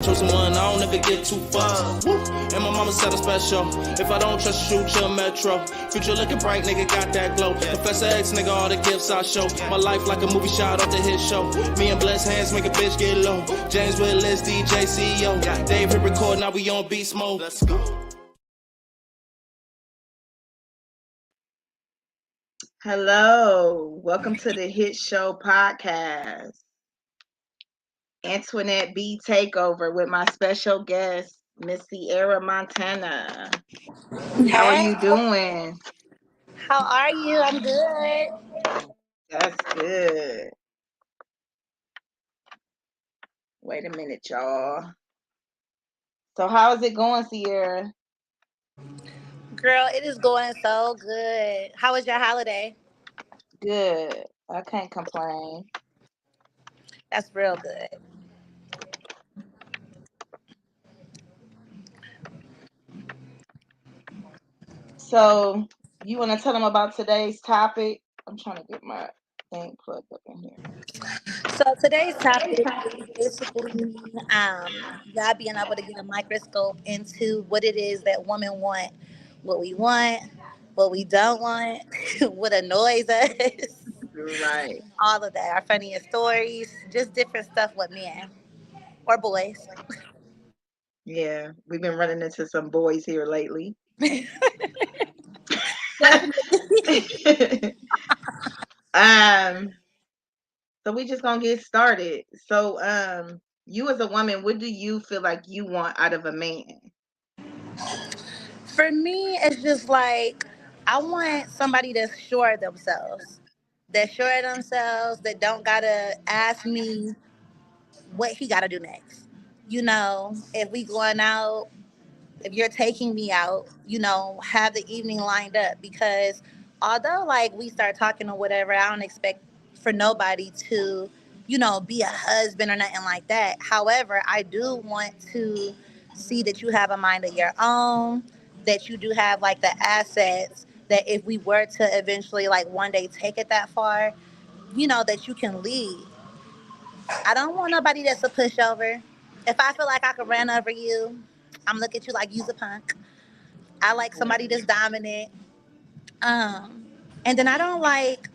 chosen one, I don't ever get too far. Woo. And my mama said I'm special. If I don't trust you, shoot your metro. Future looking bright, nigga, got that glow. Professor X, nigga, all the gifts I show. My life like a movie shot off the hit show. Me and blessed hands make a bitch get low. James Willis, DJ CEO. Dave hit record, now we on beast mode. Let's go. Hello, welcome to the Hit Show podcast. Antoinette B takeover with my special guest, Miss Cierra Montana. How are you doing? How are you? I'm good. That's good. Wait a minute, y'all. So how is it going, Cierra? Girl, it is going so good. How was your holiday? Good. I can't complain. That's real good. So you want to tell them about today's topic? I'm trying to get my thing plugged up in here. So today's topic is basically y'all being able to get a microscope into what it is that women want, what we want, what we don't want, what annoys us, Right. all of that. Our funniest stories, just different stuff with men or boys. Yeah, we've been running into some boys here lately. So we just gonna get started. So you as a woman, what do you feel like you want out of a man? For me, it's just like I want somebody that's sure of themselves. That sure of themselves, that don't gotta ask me what he gotta do next. If we going out, if you're taking me out, have the evening lined up because although like we start talking or whatever, I don't expect for nobody to, be a husband or nothing like that. However, I do want to see that you have a mind of your own, that you do have like the assets that if we were to eventually like one day take it that far, that you can lead. I don't want nobody that's a pushover. If I feel like I could run over you, I'm look at you like you's a punk. I like somebody that's dominant. Um, and then I don't like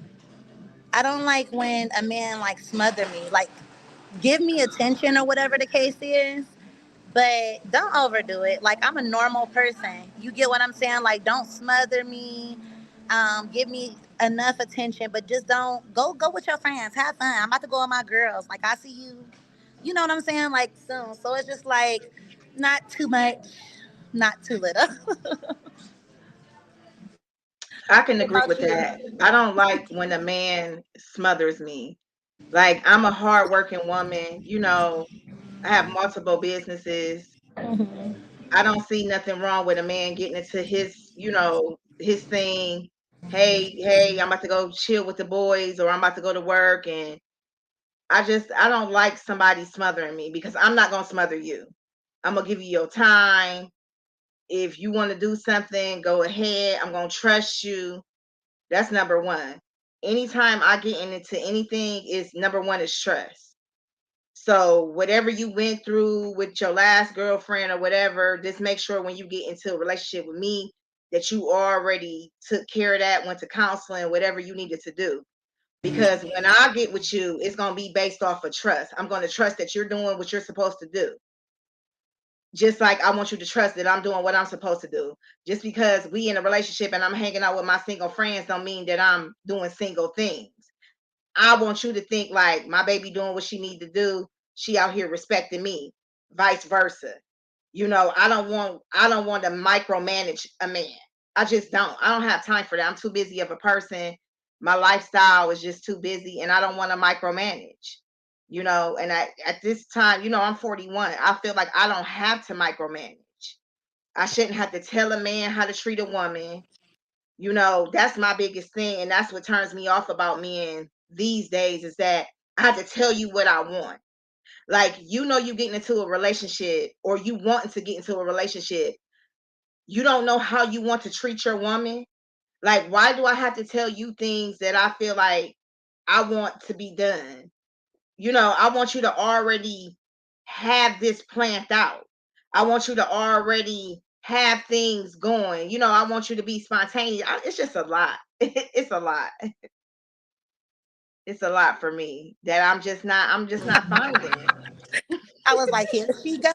when a man like smother me. Like give me attention or whatever the case is, but don't overdo it. Like I'm a normal person. You get what I'm saying? Like don't smother me. Give me enough attention, but just don't go with your friends. Have fun. I'm about to go with my girls. Like I see you. You know what I'm saying? Like soon. So it's just like not too much, not too little. I can What agree about with you? that. I don't like when a man smothers me. Like I'm a hardworking woman, I have multiple businesses. Hmm. I don't see nothing wrong with a man getting into his thing. Hey, I'm about to go chill with the boys or I'm about to go to work and I don't like somebody smothering me because I'm not gonna smother you. I'm gonna give you your time. If you want to do something, go ahead. I'm gonna trust you. That's number one. Anytime I get into anything, is number one is trust. So whatever you went through with your last girlfriend or whatever, just make sure when you get into a relationship with me that you already took care of that, went to counseling, whatever you needed to do. Because when I get with you, it's going to be based off of trust. I'm going to trust that you're doing what you're supposed to do. Just like I want you to trust that I'm doing what I'm supposed to do. Just because we in a relationship and I'm hanging out with my single friends don't mean that I'm doing single things. I want you to think like my baby doing what she need to do. She out here respecting me, vice versa. I don't want to micromanage a man. I just don't. I don't have time for that. I'm too busy of a person. My lifestyle is just too busy and I don't want to micromanage. And at this time, I'm 41. I feel like I don't have to micromanage. I shouldn't have to tell a man how to treat a woman. That's my biggest thing. And that's what turns me off about men these days is that I have to tell you what I want. Like, you getting into a relationship or you wanting to get into a relationship. You don't know how you want to treat your woman. Like, why do I have to tell you things that I feel like I want to be done? I want you to already have this planned out. I want you to already have things going. You know, I want you to be spontaneous. It's just a lot. It's a lot. It's a lot for me that I'm just not finding. I was like, here she go.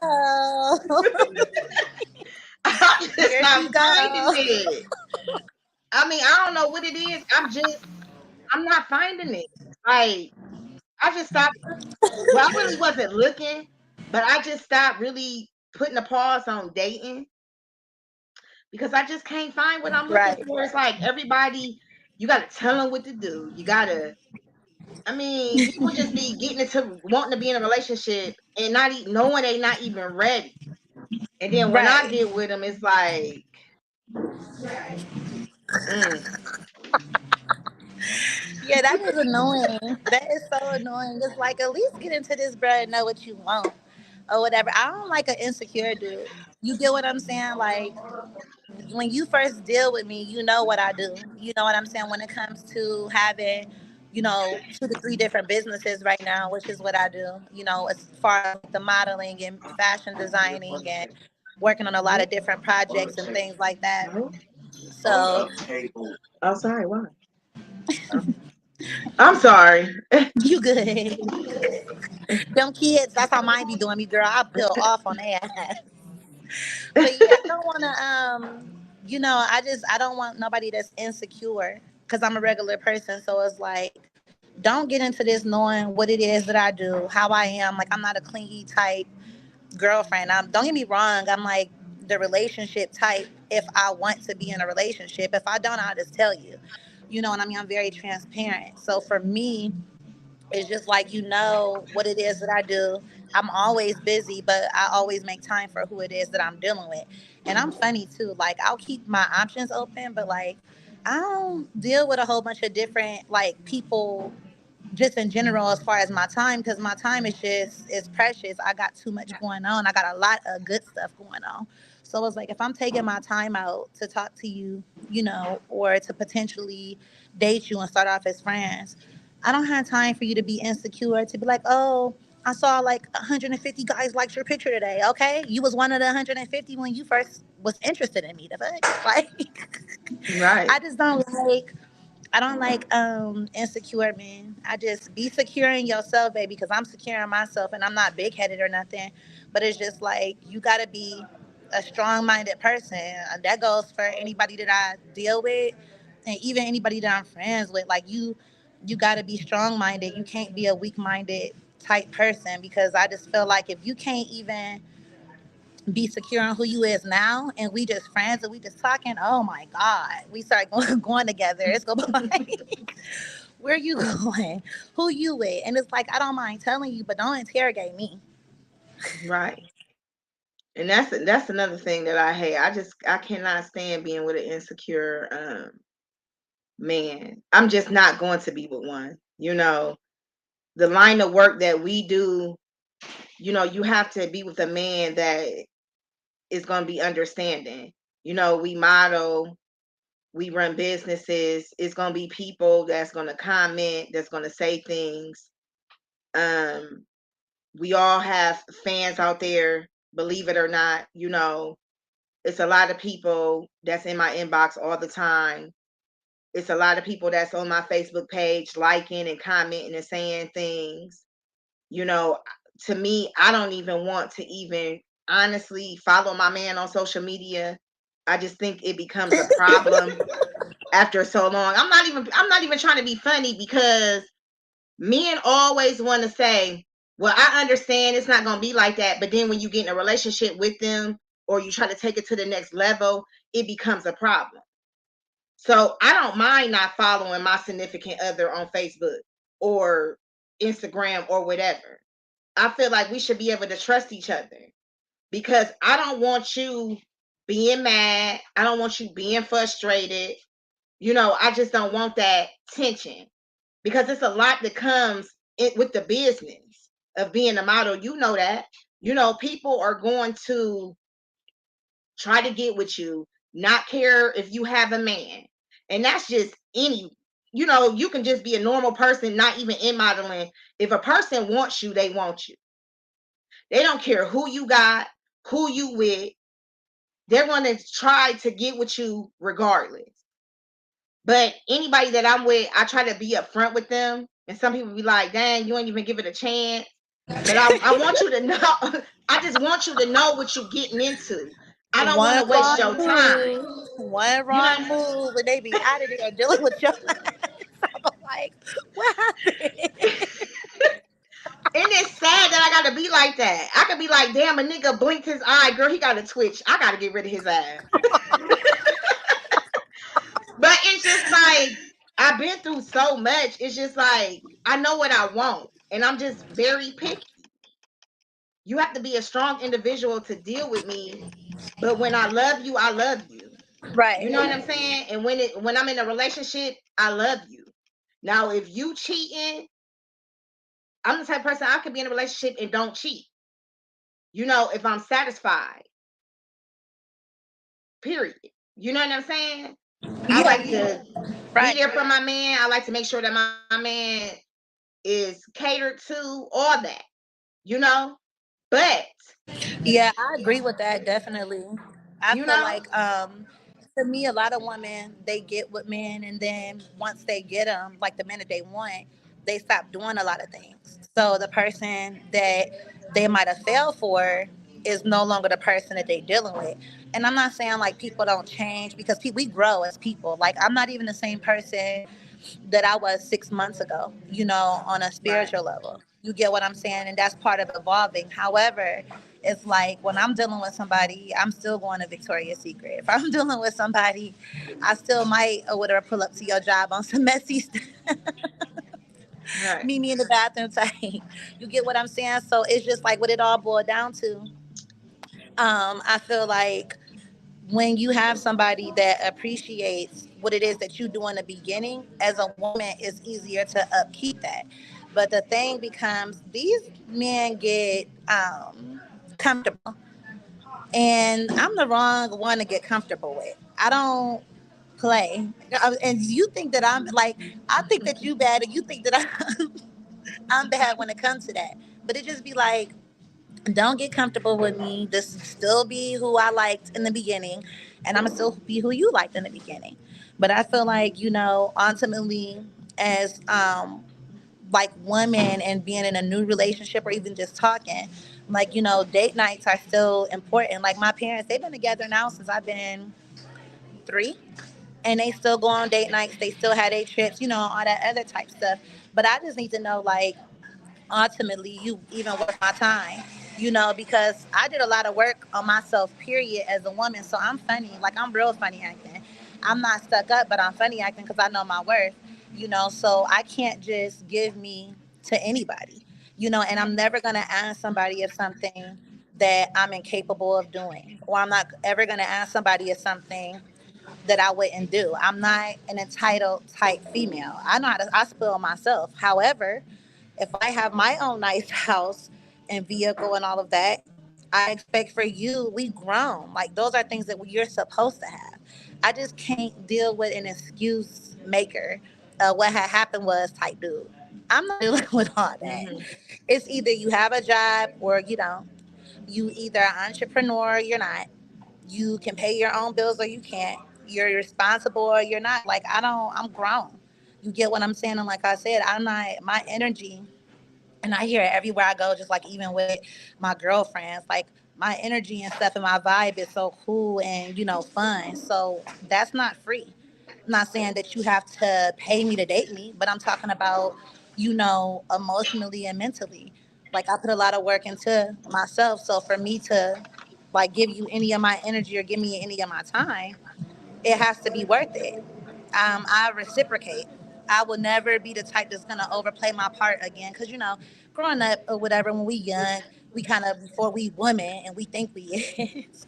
I'm just Here not she finding go. it. I mean, I don't know what it is. I'm not finding it. Like, I just stopped. Well, I really wasn't looking, but I just stopped really putting a pause on dating because I just can't find what I'm looking Right, for. It's like everybody, you got to tell them what to do. You got to, I mean, people just be getting into wanting to be in a relationship and not knowing they not even ready. And then when I right. get with them, it's like, mm, Yeah, that is annoying. That is so annoying. It's like, at least get into this, bro, and know what you want or whatever. I don't like an insecure dude. You get what I'm saying? Like, when you first deal with me, you know what I do. You know what I'm saying? When it comes to having, 2 to 3 different businesses right now, which is what I do, as far as like the modeling and fashion designing and working on a lot of different projects and things like that. no. So Oh, sorry. Why? I'm sorry. you good. Them kids, that's how mine be doing me, girl. I peel off on their ass. But yeah, I don't want to. I don't want nobody that's insecure because I'm a regular person. So it's like, don't get into this knowing what it is that I do, how I am. Like, I'm not a clingy type girlfriend. Don't get me wrong. I'm like the relationship type. If I want to be in a relationship, if I don't, I'll just tell you. You know what I mean? I'm very transparent. So for me, it's just like, what it is that I do. I'm always busy, but I always make time for who it is that I'm dealing with. And I'm funny too. Like, I'll keep my options open, but like, I don't deal with a whole bunch of different like people just in general as far as my time, because my time is precious. I got too much going on. I got a lot of good stuff going on. So it's like, if I'm taking my time out to talk to you, or to potentially date you and start off as friends, I don't have time for you to be insecure, to be like, oh, I saw like 150 guys liked your picture today. Okay, you was one of the 150 when you first was interested in me. The fuck, like, Right. I just don't like insecure men. I just be secure in yourself, baby, because I'm secure in myself and I'm not big headed or nothing. But it's just like, you gotta be a strong minded person. That goes for anybody that I deal with and even anybody that I'm friends with. Like, you gotta be strong minded. You can't be a weak minded type person, because I just feel like if you can't even be secure on who you is now and we just friends and we just talking, oh my God, we start going together. It's gonna be like, where you going? Who you with? And it's like, I don't mind telling you, but don't interrogate me. Right. And that's another thing that I hate. I cannot stand being with an insecure man. I'm just not going to be with one. You know, the line of work that we do, you know, you have to be with a man that is going to be understanding. You know, we model, we run businesses. It's going to be people that's going to comment, that's going to say things. Um we all have fans out there, believe it or not. You know, it's a lot of people that's in my inbox all the time. It's a lot of people that's on my Facebook page liking and commenting and saying things. You know, to me, I don't even want to even honestly follow my man on social media. I just think it becomes a problem after so long. I'm not even trying to be funny, because men always want to say, well, I understand it's not going to be like that. But then when you get in a relationship with them or you try to take it to the next level, it becomes a problem. So I don't mind not following my significant other on Facebook or Instagram or whatever. I feel like we should be able to trust each other, because I don't want you being mad. I don't want you being frustrated. You know, I just don't want that tension, because it's a lot that comes with the business of being a model. You know that. You know, people are going to try to get with you, not care if you have a man. And that's just any, you know, you can just be a normal person, not even in modeling. If a person wants you, they want you. They don't care who you got, who you with. They're going to try to get with you regardless. But anybody that I'm with, I try to be upfront with them. And some people be like, dang, you ain't even give it a chance. But I want you to know, I just want you to know what you're getting into. I don't want One to waste wrong your time. move, one You know, wrong move, and they be out of there dealing with your ass. I'm like, what happened? and it's sad that I gotta be like that. I could be like, damn, a nigga blinked his eye, girl, he got a twitch. I gotta get rid of his ass. But it's just like I've been through so much. It's just like I know what I want, and I'm just very picky. You have to be a strong individual to deal with me. But when I love you, I love you. You know what I'm Right. saying? And when I'm in a relationship, I love you. Now, if you cheating, I'm the type of person I could be in a relationship and don't cheat. If I'm satisfied, period. You know what I'm saying? I like Yeah. to be Right. there for my man. I like to make sure that my man is catered to, all that, you know? But, Yeah, I agree with that definitely. I you feel know, like to me a lot of women they get with men and then once they get them like the men that they want, they stop doing a lot of things. So the person that they might have failed for is no longer the person that they're dealing with. And I'm not saying like people don't change because we grow as people. Like I'm not even the same person that I was 6 months ago, on a right, spiritual level. You get what I'm saying? And that's part of evolving. However, it's like when I'm dealing with somebody, I'm still going to Victoria's Secret. If I'm dealing with somebody, I still might or whatever pull up to your job on some messy stuff. right. Meet me in the bathroom tight. You get what I'm saying? So it's just like what it all boiled down to. I feel like when you have somebody that appreciates what it is that you do in the beginning, as a woman, it's easier to upkeep that. But the thing becomes these men get comfortable, and I'm the wrong one to get comfortable with. I don't play, and you think that I'm like, I think that you bad, and you think that I'm bad when it comes to that. But it just be like, don't get comfortable with me. This still be who I liked in the beginning, and I'm gonna still be who you liked in the beginning. But I feel like ultimately, as like women and being in a new relationship or even just talking, like date nights are still important. Like my parents, they've been together now since I've been 3, and they still go on date nights. They still had their trips, all that other type stuff. But I just need to know, like, ultimately you even worth my time, because I did a lot of work on myself, period, as a woman. So I'm funny, like I'm real funny acting. I'm not stuck up, but I'm funny acting because I know my worth, so I can't just give me to anybody, and I'm never going to ask somebody of something that I'm incapable of doing, or I'm not ever going to ask somebody of something that I wouldn't do. I'm not an entitled type female. I know how to I spoil myself. However, if I have my own nice house and vehicle and all of that, I expect for you, we grown. Like those are things that you're supposed to have. I just can't deal with an excuse maker. What had happened was type dude. I'm not dealing with all that. Hmm. It's either you have a job or you don't. You either an entrepreneur or you're not. You can pay your own bills or you can't. You're responsible or you're not. Like I'm grown. You get what I'm saying? And like I said, I'm not my energy, and I hear it everywhere I go, just like even with my girlfriends, like my energy and stuff and my vibe is so cool and fun. So that's not free. I'm not saying that you have to pay me to date me, but I'm talking about, emotionally and mentally. Like I put a lot of work into myself. So for me to like give you any of my energy or give me any of my time, it has to be worth it. I reciprocate. I will never be the type that's gonna overplay my part again. Cause growing up or whatever, when we young, we kind of before we women and we think we is,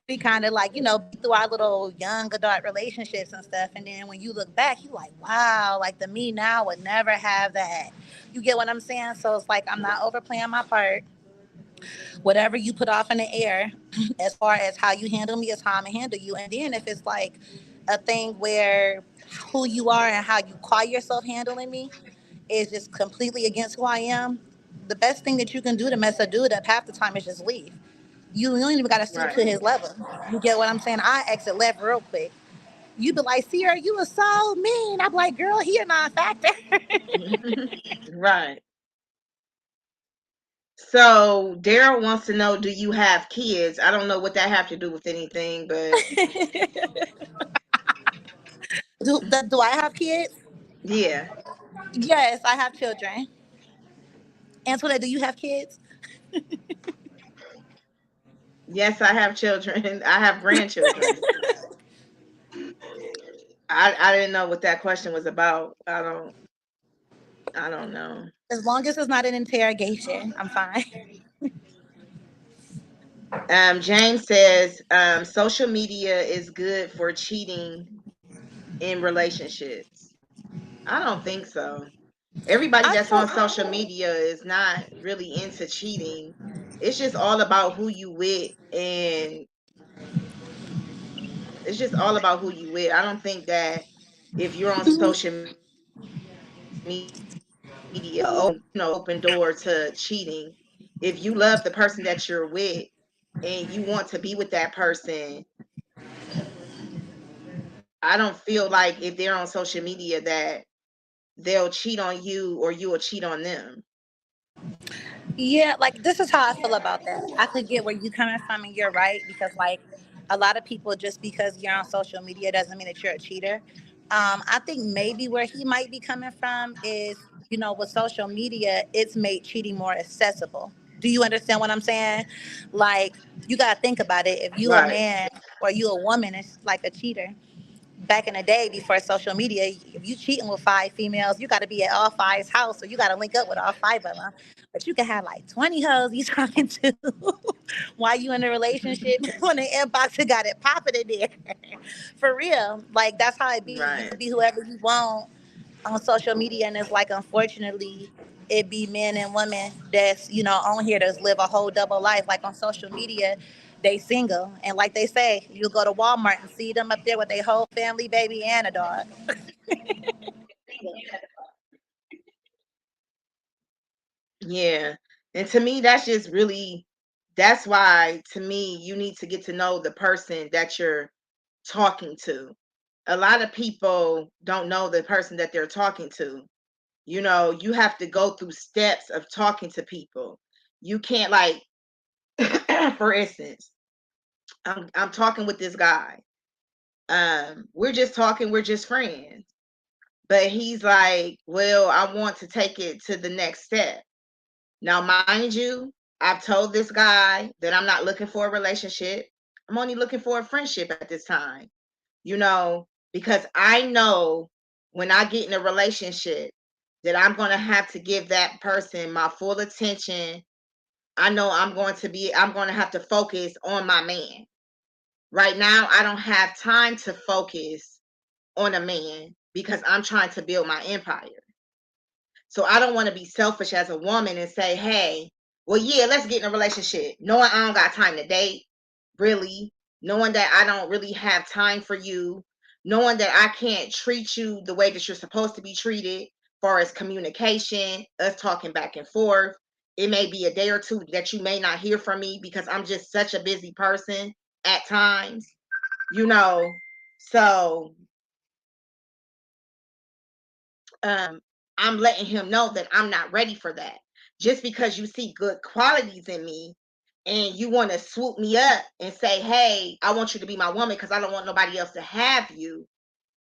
we kind of like be through our little young adult relationships and stuff. And then when you look back, you like, wow, like the me now would never have that. You get what I'm saying? So it's like I'm not overplaying my part. Whatever you put off in the air, as far as how you handle me is how I'm gonna handle you. And then if it's like a thing where who you are and how you call yourself handling me is just completely against who I am, the best thing that you can do to mess a dude up half the time is just leave. You don't even got to stoop to Right. his level. You get what I'm saying? I exit left real quick. You be like, Cierra, you was so mean. I'm like, girl, he a non-factor. Right. So Daryl wants to know, do you have kids? I don't know what that have to do with anything, but Do I have kids? yeah. Yes, I have children. Antoinette, do you have kids? Yes, I have children. I have grandchildren. I didn't know what that question was about. I don't know. As long as it's not an interrogation, I'm fine. James says social media is good for cheating in relationships. I don't think so. Everybody I that's on feel social media is not really into cheating. It's just all about who you with, and it's just all about who you with. I don't think that if you're on social media, open door to cheating. If you love the person that you're with and you want to be with that person, I don't feel like if they're on social media that they'll cheat on you or you will cheat on them. Yeah, like this is how I feel about that. I could get where you coming from, and you're right because like a lot of people, just because you're on social media doesn't mean that you're a cheater. I think maybe where he might be coming from is, with social media, it's made cheating more accessible. Do you understand what I'm saying? Like, you gotta think about it. If you a Right. man or you a woman, it's like a cheater. Back in the day before social media, if you cheating with 5 females, you got to be at all five's house, or you got to link up with all 5 of them. But you can have like 20 hoes you talking to while you in a relationship. On the inbox, you got it popping in there. For real, like that's how it be. You Right. could be whoever you want on social media, and it's like, unfortunately, it be men and women that's on here that's live a whole double life. Like on social media, they single, and like they say, you'll go to Walmart and see them up there with their whole family, baby, and a dog. Yeah. And to me, that's just really, that's why to me, you need to get to know the person that you're talking to. A lot of people don't know the person that they're talking to. You have to go through steps of talking to people. You can't, like, for instance, I'm talking with this guy. We're just talking, we're just friends. But he's like, well, I want to take it to the next step. Now, mind you, I've told this guy that I'm not looking for a relationship. I'm only looking for a friendship at this time, because I know when I get in a relationship that I'm going to have to give that person my full attention. I know I'm going to have to focus on my man. Right now, I don't have time to focus on a man because I'm trying to build my empire. So I don't want to be selfish as a woman and say, hey, well, yeah, let's get in a relationship. Knowing I don't got time to date, really. Knowing that I don't really have time for you. Knowing that I can't treat you the way that you're supposed to be treated, as far as communication, us talking back and forth. It may be a day or two that you may not hear from me because I'm just such a busy person at times, you know. So um, I'm letting him know that I'm not ready for that. Just because you see good qualities in me and you want to swoop me up and say, hey, I want you to be my woman because I don't want nobody else to have you,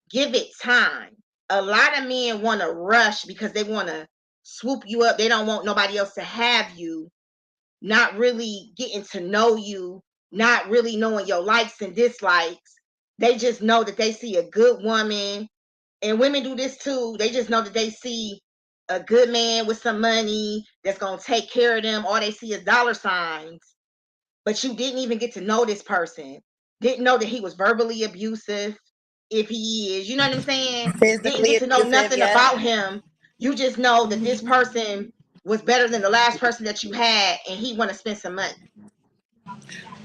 give it time. A lot of men want to rush because they want to swoop you up. They don't want nobody else to have you, not really getting to know you, not really knowing your likes and dislikes. They just know that they see a good woman, and women do this too. They just know that they see a good man with some money that's gonna take care of them. All they see is dollar signs. But you didn't even get to know this person. Didn't know that he was verbally abusive, if he is. You know what I'm saying? Didn't Physically get to know abusive, nothing yeah. about him. You just know that this person was better than the last person that you had, and he want to spend some money.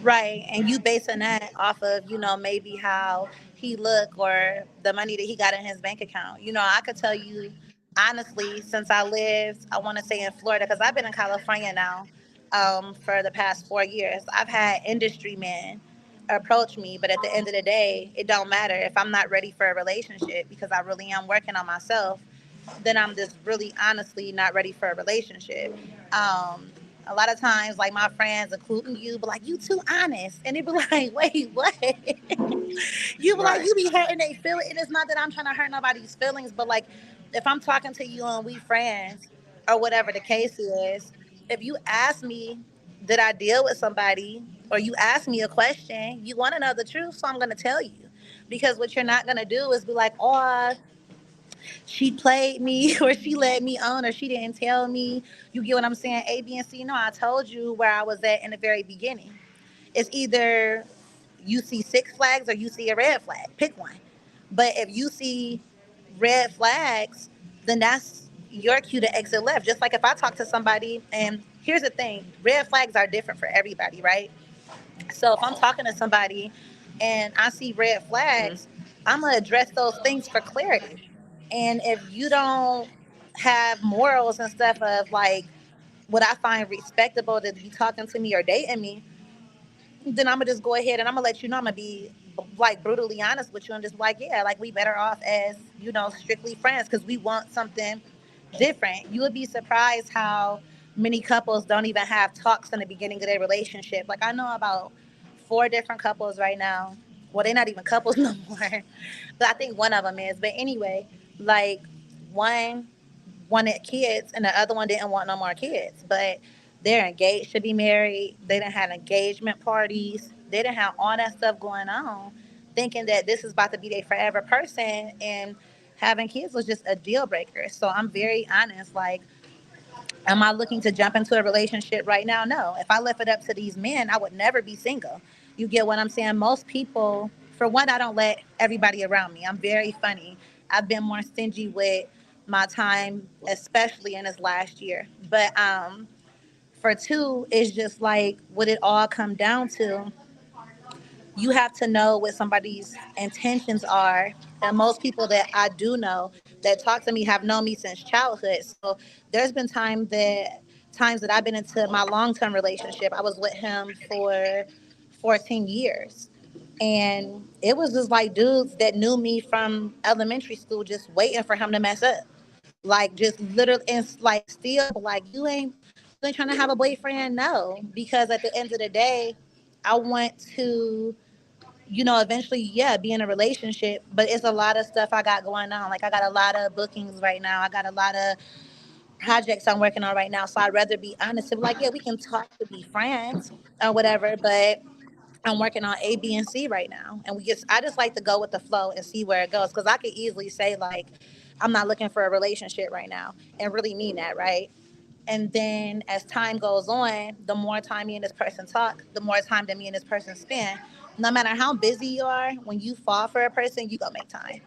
Right, and you basing that off of maybe how he look or the money that he got in his bank account. I could tell you honestly, since I lived, I want to say in Florida, because I've been in California now for the past 4 years. I've had industry men approach me, but at the end of the day, it don't matter if I'm not ready for a relationship because I really am working on myself. Then I'm just really honestly not ready for a relationship. Um, a lot of times, like my friends, including you, be like, "You too honest," and they be like, "Wait, what?" You be like, Right. "You be hurting they feel it," and it's not that I'm trying to hurt nobody's feelings, but like, if I'm talking to you and we friends, or whatever the case is, if you ask me, did I deal with somebody, or you ask me a question, you want to know the truth, so I'm gonna tell you. Because what you're not gonna do is be like, "Oh, she played me," or "She led me on," or "She didn't tell me." You get what I'm saying? A, B, and C. No, I told you where I was at in the very beginning. It's either you see six flags or you see a red flag. Pick one. But if you see red flags, then that's your cue to exit left. Just like if I talk to somebody, and here's the thing, red flags are different for everybody, right? So if I'm talking to somebody and I see red Mhm. flags, I'm gonna address those things for clarity. And if you don't have morals and stuff of like what I find respectable to be talking to me or dating me, then I'm gonna just go ahead and I'm gonna let you know, I'm gonna be like brutally honest with you and just like, yeah, like we better off as, strictly friends because we want something different. You would be surprised how many couples don't even have talks in the beginning of their relationship. Like I know about four different couples right now. Well, they're not even couples no more. But I think one of them is. But anyway, like one wanted kids and the other one didn't want no more kids. But they're engaged to be married. They didn't have engagement parties. They didn't have all that stuff going on, thinking that this is about to be their forever person. And having kids was just a deal breaker. So I'm very honest. Like, am I looking to jump into a relationship right now? No. If I left it up to these men, I would never be single. You get what I'm saying? Most people, for one, I don't let everybody around me. I'm very funny. I've been more stingy with my time, especially in this last year. But for two, it's just like what it all come down to, you have to know what somebody's intentions are. And most people that I do know that talk to me have known me since childhood. So there's been times that I've been into my long-term relationship. I was with him for 14 years. And it was just like dudes that knew me from elementary school just waiting for him to mess up. Like just literally, and like still like you ain't trying to have a boyfriend? No. Because at the end of the day, I want to, eventually, yeah, be in a relationship, but it's a lot of stuff I got going on. Like I got a lot of bookings right now. I got a lot of projects I'm working on right now. So I'd rather be honest and be like, yeah, we can talk to be friends or whatever, but I'm working on A, B, and C right now. And I just like to go with the flow and see where it goes. Cause I could easily say like, I'm not looking for a relationship right now and really mean that, right? And then as time goes on, the more time me and this person talk, the more time that me and this person spend. No matter how busy you are, when you fall for a person, you gonna make time.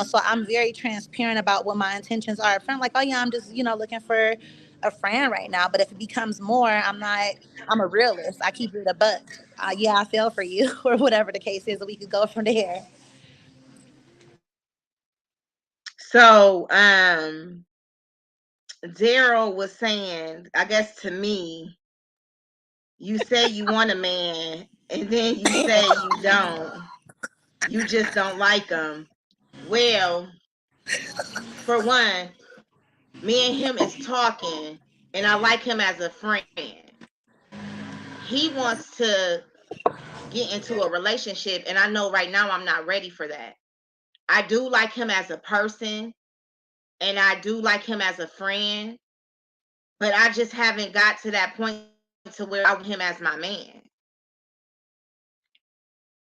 So I'm very transparent about what my intentions are. If I'm like, oh yeah, I'm just, looking for a friend right now. But if it becomes more, I'm not, I'm a realist. I keep it a buck. Yeah, I feel for you or whatever the case is, and we could go from there. So, Daryl was saying, I guess to me, you say you want a man, and then you say you don't. You just don't like him. Well, for one, me and him is talking, and I like him as a friend. He wants to get into a relationship, and I know right now I'm not ready for that. I do like him as a person, and I do like him as a friend, but I just haven't got to that point to where I want him as my man.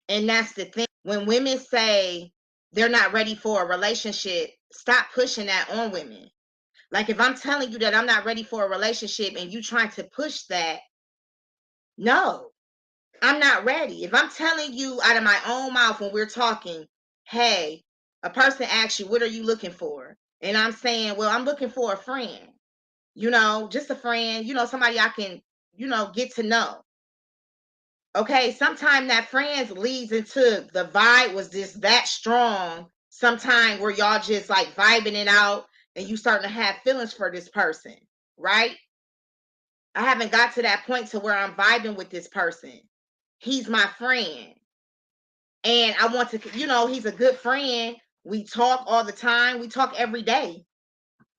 And that's the thing. When women say they're not ready for a relationship, stop pushing that on women. Like if I'm telling you that I'm not ready for a relationship and you trying to push that, no, I'm not ready. If I'm telling you out of my own mouth when we're talking, hey, a person asks you, what are you looking for? And I'm saying, well, I'm looking for a friend, just a friend, somebody I can, get to know. Okay, sometimes that friends leads into the vibe was just that strong. Sometime where y'all just like vibing it out. and you starting to have feelings for this person, right? I haven't got to that point to where I'm vibing with this person. He's my friend. And I want to, he's a good friend. We talk all the time. We talk every day.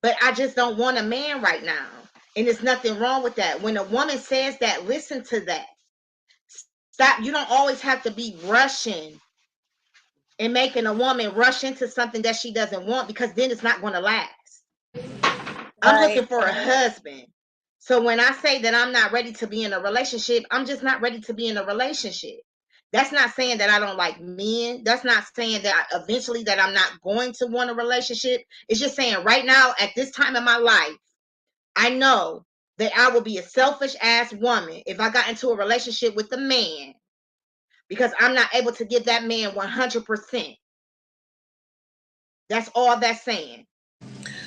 But I just don't want a man right now. And there's nothing wrong with that. When a woman says that, listen to that. Stop. You don't always have to be rushing and making a woman rush into something that she doesn't want, because then it's not going to last. I'm Right. looking for a husband. So when I say that I'm not ready to be in a relationship, I'm just not ready to be in a relationship. That's not saying that I don't like men. That's not saying that eventually that I'm not going to want a relationship. It's just saying right now, at this time in my life, I know that I will be a selfish ass woman if I got into a relationship with a man, because I'm not able to give that man 100%. That's all that's saying.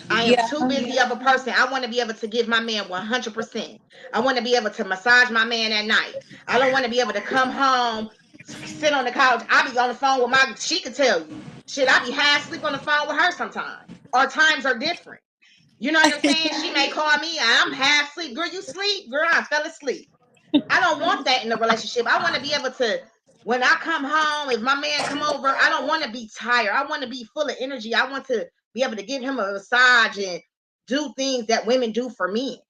I am Yeah. too busy of a person. I want to be able to give my man 100%. I want to be able to massage my man at night. I don't want to be able to come home, sit on the couch. I be on the phone with my, she could tell you. Shit, I be half asleep on the phone with her sometimes. Our times are different. You know what I'm saying? She may call me, I'm half asleep. Girl, you sleep? Girl, I fell asleep. I don't want that in a relationship. I want to be able to, when I come home, if my man come over, I don't want to be tired. I want to be full of energy. I want to be able to give him a massage and do things that women do for me.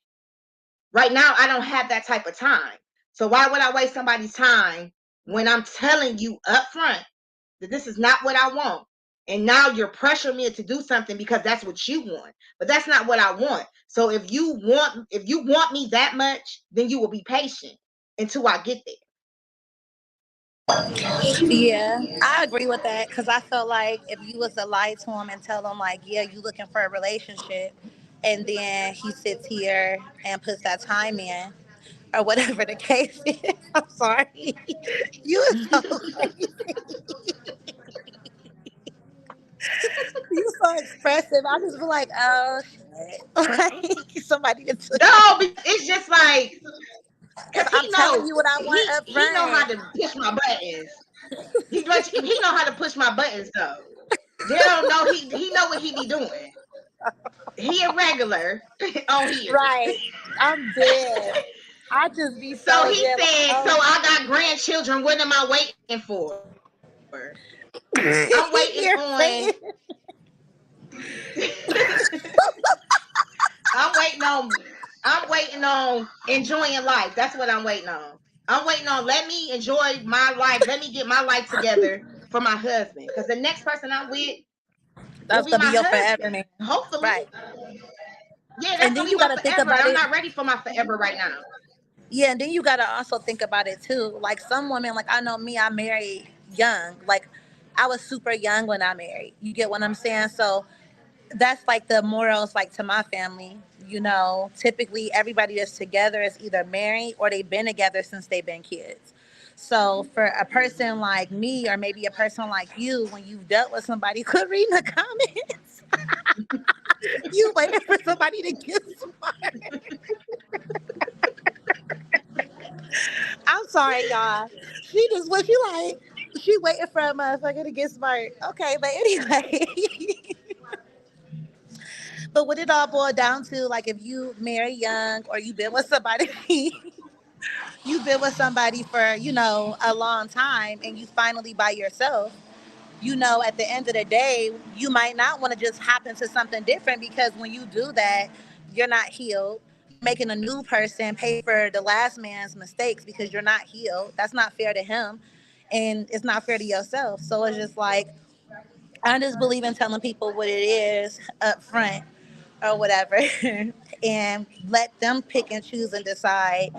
Right now, I don't have that type of time. So why would I waste somebody's time when I'm telling you up front that this is not what I want? And now you're pressuring me to do something because that's what you want. But that's not what I want. So if you want me that much, then you will be patient until I get there. Yeah, I agree with that because I feel like if you was to lie to him and tell him like, yeah, you looking for a relationship, and then he sits here and puts that time in, or whatever the case is. I'm sorry, you is so you so expressive. I just feel like, oh shit, like somebody that took No, it. because it's just like, Cause because he I'm telling know you what I want he up he know how front. to push my buttons. He know how to push my buttons though. They don't know he know what he be doing. He a regular on here. Right, I'm dead. I just be So so he dead. Like, said, so oh, I got grandchildren. What am I waiting for? I'm waiting you're on saying. I'm waiting on I'm waiting on enjoying life. That's what I'm waiting on. I'm waiting on, let me enjoy my life. Let me get my life together for my husband. Because the next person I'm with will That's be gonna be my your forever husband. man. Hopefully. Right. Yeah, that's And gonna then be you my gotta think forever. about I'm it. not ready for my forever right now. Yeah, and then you gotta also think about it too. Like some women, like I know me, I married young. Like I was super young when I married. You get what I'm saying? So that's like the morals like to my family. You know, typically everybody that's together is either married or they've been together since they've been kids. So for a person like me or maybe a person like you, when you've dealt with somebody, quit reading the comments. You waiting for somebody to get smart. I'm sorry, y'all. She just what you like. She waiting for a motherfucker to get smart. Okay, but anyway. But what it all boiled down to, like if you marry young or you've been with somebody, you've been with somebody for, a long time and you finally by yourself, at the end of the day, you might not want to just hop into something different because when you do that, you're not healed. You're making a new person pay for the last man's mistakes because you're not healed. That's not fair to him. And it's not fair to yourself. So it's just like, I just believe in telling people what it is up front or whatever and let them pick and choose and decide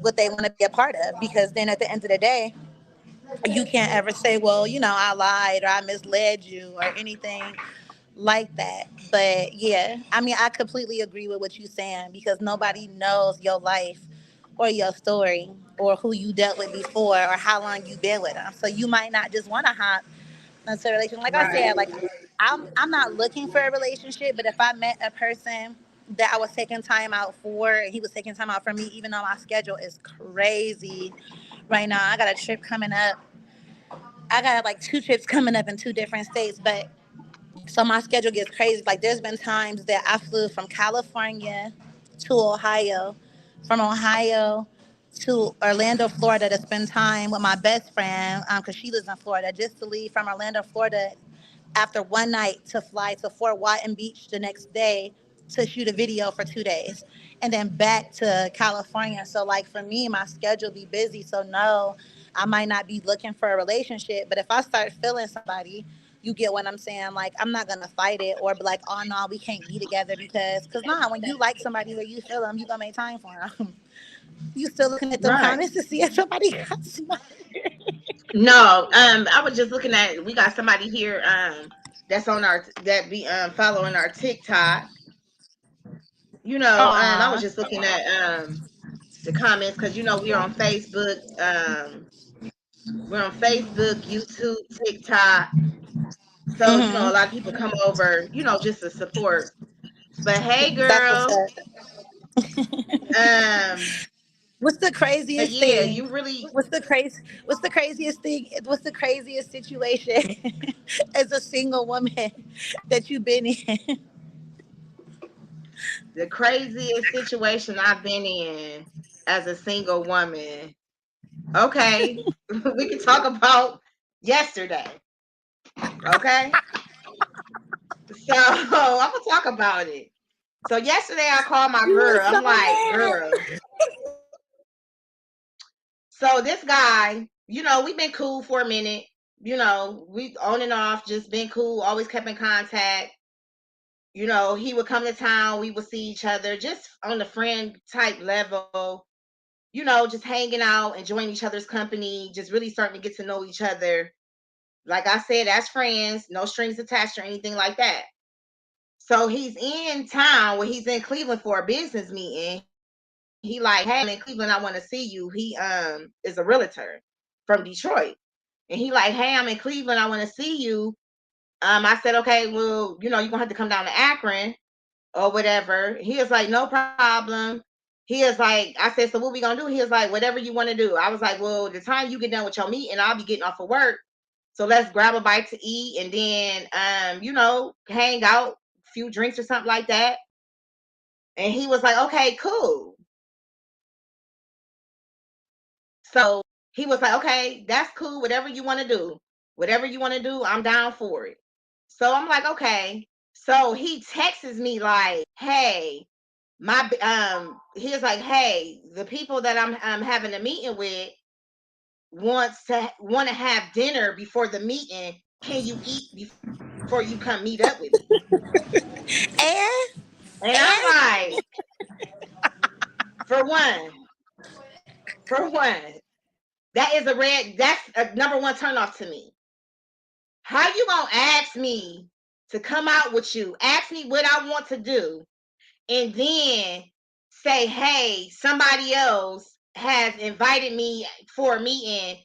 what they want to be a part of. Because then at the end of the day, you can't ever say, well, I lied or I misled you or anything like that. But yeah, I mean, I completely agree with what you're saying because nobody knows your life or your story or who you dealt with before or how long you've been with them. So you might not just want to hop into a relationship. Like I said, Right. like I'm not looking for a relationship, but if I met a person that I was taking time out for and he was taking time out for me, even though my schedule is crazy right now. I got a trip coming up. I got like two trips coming up in two different states, but So my schedule gets crazy. Like there's been times that I flew from California to Ohio, from Ohio to Orlando, Florida, to spend time with my best friend because she lives in Florida. Just to leave from Orlando, Florida, after one night to fly to Fort Walton Beach the next day to shoot a video for 2 days, and then back to California. So like for me, my schedule be busy. So no, I might not be looking for a relationship, but if I start feeling somebody, you get what I'm saying? Like, I'm not gonna fight it or be like, oh no, we can't be together because nah, when you like somebody or you feel them, you gonna make time for them. You still looking at them Right. comments to see if somebody got smart. No, I was just looking at, we got somebody here that's on our, that be following our TikTok. I was Aw. just looking at the comments, because we're on Facebook, YouTube, TikTok. So, a Mm-hmm. lot of people come over, just to support. But hey, That's what's girl, up. um, What's the but craziest yeah, thing? you really, What's the craziest thing? What's the craziest situation as a single woman that you've been in? the craziest situation I've been in as a single woman. Okay, we can talk about yesterday. Okay, so I'm gonna talk about it. So yesterday I called my You girl. was so I'm like, mad. girl. So this guy, we've been cool for a minute. We on and off, just been cool. Always kept in contact. He would come to town. We would see each other, just on the friend type level. Just hanging out, enjoying each other's company, just really starting to get to know each other. Like I said, as friends, no strings attached or anything like that. So he's in town, where he's in Cleveland for a business meeting. He like, hey, I'm in Cleveland, I want to see you. He is a realtor from Detroit. And he like, hey, I'm in Cleveland, I want to see you. I said, okay, well, you're gonna have to come down to Akron or whatever. He was like, no problem. He is like, I said, so what we gonna do? He was like, whatever you want to do. I was like, well, the time you get done with your meeting, I'll be getting off of work. So let's grab a bite to eat, and then hang out, a few drinks or something like that. And he was like, okay, cool. So he was like, okay, that's cool. Whatever you want to do. Whatever you want to do, I'm down for it. So I'm like, okay. So he texts me like, hey, he was like, hey, the people that I'm having a meeting with want to have dinner before the meeting. Can you eat before you come meet up with me? And And I'm and like, for one, for one, that's a number one turn off to me. How you gonna ask me to come out with you? Ask me what I want to do, and then say, "Hey, somebody else has invited me for a meeting."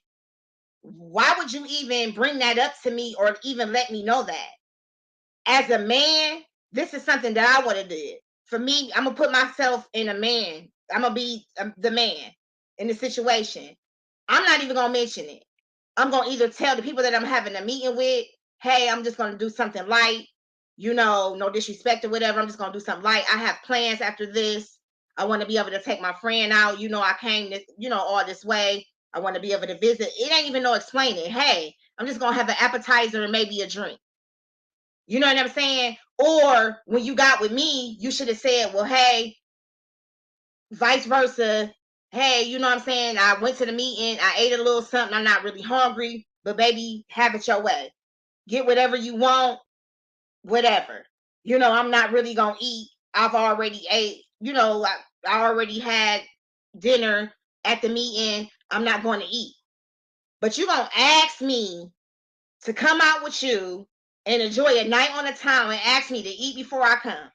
Why would you even bring that up to me, or even let me know that? As a man, this is something that I want to do. For me, I'm gonna put myself in a man. I'm gonna be the man in the situation. I'm not even gonna mention it. I'm gonna either tell the people that I'm having a meeting with, hey, I'm just gonna do something light, no disrespect or whatever. I'm just gonna do something light. I have plans after this. I want to be able to take my friend out. I came this, all this way. I want to be able to visit. It ain't even no explaining. Hey, I'm just gonna have an appetizer and maybe a drink. You know what I'm saying? Or when you got with me, you should have said, well, hey, vice versa. Hey, you know what I'm saying? I went to the meeting, I ate a little something, I'm not really hungry, but baby, have it your way. Get whatever you want, whatever. I'm not really gonna eat. I've already ate, I already had dinner at the meeting. I'm not going to eat. But you gonna ask me to come out with you and enjoy a night on the town and ask me to eat before I come.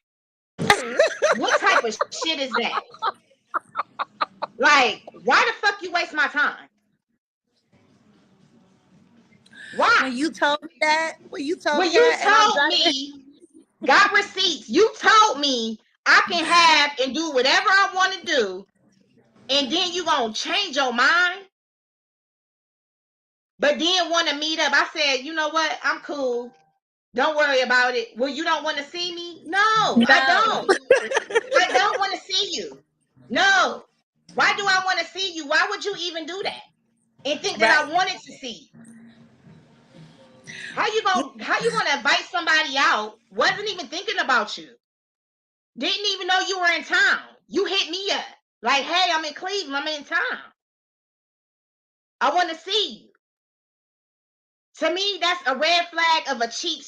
What type of shit is that? Like, why the fuck you waste my time? Why? when you told When me you that, and I'm told driving. me, got receipts, you told me I can have and do whatever I want to do, and then you gonna change your mind, but then want to meet up. I said, you know what? I'm cool. Don't worry about it. Well, you don't want to see me? No, I No. don't. I don't want to see you. No. Why do I want to see you? Why would you even do that? And think that I Right. wanted to see? Yeah. How you gonna invite somebody out? Wasn't even thinking about you. Didn't even know you were in town. You hit me up. Like, hey, I'm in Cleveland, I'm in town. I want to see you. To me, that's a red flag of a cheap,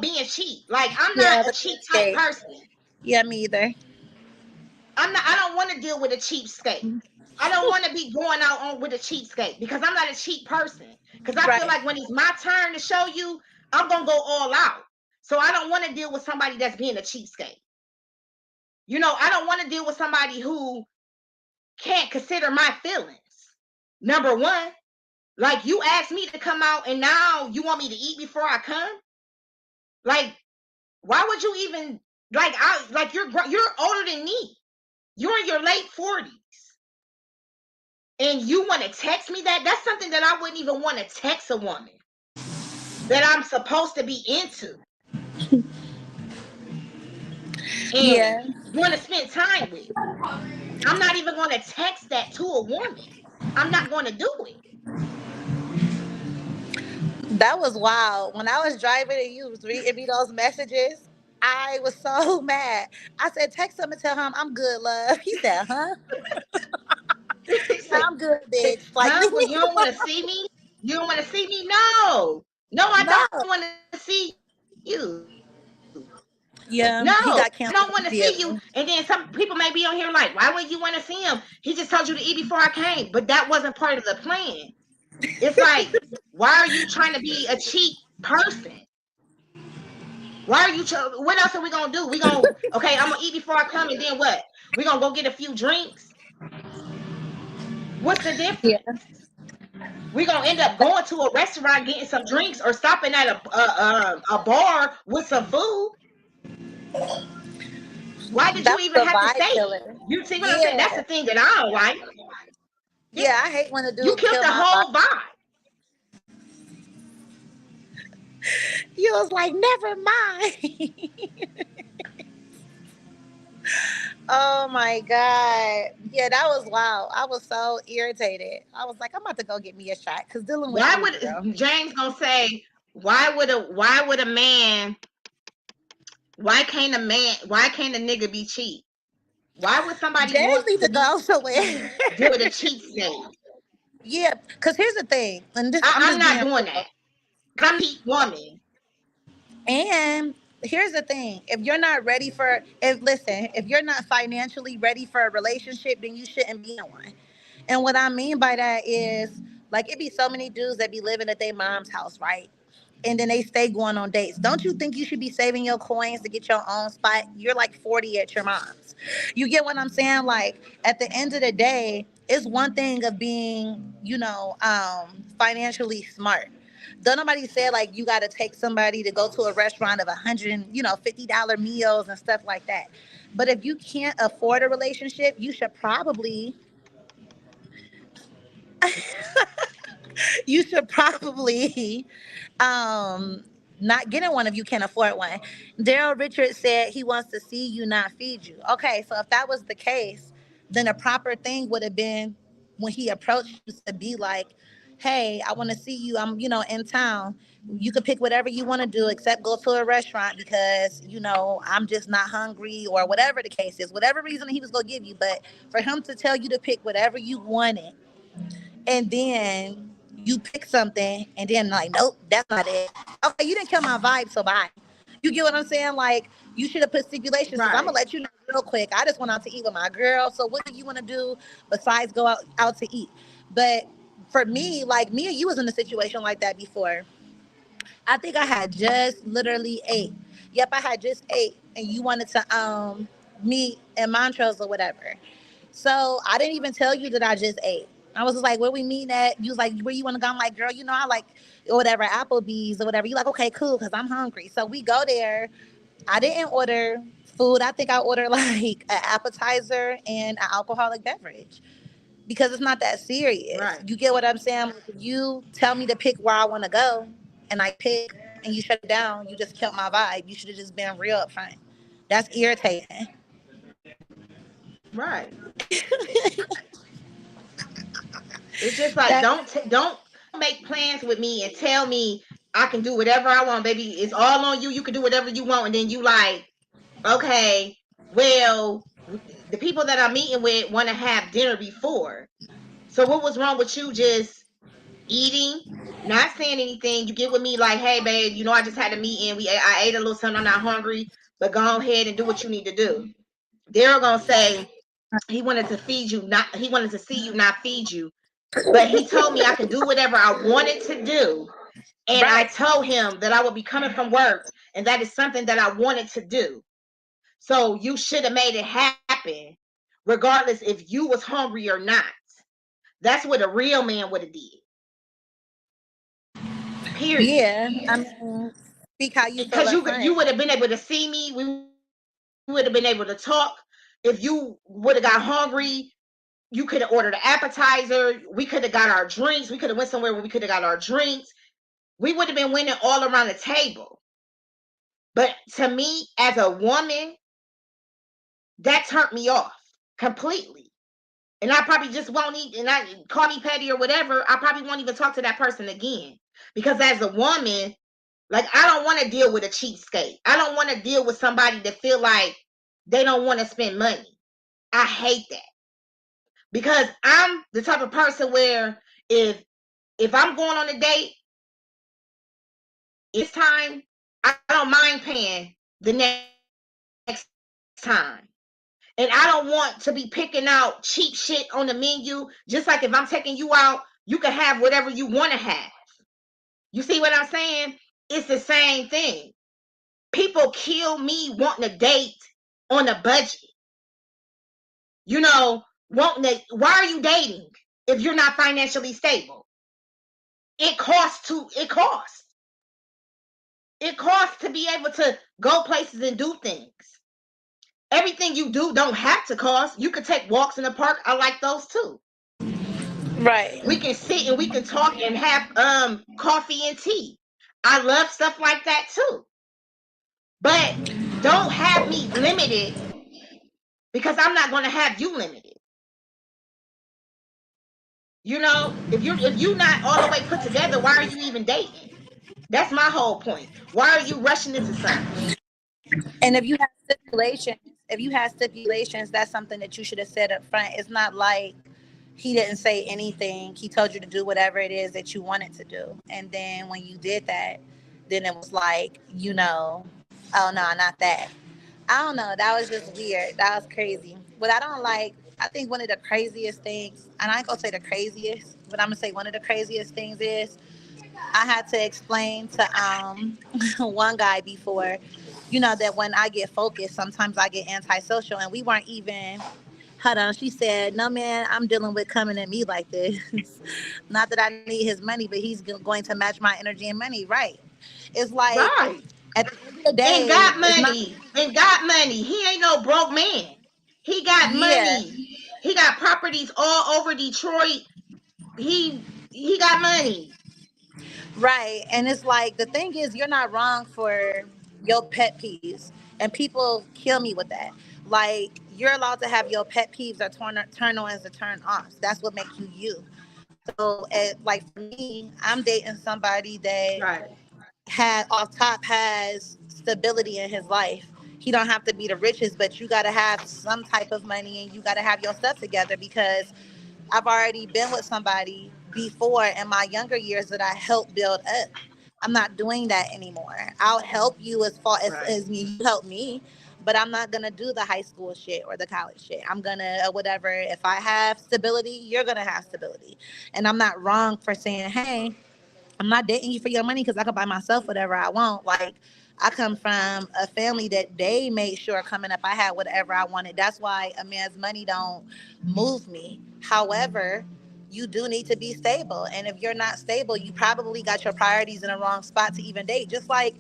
being cheap. Like, I'm not Yeah, a the cheap type cheapskate. person. Yeah, me either. I don't want to deal with a cheapskate. I don't want to be going out on with a cheapskate because I'm not a cheap person. Because I feel Right. like when it's my turn to show you, I'm gonna go all out. So I don't want to deal with somebody that's being a cheapskate. I don't want to deal with somebody who can't consider my feelings. Number one, like you asked me to come out and now you want me to eat before I come? Like, why would you even you're older than me. You're in your late 40s. And you want to text me that? That's something that I wouldn't even want to text a woman that I'm supposed to be into and Yeah. want to spend time with. I'm not even going to text that to a woman. I'm not going to do it. That was wild. When I was driving and you was reading me those messages, I was so mad. I said, text him and tell him I'm good, love. He said, huh? I'm good, bitch. Like, Huh? leave Well, me you don't want to alone. see me? You don't want to see me? No. No, I No. don't want to see you. No, I don't want Yeah, to he see got you. canceled And then some immediately. people may be on here like, why would you want to see him? He just told you to eat before I came. But that wasn't part of the plan. It's like, why are you trying to be a cheap person? What else are we gonna do? Okay, I'm gonna eat before I come, and then what? We gonna go get a few drinks? What's the Yeah. difference? We gonna end up going to a restaurant, getting some drinks, or stopping at a bar with some food. Why did you That was even a have to vibe say it? killer. You see what I'm saying? That's Yeah. the thing that I don't like. Yeah, Yeah, I hate when a you dude killed kill the my vibe. whole vibe. You was like, never mind. Oh my God. Yeah, that was wild. I was so irritated. I was like, I'm about to go get me a shot because dealing with Why you, girl. would James gonna say? Why would a man? Why can't a nigga be cheap? Why would somebody James want need to to be go somewhere. deal with a cheap state? Yeah, because here's the thing, and this I'm I'm just not being doing real. that. I'm a cheap woman. And here's the thing: if you're not ready for, if listen, if you're not financially ready for a relationship, then you shouldn't be in one. And what I mean by that is, like, it be so many dudes that be living at their mom's house, right? And then they stay going on dates. Don't you think you should be saving your coins to get your own spot? You're like 40 at your mom's. You get what I'm saying? Like, at the end of the day, it's one thing of being, financially smart. Don't nobody say like you got to take somebody to go to a restaurant of $150 meals and stuff like that. But if you can't afford a relationship, you should probably you should probably not getting one if you can't afford one. Daryl Richards said he wants to see you, not feed you. Okay, so if that was the case, then a proper thing would have been when he approached you to be like, hey, I want to see you. I'm, in town. You could pick whatever you want to do except go to a restaurant because, I'm just not hungry or whatever the case is, whatever reason he was going to give you. But for him to tell you to pick whatever you wanted and then you pick something and then like, nope, that's not it. Okay, you didn't kill my vibe, so bye. You get what I'm saying? Like, you should have put stipulations because I'm gonna Right. let you know real quick. I just went out to eat with my girl. So what do you want to do besides go out to eat? But for me, like me and you was in a situation like that before. I think I had just literally ate. Yep, I had just ate, and you wanted to meet in Montrose or whatever. So I didn't even tell you that I just ate. I was just like, where we meeting at? You was like, where you want to go? I'm like, girl, I like or whatever, Applebee's or whatever. You like, okay, cool, because I'm hungry. So we go there. I didn't order food. I think I ordered like an appetizer and an alcoholic beverage because it's not that serious. Right. You get what I'm saying? You tell me to pick where I want to go, and I pick, and you shut it down, you just killed my vibe. You should have just been real up front. That's irritating. Right. It's just like That don't make plans with me and tell me I can do whatever I want, baby. It's all on you. You can do whatever you want, and then you like, okay, well, the people that I'm meeting with want to have dinner before. So what was wrong with you just eating, not saying anything? You get with me like, hey, babe, I just had a meeting. I ate a little something. I'm not hungry, but go ahead and do what you need to do. They're gonna say he wanted to feed you, not he wanted to see you, not feed you. But he told me I could do whatever I wanted to do. And I right. told him that I would be coming from work, and that is something that I wanted to do. So you should have made it happen, regardless if you was hungry or not. That's what a real man would have did. Period. Yeah. I mean, speak how you feel Because up you front. would have been able to see me. We would have been able to talk. If you would have got hungry, you could have ordered an appetizer. We could have got our drinks. We could have went somewhere where we could have got our drinks. We would have been winning all around the table. But to me, as a woman, that turned me off completely. And I probably just won't even, and I call me petty or whatever, I probably won't even talk to that person again. Because as a woman, like, I don't want to deal with a cheapskate. I don't want to deal with somebody that feel like they don't want to spend money. I hate that. Because I'm the type of person where if I'm going on a date, it's time, I don't mind paying the next time. And I don't want to be picking out cheap shit on the menu. Just like if I'm taking you out, you can have whatever you want to have. You see what I'm saying? It's the same thing. People kill me wanting to date on a budget. Wanting to, why are you dating if you're not financially stable? It costs. It costs to be able to go places and do things. Everything you do don't have to cost. You could take walks in the park. I like those too. Right. We can sit and we can talk and have coffee and tea. I love stuff like that too. But don't have me limited, because I'm not going to have you limited. If you're not all the way put together, why are you even dating? That's my whole point. Why are you rushing into something? And if you have stipulations, that's something that you should have said up front. It's not like he didn't say anything. He told you to do whatever it is that you wanted to do. And then when you did that, then it was like, oh no, not that. I don't know. That was just weird. That was crazy. What I don't like, I think one of the craziest things, and I ain't gonna say the craziest, but I'm gonna say one of the craziest things is I had to explain to one guy before, that when I get focused, sometimes I get antisocial, and we weren't even. Hold on, she said, "No, man, I'm dealing with coming at me like this. Not that I need his money, but he's going to match my energy and money, right? It's like Right. at the end of the And day, got it's not. money. And got money. He ain't no broke man. He got Yeah, money. He got properties all over Detroit. He got money. right. And it's like the thing is, you're not wrong for your pet peeves, and people kill me with that. Like you're allowed to have your pet peeves or turn ons or turn offs. That's what makes you you. So, like for me, I'm dating somebody that Right. had off top has stability in his life. He don't have to be the richest, but you got to have some type of money and you got to have your stuff together because I've already been with somebody before in my younger years that I helped build up. I'm not doing that anymore. I'll help you as far Right. as you help me, but I'm not gonna do the high school shit or the college shit. I'm gonna whatever. If I have stability, you're gonna have stability, and I'm not wrong for saying, hey, I'm not dating you for your money because I can buy myself whatever I want. Like, I come from a family that they made sure coming up I had whatever I wanted. That's why a man's money don't move me. However, you do need to be stable. And if you're not stable, you probably got your priorities in the wrong spot to even date. Just like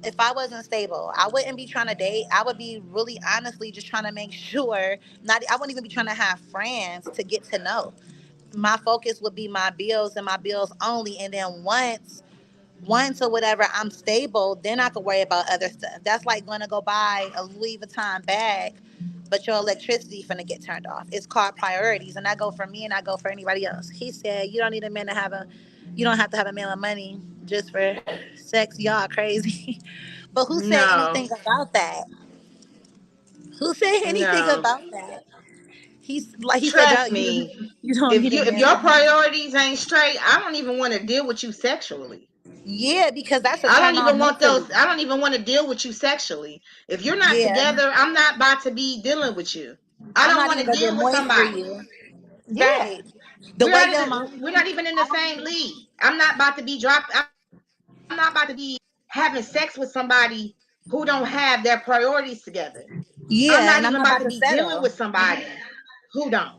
if I wasn't stable, I wouldn't be trying to date. I would be really honestly just trying to make sure not I wouldn't even be trying to have friends to get to know. My focus would be my bills and my bills only. And then once Once or whatever I'm stable, then I could worry about other stuff. That's like going to go buy a Louis Vuitton bag, but your electricity finna get turned off. It's called priorities, and I go for me and I go for anybody else. He said, "You don't need a man to have a, you don't have to have a man with money just for sex. Y'all crazy." But who said No, anything about that? Who said anything no. about that? He's like he said, Trust "Y'all, me. you don't need a If man your with money." priorities ain't straight, I don't even want to deal with you sexually. Yeah, because that's a I don't turn on even want mentally. those. I don't even want to deal with you sexually. If you're not Yeah, together, I'm not about to be dealing with you. I I'm don't not want even to gonna get deal with moist for somebody. you. Yeah. Right. The way your We're mind. not even in the I don't same even. league. I'm not about to be dropped. I'm not about to be having sex with somebody who don't have their priorities together. I'm not even Yeah, and about I'm to not be about to dealing with settle. somebody who don't.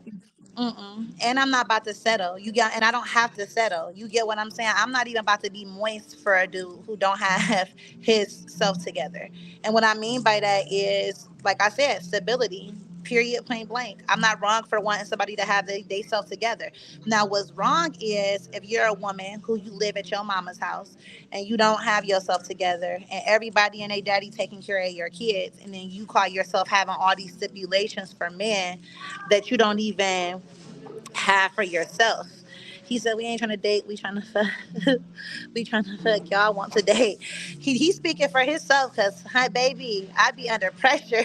Mm-mm. And I'm not about to settle. You get, and I don't have to settle. You get what I'm saying? I'm not even about to be moist for a dude who don't have his self together. And what I mean by that is, like I said, stability. Period. Plain blank. I'm not wrong for wanting somebody to have they self together. Now, what's wrong is if you're a woman who you live at your mama's house and you don't have yourself together, and everybody and their daddy taking care of your kids, and then you call yourself having all these stipulations for men that you don't even have for yourself. He said, "We ain't trying to date. We trying to fuck. We trying to fuck. Y'all want to date." He's speaking for himself because, hi, baby, I be under pressure.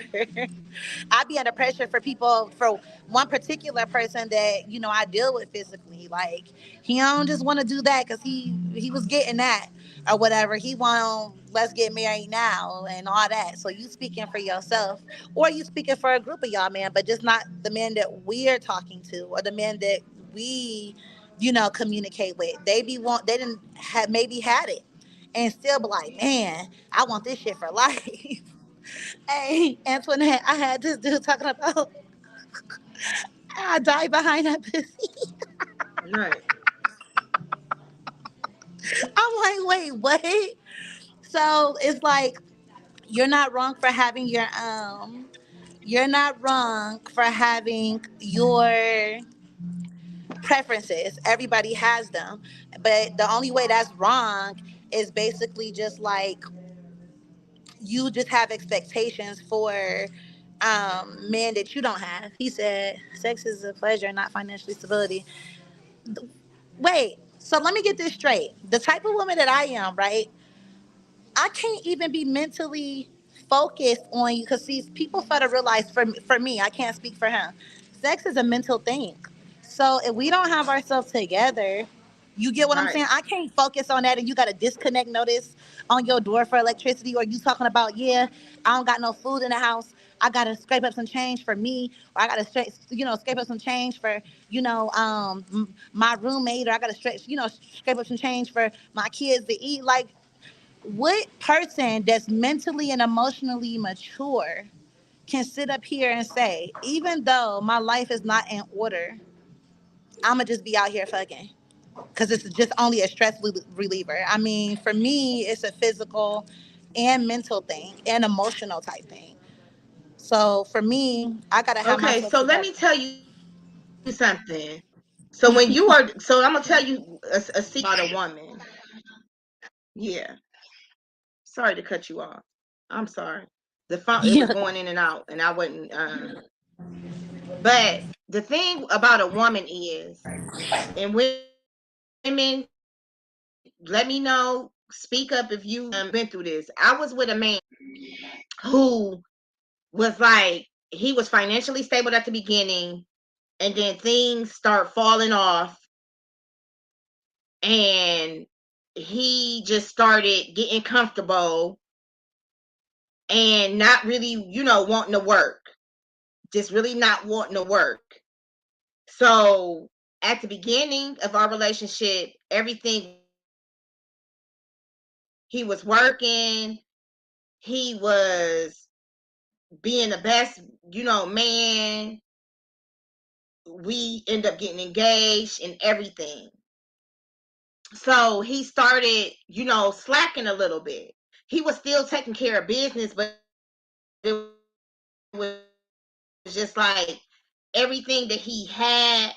I be under pressure for people, for one particular person that, I deal with physically. Like, he don't just want to do that because he was getting that or whatever. He want, let's get married now and all that. So you speaking for yourself, or you speaking for a group of y'all, man, but just not the men that we're talking to or the men that we, communicate with. They didn't have, maybe had it and still be like, man, I want this shit for life. Hey, Antoinette, I had this dude talking about I die behind that pussy. Right. I'm like, wait, what? So it's like you're not wrong for having your you're not wrong for having your preferences. Everybody has them. But the only way that's wrong is basically just like you just have expectations for men that you don't have. He said sex is a pleasure, not financially stability. Wait, so let me get this straight. The type of woman that I am, right? I can't even be mentally focused on you because see, people fail to realize for me, I can't speak for him. Sex is a mental thing. So if we don't have ourselves together, you get what I'm Right. saying? I can't focus on that and you got a disconnect notice on your door for electricity, or you talking about, yeah, I don't got no food in the house. I gotta scrape up some change for me, or I gotta scrape up some change for, my roommate, or I gotta scrape up some change for my kids to eat. Like, what person that's mentally and emotionally mature can sit up here and say, even though my life is not in order, I'ma just be out here fucking? Because it's just only a stress reliever. I mean, for me, it's a physical and mental thing and emotional type thing. So for me, I gotta have Okay. myself So let together. me tell you something. So when you are, so I'm gonna tell you a secret about a woman. Yeah. Sorry to cut you off. I'm sorry. The phone, it was Yeah. going in and out, and I wasn't. But the thing about a woman is, and women, let me know. Speak up if you been through this. I was with a man who was like, he was financially stable at the beginning, and then things start falling off, and he just started getting comfortable and not really, wanting to work. Just really not wanting to work. So at the beginning of our relationship, everything was good. He was working, he was being the best, man. We end up getting engaged and everything. So he started, slacking a little bit. He was still taking care of business, but it was just like everything that he had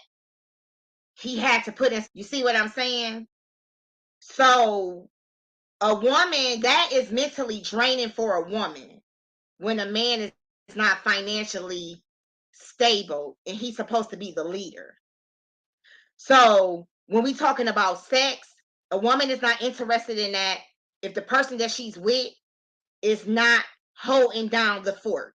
to put in service. You see what I'm saying? So A woman, that is mentally draining for a woman when a man is not financially stable and he's supposed to be the leader. So when we talking about sex, a woman is not interested in that if the person that she's with is not holding down the fork.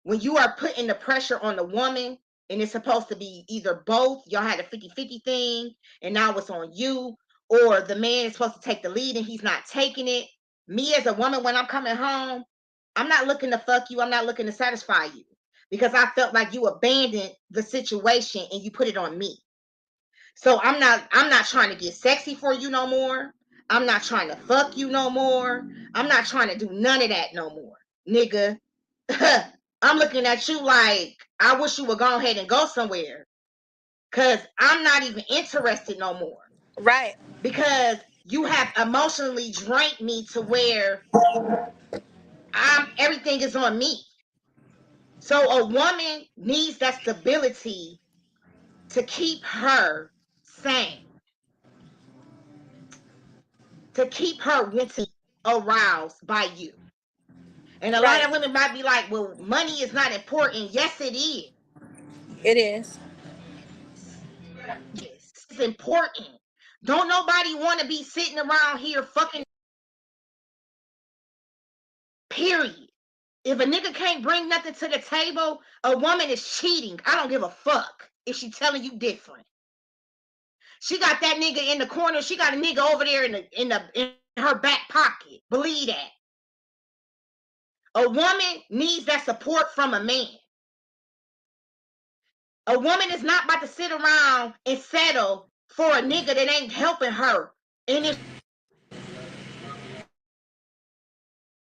When you are putting the pressure on the woman and it's supposed to be either both, y'all had a 50-50 thing and now it's on you, or the man is supposed to take the lead and he's not taking it. Me as a woman, when I'm coming home, I'm not looking to fuck you. I'm not looking to satisfy you because I felt like you abandoned the situation and you put it on me. So I'm not trying to get sexy for you no more. I'm not trying to fuck you no more. I'm not trying to do none of that no more, nigga. I'm looking at you like I wish you would go ahead and go somewhere because I'm not even interested no more Right. because you have emotionally drained me to where I'm everything is on me. So a woman needs that stability to keep her sane, to keep her mentally aroused by you. And a lot Right. of women might be like, well, money is not important. Yes, it is. It is. Yes, it's important. Don't nobody want to be sitting around here fucking, period. If a nigga can't bring nothing to the table, a woman is cheating. I don't give a fuck if she telling you different. She got that nigga in the corner. She got a nigga over there in her back pocket. Believe that. A woman needs that support from a man. A woman is not about to sit around and settle for a nigga that ain't helping her. And if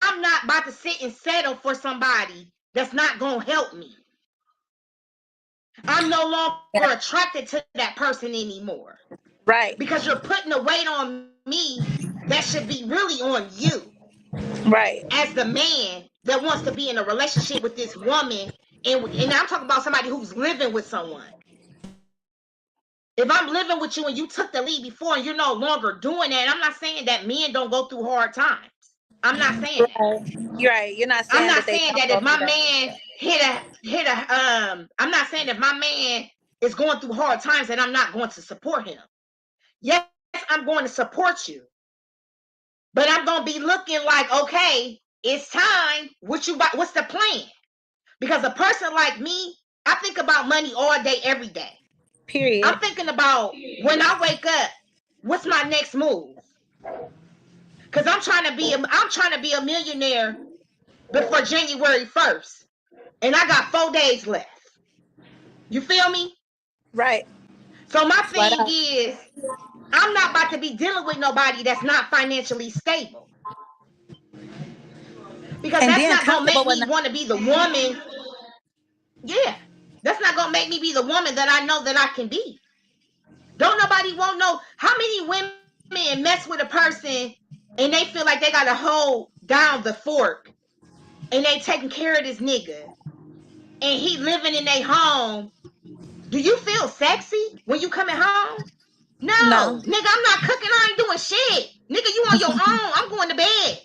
I'm not about to sit and settle for somebody that's not gonna help me, I'm no longer Yeah. attracted to that person anymore Right. because you're putting a weight on me that should be really on you Right. as the man that wants to be in a relationship with this woman. And I'm talking about somebody who's living with someone. If I'm living with you and you took the lead before and you're no longer doing that, I'm not saying that men don't go through hard times. I'm not saying that. Right. You're right. You're not I'm saying not that they saying don't that go if through my that. man I'm not saying if my man is going through hard times that I'm not going to support him. Yes, I'm going to support you. But I'm going to be looking like, okay, it's time. What's the plan? Because a person like me, I think about money all day, every day. I'm Period. thinking about when I wake up, what's my next move? Because I'm trying to be a millionaire before January 1st. And I got 4 days left. You feel me? Right. So my Flat thing out. is, I'm not about to be dealing with nobody that's not financially stable. Because And that's being not gonna comfortable make with me want to be the woman. Yeah. That's not gonna make me be the woman that I know that I can be. Don't nobody won't know how many women mess with a person and they feel like they gotta hold down the fork and they taking care of this nigga and he living in their home. Do you feel sexy when you coming home? no. No, nigga, I'm not cooking. I ain't doing shit. Nigga, you on your own. I'm going to bed.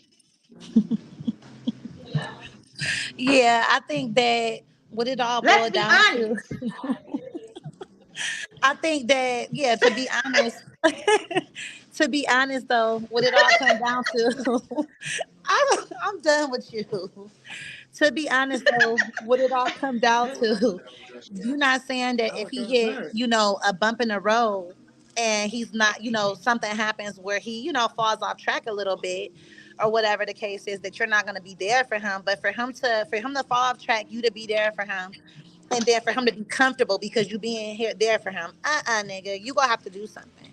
Yeah, I think that what it all Let's boiled be down to, honest. I think that, yeah, to be honest, to be honest though, what it all comes down to, I'm done with you. To be honest though, what it all come down to, you're not saying that if he hit, a bump in the road and he's not, something happens where he, falls off track a little bit or whatever the case is, that you're not going to be there for him. But for him to fall off track, you to be there for him, and then for him to be comfortable because you being here there for him. Nigga, you gonna have to do something.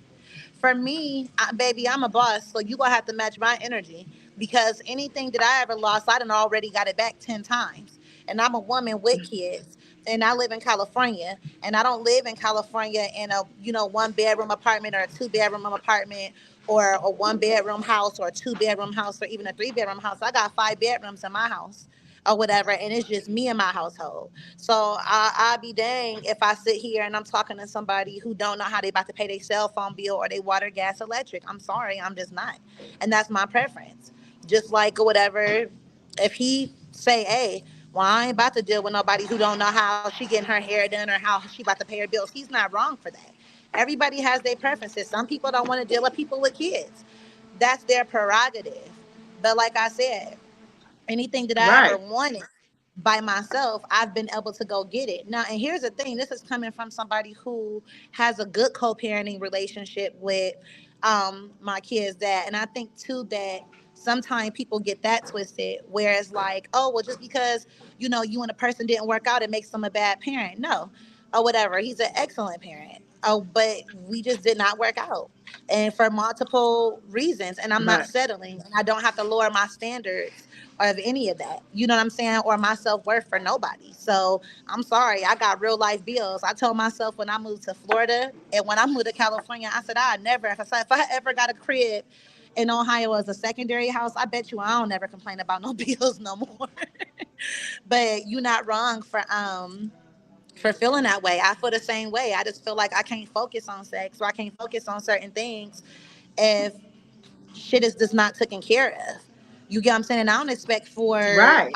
For me, baby, I'm a boss, so you gonna have to match my energy because anything that I ever lost, I done already got it back 10 times. And I'm a woman with kids, and I live in California, and I don't live in California in a 1 bedroom apartment or a 2 bedroom apartment or a 1 bedroom house or a 2 bedroom house or even a 3 bedroom house. I got 5 bedrooms in my house. or whatever, and it's just me and my household. So I be dang if I sit here and I'm talking to somebody who don't know how they about to pay their cell phone bill or they water, gas, electric. I'm sorry, I'm just not, and that's my preference. Just like or whatever, if he say, hey, well, I ain't about to deal with nobody who don't know how she getting her hair done or how she about to pay her bills. He's not wrong for that. Everybody has their preferences. Some people don't want to deal with people with kids. That's their prerogative. But like I said, anything that I ever Right. wanted by myself, I've been able to go get it. Now, and here's the thing, this is coming from somebody who has a good co-parenting relationship with my kids' dad. And I think too that sometimes people get that twisted, whereas like, oh, well, just because, you and a person didn't work out, it makes them a bad parent. No, or whatever. He's an excellent parent. Oh, but we just did not work out. And for multiple reasons. And I'm not Right. settling. And I don't have to lower my standards of any of that. You know what I'm saying? Or my self worth for nobody. So I'm sorry. I got real life bills. I told myself when I moved to Florida and when I moved to California, I said, I never, if I ever got a crib in Ohio as a secondary house, I bet you I don't ever complain about no bills no more. But you're not wrong for feeling that way. I feel the same way. I just feel like I can't focus on sex or I can't focus on certain things if shit is just not taken care of. You get what I'm saying? And I don't expect for Right.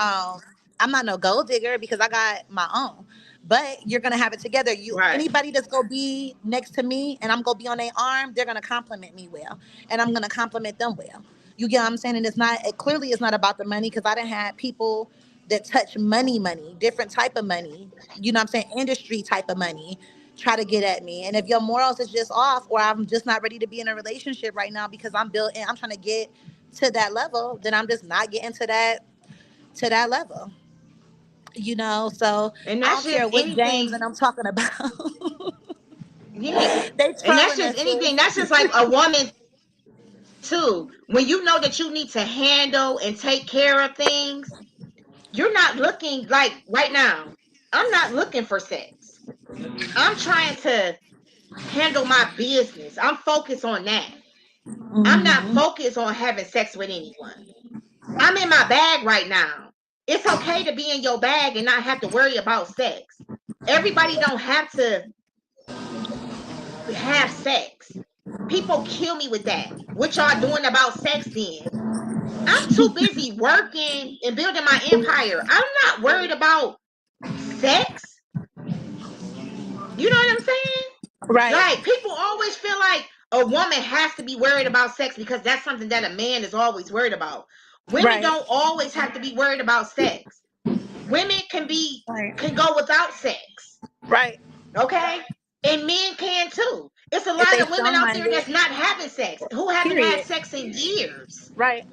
I'm not no gold digger because I got my own. But you're gonna have it together. You Right. anybody that's gonna be next to me and I'm gonna be on their arm, they're gonna compliment me well. And I'm gonna compliment them well. You get what I'm saying? And it clearly it's not about the money because I done had people that touch money, different type of money, you know what I'm saying, industry type of money, try to get at me. And if your morals is just off or I'm just not ready to be in a relationship right now because I'm built and I'm trying to get to that level, then I'm just not getting to that level. So And I that's don't care just what James and anything. I'm talking about. Yeah. They And that's trolling just us, sis. anything. That's just like a woman too. When you know that you need to handle and take care of things, you're not looking like right now. I'm not looking for sex. I'm trying to handle my business. I'm focused on that. I'm not Hmm. focused on having sex with anyone. I'm in my bag right now. It's okay to be in your bag and not have to worry about sex. Everybody don't have to have sex. People kill me with that. What y'all doing about sex then? I'm too busy working and building my empire. I'm not worried about sex. You know what I'm saying? Right, Like, people always feel like a woman has to be worried about sex because that's something that a man is always worried about. Women right, don't always have to be worried about sex. Women right, can go without sex. right. Okay? And men can too. It's a If lot they of women strong out there minded, that's not having sex, who haven't had period. sex in years. Right,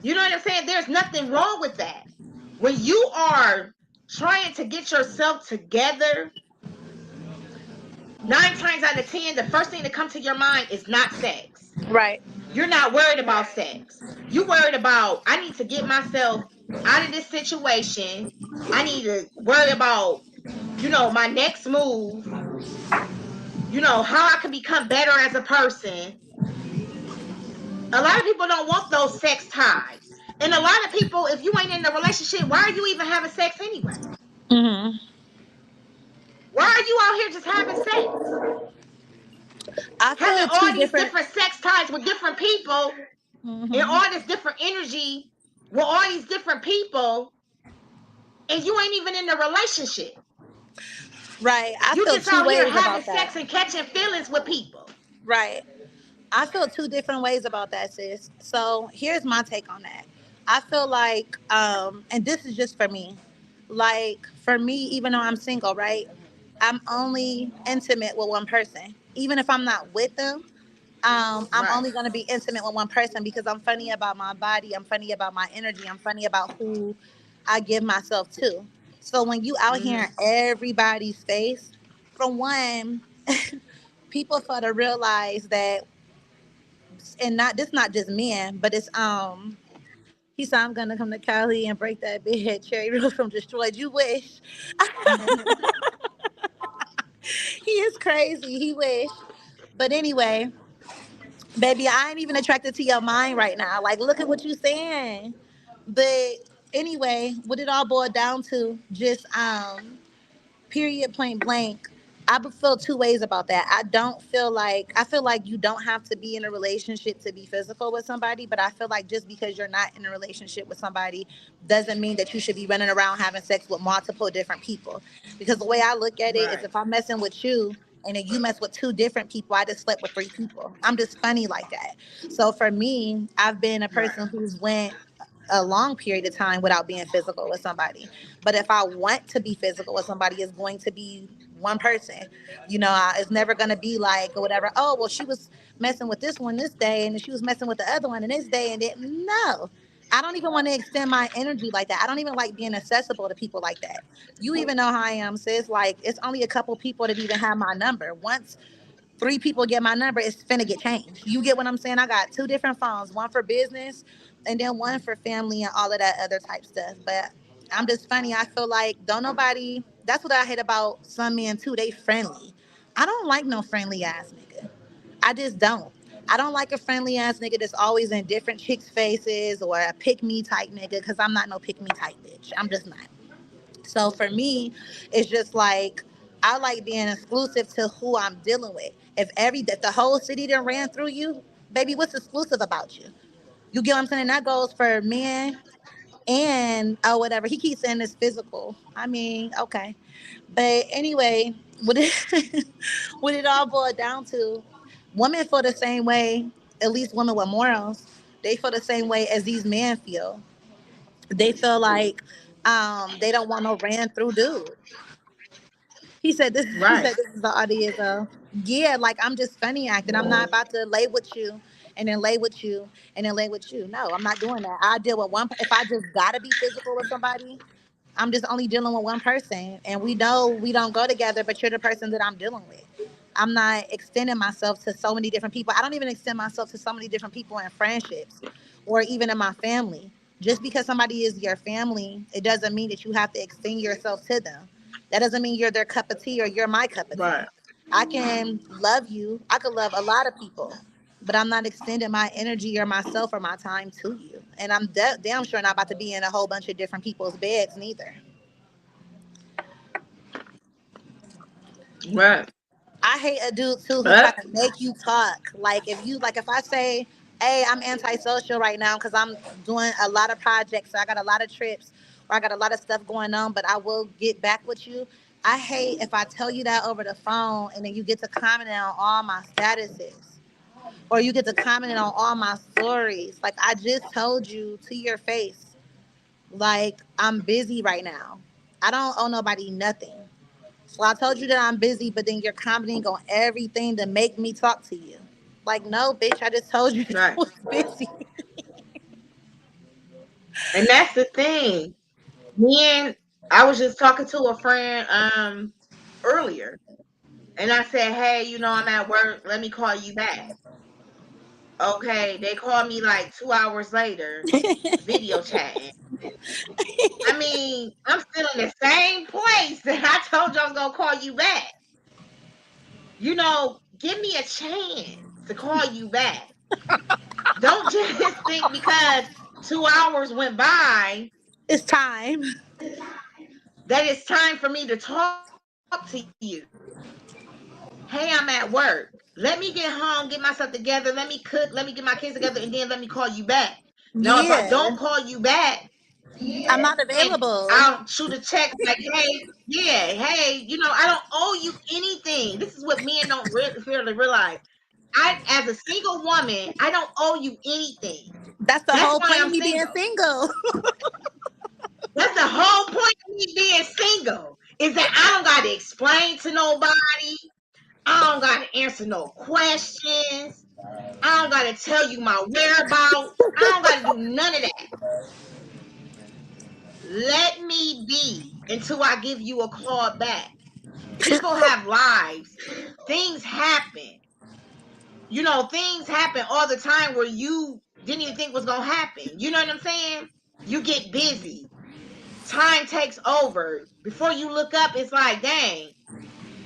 You know what I'm saying? There's nothing wrong with that. When you are trying to get yourself together, 9 times out of 10, the first thing that comes to your mind is not sex. right, You're not worried about sex. You worried about, I need to get myself out of this situation. I need to worry about, my next move, how I can become better as a person. A lot of people don't want those sex ties. And a lot of people, if you ain't in a relationship, why are you even having sex anyway? hmm. Why are you out here just having sex? I Having feel all two these different. different sex ties with different people and Hmm. all this different energy with all these different people, and you ain't even in a relationship. Right, I You feel just two out here ways having about that. sex and catching feelings with people. Right. I feel two different ways about that, sis. So here's my take on that. I feel like, and this is just for me, like for me, even though I'm single, right? I'm only intimate with one person. Even if I'm not with them, I'm Right. only going to be intimate with one person because I'm funny about my body. I'm funny about my energy. I'm funny about who I give myself to. So when you out here in Mm-hmm. everybody's face, for one, people sort of realize that, and not just men, but it's he said I'm gonna come to Cali and break that big head cherry roof from destroyed. You wish. He is crazy. He wish. But anyway, baby, I ain't even attracted to your mind right now. Like, look at what you saying. But anyway, what it all boiled down to, just period, point blank, I feel two ways about that. I feel like you don't have to be in a relationship to be physical with somebody, but I feel like just because you're not in a relationship with somebody doesn't mean that you should be running around having sex with multiple different people. Because the way I look at it is, Right. if I'm messing with you and then you mess with two different people, I just slept with three people. I'm just funny like that. So for me, I've been a Right. person who's went a long period of time without being physical with somebody. But if I want to be physical with somebody, it's going to be one person. It's never going to be like or whatever. Oh, well, she was messing with this one this day, and then she was messing with the other one and this day, and then no. I don't even want to extend my energy like that. I don't even like being accessible to people like that. You even know how I am, sis. Like, it's only a couple people that even have my number. Once three people get my number, it's finna get changed. You get what I'm saying? I got two different phones, one for business and then one for family and all of that other type stuff. But I'm just funny. I feel like don't nobody, that's what I hate about some men too. They friendly. I don't like no friendly ass nigga. I just don't. I don't like a friendly ass nigga that's always in different chicks' faces or a pick me type nigga, because I'm not no pick me type bitch. I'm just not. So for me, it's just like I like being exclusive to who I'm dealing with. If the whole city done ran through you, baby, what's exclusive about you? You get what I'm saying? That goes for men and whatever. He keeps saying it's physical. I mean, okay. But anyway, what it what it all boiled down to, women feel the same way, at least women with morals, they feel the same way as these men feel. They feel like they don't want no ran through dude. He said this. He Right. said this is the audience. Yeah, like I'm just funny acting. I'm not about to lay with you, and then lay with you, and then lay with you. No, I'm not doing that. I deal with one. If I just gotta be physical with somebody, I'm just only dealing with one person, and we know we don't go together. But you're the person that I'm dealing with. I'm not extending myself to so many different people. I don't even extend myself to so many different people in friendships, or even in my family. Just because somebody is your family, it doesn't mean that you have to extend yourself to them. That doesn't mean you're their cup of tea or you're my cup of tea. Right. I can love you. I could love a lot of people, but I'm not extending my energy or myself or my time to you. And I'm damn sure not about to be in a whole bunch of different people's beds neither. Right. I hate a dude too who try Right. to make you talk. If I say, "Hey, I'm antisocial right now because I'm doing a lot of projects, so I got a lot of trips, or I got a lot of stuff going on, but I will get back with you." I hate if I tell you that over the phone and then you get to comment on all my statuses, or you get to comment on all my stories. Like, I just told you to your face, like, I'm busy right now. I don't owe nobody nothing. So I told you that I'm busy, but then you're commenting on everything to make me talk to you. Like, no, bitch, I just told you that I Right. was busy. And that's the thing. Me and I was just talking to a friend earlier, and I said, "Hey, I'm at work. Let me call you back." Okay, they called me like 2 hours later, video chatting. I mean, I'm still in the same place that I told you I was gonna call you back. Give me a chance to call you back. Don't just think because 2 hours went by It's time. that it's time for me to talk to you. Hey, I'm at work. Let me get home, get myself together. Let me cook. Let me get my kids together, and then let me call you back. Now, if I don't call Yeah, you back, I'm not then available. I'll shoot a text like, "Hey, yeah, hey, I don't owe you anything." This is what men don't really realize. As a single woman, I don't owe you anything. That's the That's whole why point of I'm me being single. single. That's the whole point of me being single. Is that I don't got to explain to nobody. I don't got to answer no questions. I don't got to tell you my whereabouts. I don't got to do none of that. Let me be until I give you a call back. People have lives. Things happen. Things happen all the time where you didn't even think was going to happen. You know what I'm saying? You get busy. Time takes over. Before you look up, it's like, dang,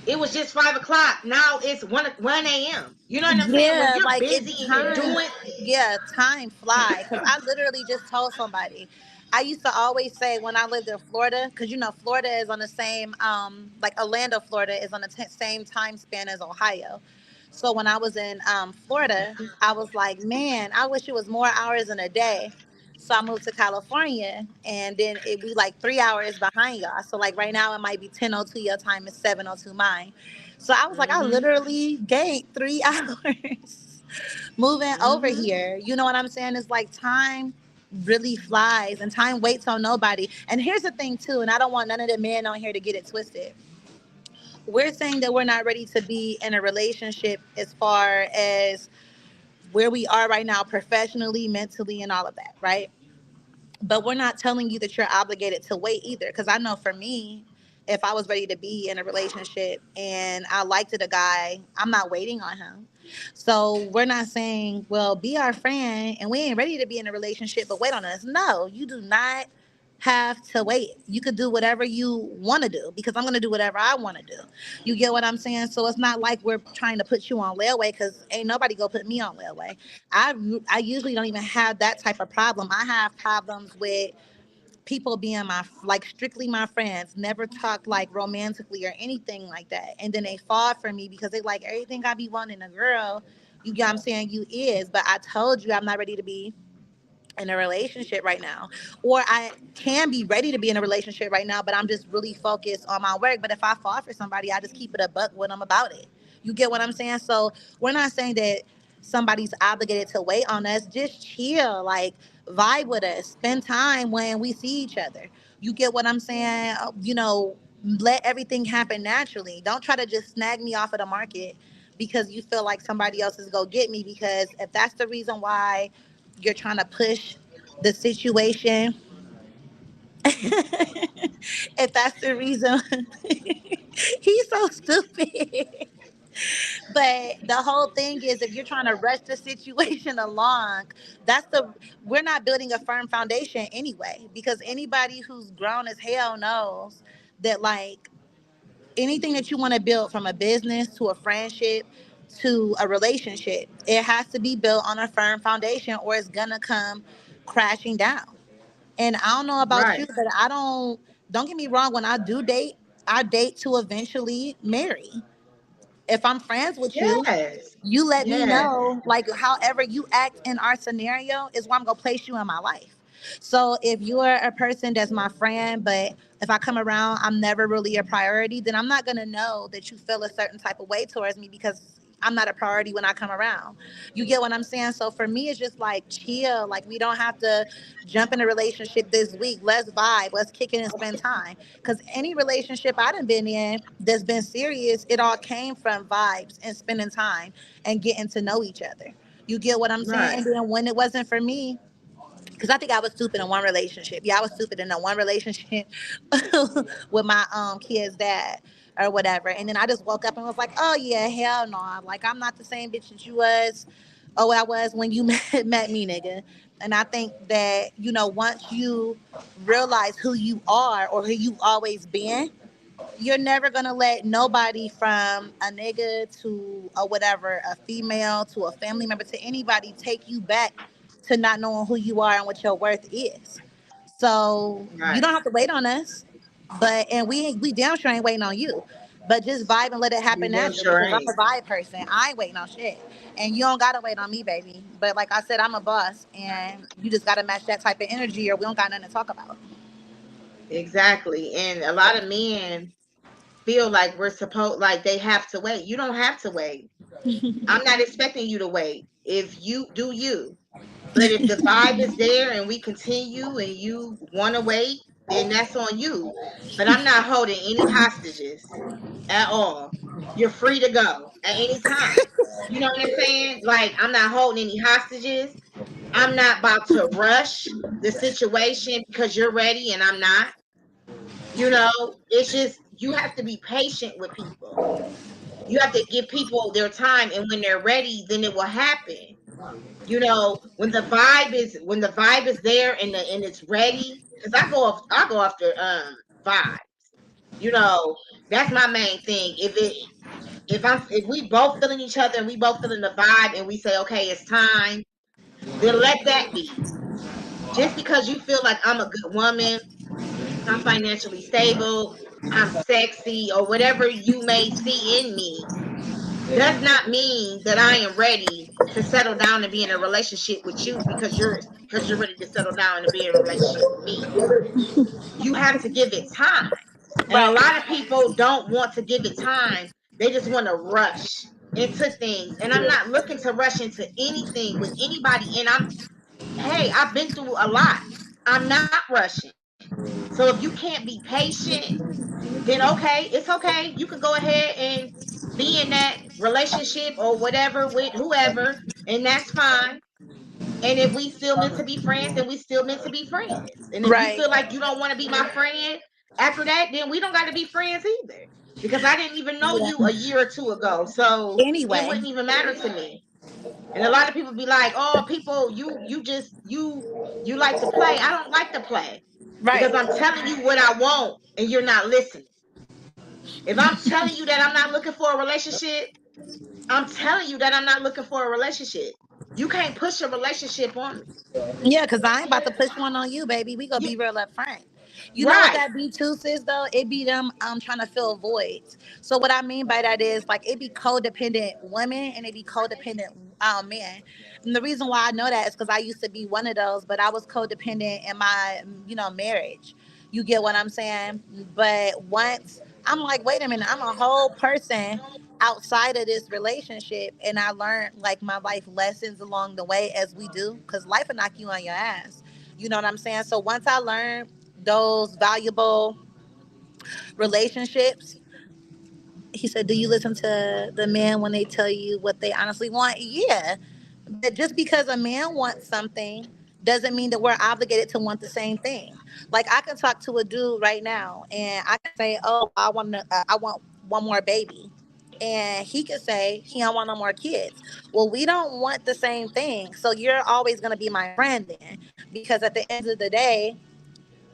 it was just 5 o'clock. Now it's 1 a.m. You know what I'm saying? When Yeah, you're like busy it's and you're time. doing, Yeah, time fly. Because I literally just told somebody. I used to always say when I lived in Florida, because Florida is on the same, like Orlando, Florida is on the same time span as Ohio. So when I was in Florida, I was like, man, I wish it was more hours in a day. So I moved to California, and then we like 3 hours behind y'all. So like right now, it might be 10:02 your time, it's 7:02 mine. So I was like, I Mm-hmm. literally gained 3 hours moving over Mm-hmm. here. You know what I'm saying? It's like time really flies and time waits on nobody. And here's the thing too, and I don't want none of the men on here to get it twisted. We're saying that we're not ready to be in a relationship as far as where we are right now professionally, mentally, and all of that, right? But we're not telling you that you're obligated to wait either. Because I know for me, if I was ready to be in a relationship and I liked it, a guy, I'm not waiting on him. So we're not saying, well, be our friend and we ain't ready to be in a relationship, but wait on us. No, you do not have to wait. You could do whatever you want to do because I'm going to do whatever I want to do. You get what I'm saying? So it's not like we're trying to put you on layaway because ain't nobody go put me on layaway. I I usually don't even have that type of problem. I have problems with people being my like strictly my friends, never talk like romantically or anything like that, and then they fall for me because they like everything I be wanting a girl. You get what I'm saying? You is, but I told you I'm not ready to be in a relationship right now, or I can be ready to be in a relationship right now, but I'm just really focused on my work. But if I fall for somebody, I just keep it a buck with them about it. You get what I'm saying? So we're not saying that somebody's obligated to wait on us. Just chill, like vibe with us, spend time when we see each other. You get what I'm saying? Let everything happen naturally. Don't try to just snag me off of the market because you feel like somebody else is gonna get me. Because if that's the reason why you're trying to push the situation, if that's the reason, he's so stupid. But the whole thing is, if you're trying to rush the situation along, that's the we're not building a firm foundation anyway. Because anybody who's grown as hell knows that, like, anything that you want to build, from a business to a friendship to a relationship, it has to be built on a firm foundation or it's gonna come crashing down. And I don't know about Right. you, but don't get me wrong, when I do date, I date to eventually marry. If I'm friends with you, Yes. you let me Yes. know, like, however you act in our scenario is where I'm gonna place you in my life. So if you're a person that's my friend, but if I come around, I'm never really a priority, then I'm not gonna know that you feel a certain type of way towards me because I'm not a priority when I come around. You get what I'm saying? So for me, it's just like chill. Like, we don't have to jump in a relationship this week. Let's vibe. Let's kick it and spend time. Because any relationship I done been in that's been serious, it all came from vibes and spending time and getting to know each other. You get what I'm saying? Right. And then when it wasn't for me, because I think I was stupid in one relationship. Yeah, I was stupid in that one relationship with my kid's dad or whatever. And then I just woke up and was like, oh yeah, hell no. Like, I'm not the same bitch that you was. Oh, I was when you met me, nigga. And I think that, once you realize who you are or who you've always been, you're never gonna let nobody, from a nigga to a whatever, a female to a family member to anybody, take you back to not knowing who you are and what your worth is. So you Right. don't have to wait on us, but and we damn sure ain't waiting on you. But just vibe and let it happen You damn naturally sure because I'm ain't. a vibe person. I ain't waiting on shit. And you don't gotta wait on me, baby. But like I said, I'm a boss and you just gotta match that type of energy or we don't got nothing to talk about. Exactly. And a lot of men feel like we're supposed like they have to wait. You don't have to wait. I'm not expecting you to wait. If you do you. But if the vibe is there and we continue and you want to wait, then that's on you. But I'm not holding any hostages at all. You're free to go at any time. You know what I'm saying? Like, I'm not holding any hostages. I'm not about to rush the situation because you're ready and I'm not. It's just you have to be patient with people. You have to give people their time, and when they're ready, then it will happen. When the vibe is there and it's ready, because I go after vibe. You know, that's my main thing. If we both feeling each other and we both feeling the vibe and we say, okay, it's time, then let that be. Just because you feel like I'm a good woman, I'm financially stable, I'm sexy, or whatever you may see in me, does not mean that I am ready to settle down and be in a relationship with you because you're ready to settle down and be in a relationship with me. You have to give it time. And a Right. lot of people don't want to give it time. They just want to rush into things. And I'm not looking to rush into anything with anybody. And hey, I've been through a lot. I'm not rushing. So if you can't be patient, then okay, it's okay. You can go ahead and be in that relationship or whatever with whoever, and that's fine. And if we still meant to be friends, then we still meant to be friends. And if you Right. feel like you don't want to be my friend after that, then we don't got to be friends either. Because I didn't even know Yeah. you a year or two ago. So it Anyway. wouldn't even matter to me. And a lot of people be like, "Oh, people, you like to play." I don't like to play because Right. I'm telling you what I want and you're not listening. If I'm telling you that I'm not looking for a relationship, I'm telling you that I'm not looking for a relationship. You can't push a relationship on me. Yeah, because I ain't about to push one on you, baby. We gonna You, be real up front. You know what right, that be too, sis, though? It be them trying to fill voids. So what I mean by that is like it be codependent women and it be codependent men. And the reason why I know that is because I used to be one of those, but I was codependent in my marriage. You get what I'm saying? But once I'm like, wait a minute, I'm a whole person outside of this relationship, and I learned like my life lessons along the way as we do, because life will knock you on your ass. You know what I'm saying? So once I learned those valuable relationships, he said, "Do you listen to the men when they tell you what they honestly want?" Yeah, but just because a man wants something doesn't mean that we're obligated to want the same thing. Like I can talk to a dude right now, and I can say, "Oh, I want one more baby," and he could say he don't want no more kids. Well, we don't want the same thing, so you're always going to be my friend then, because at the end of the day,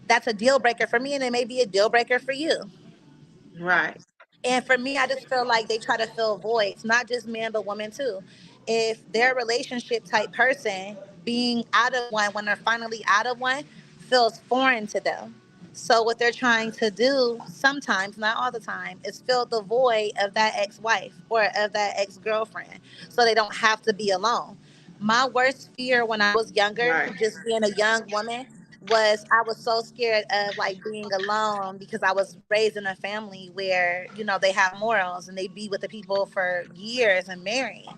that's a deal breaker for me, and it may be a deal breaker for you. right, And for me, I just feel like they try to fill voids, not just men, but women too. If they're a relationship type person, being out of one when they're finally out of one feels foreign to them. So what they're trying to do sometimes, not all the time, is fill the void of that ex-wife or of that ex-girlfriend so they don't have to be alone. My worst fear when I was younger, right, just being a young woman, was I was so scared of like being alone because I was raised in a family where, they have morals and they be with the people for years and married.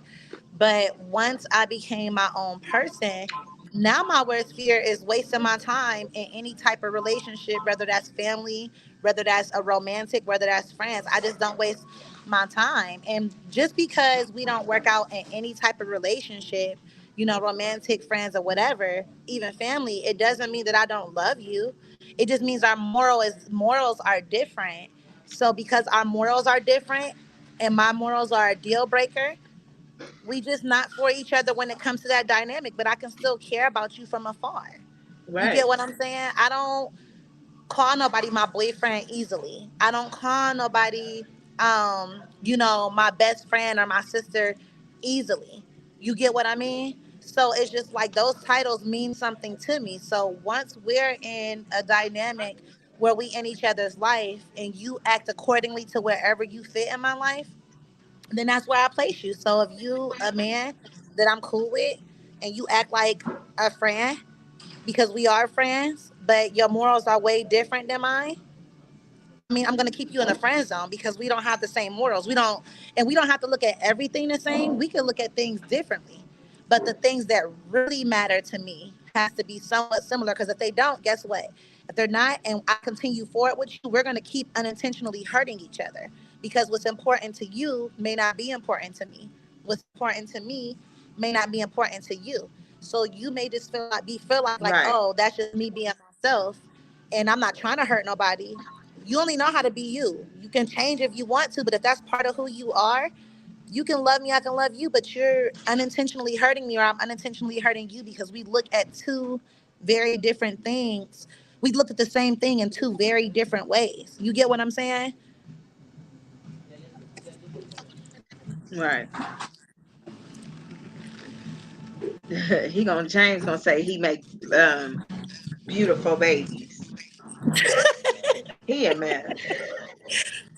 But once I became my own person, now my worst fear is wasting my time in any type of relationship, whether that's family, whether that's a romantic, whether that's friends. I just don't waste my time. And just because we don't work out in any type of relationship, romantic, friends, or whatever, even family, it doesn't mean that I don't love you. It just means our morals are different. So because our morals are different and my morals are a deal breaker, we just not for each other when it comes to that dynamic, but I can still care about you from afar. You right, get what I'm saying? I don't call nobody my boyfriend easily. I don't call nobody my best friend or my sister easily. You get what I mean? So it's just like those titles mean something to me. So once we're in a dynamic where we in each other's life and you act accordingly to wherever you fit in my life, then that's where I place you. So if you a man that I'm cool with and you act like a friend because we are friends, but your morals are way different than mine, I mean, I'm gonna keep you in the friend zone because we don't have the same morals. We don't have to look at everything the same. We can look at things differently. But the things that really matter to me has to be somewhat similar because if they don't, guess what? If they're not, and I continue forward with you, we're gonna keep unintentionally hurting each other because what's important to you may not be important to me. What's important to me may not be important to you. So you may just feel like right, oh, that's just me being myself, and I'm not trying to hurt nobody. You only know how to be you. You can change if you want to, but if that's part of who you are, you can love me, I can love you, but you're unintentionally hurting me or I'm unintentionally hurting you because we look at two very different things. We look at the same thing in two very different ways. You get what I'm saying? right. James gonna say he make um beautiful babies. He a mess.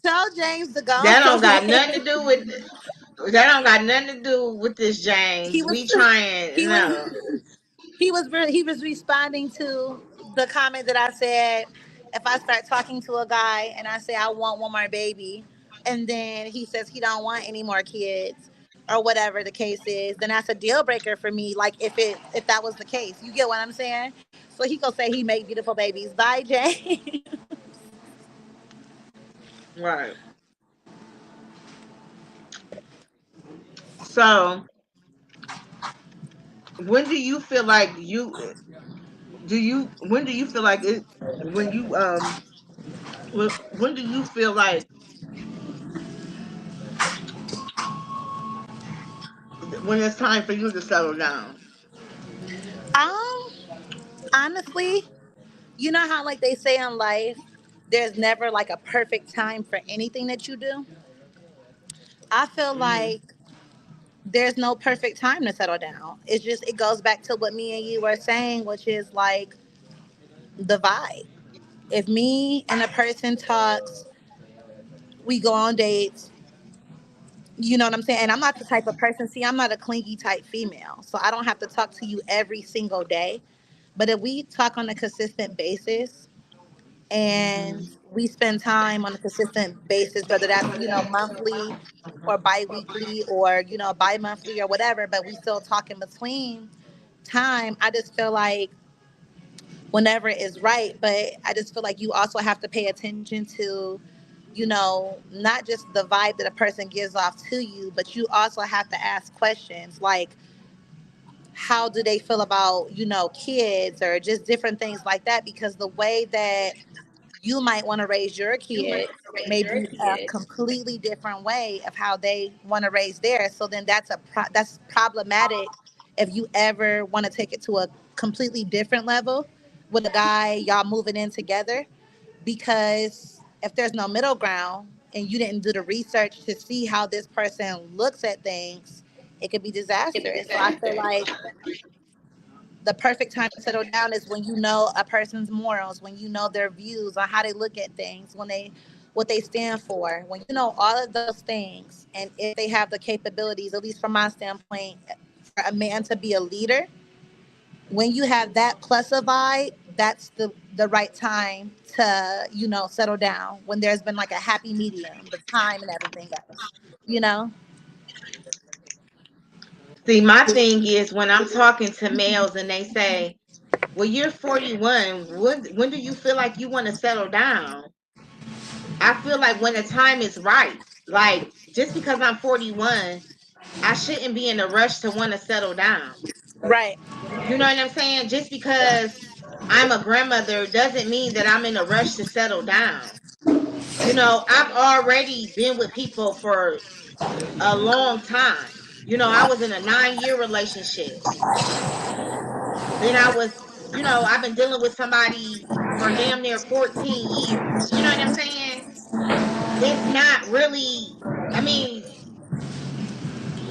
Tell James to go That don't got away. nothing to do with that don't got nothing to do with this He James. was We trying he was no. he was responding to the comment that I said, if I start talking to a guy and I say I want one more baby, and then he says he don't want any more kids or whatever the case is, then that's a deal breaker for me. Like if that was the case, you get what I'm saying? So he gonna say he make beautiful babies. Bye, Jay. Right. So when do you feel like you do you when do you feel like it when you when do you feel like when it's time for you to settle down? um, Honestly, you know how like they say in life, there's never like a perfect time for anything that you do. I feel Hmm. like there's no perfect time to settle down. It's just it goes back to what me and you were saying, which is like the vibe. If me and a person talks, we go on dates, you know what I'm saying? And I'm not the type of person, see, I'm not a clingy type female. So I don't have to talk to you every single day. But if we talk on a consistent basis and Hmm. we spend time on a consistent basis, whether that's, monthly or bi-weekly or, bi-monthly or whatever, but we still talk in between time, I just feel like whenever is right. But I just feel like you also have to pay attention to, not just the vibe that a person gives off to you, but you also have to ask questions like, how do they feel about, kids or just different things like that? Because the way that you might want to raise your kids may be a completely different way of how they want to raise theirs. So then that's problematic if you ever want to take it to a completely different level with a guy y'all moving in together, because if there's no middle ground and you didn't do the research to see how this person looks at things, it could be disastrous. So I feel like the perfect time to settle down is when you know a person's morals, when you know their views on how they look at things, when they what they stand for, when you know all of those things, and if they have the capabilities, at least from my standpoint, for a man to be a leader, when you have that plus a vibe, that's the right time to, settle down, when there's been like a happy medium, the time and everything else, you know. See, my thing is when I'm talking to males and they say, "Well, you're 41. When do you feel like you want to settle down?" I feel like when the time is right. Like just because I'm 41, I shouldn't be in a rush to want to settle down. Right. You know what I'm saying? Just because I'm a grandmother doesn't mean that I'm in a rush to settle down. I've already been with people for a long time. I was in a 9-year relationship. Then I've been dealing with somebody for damn near 14 years. You know what I'm saying? It's not really, I mean,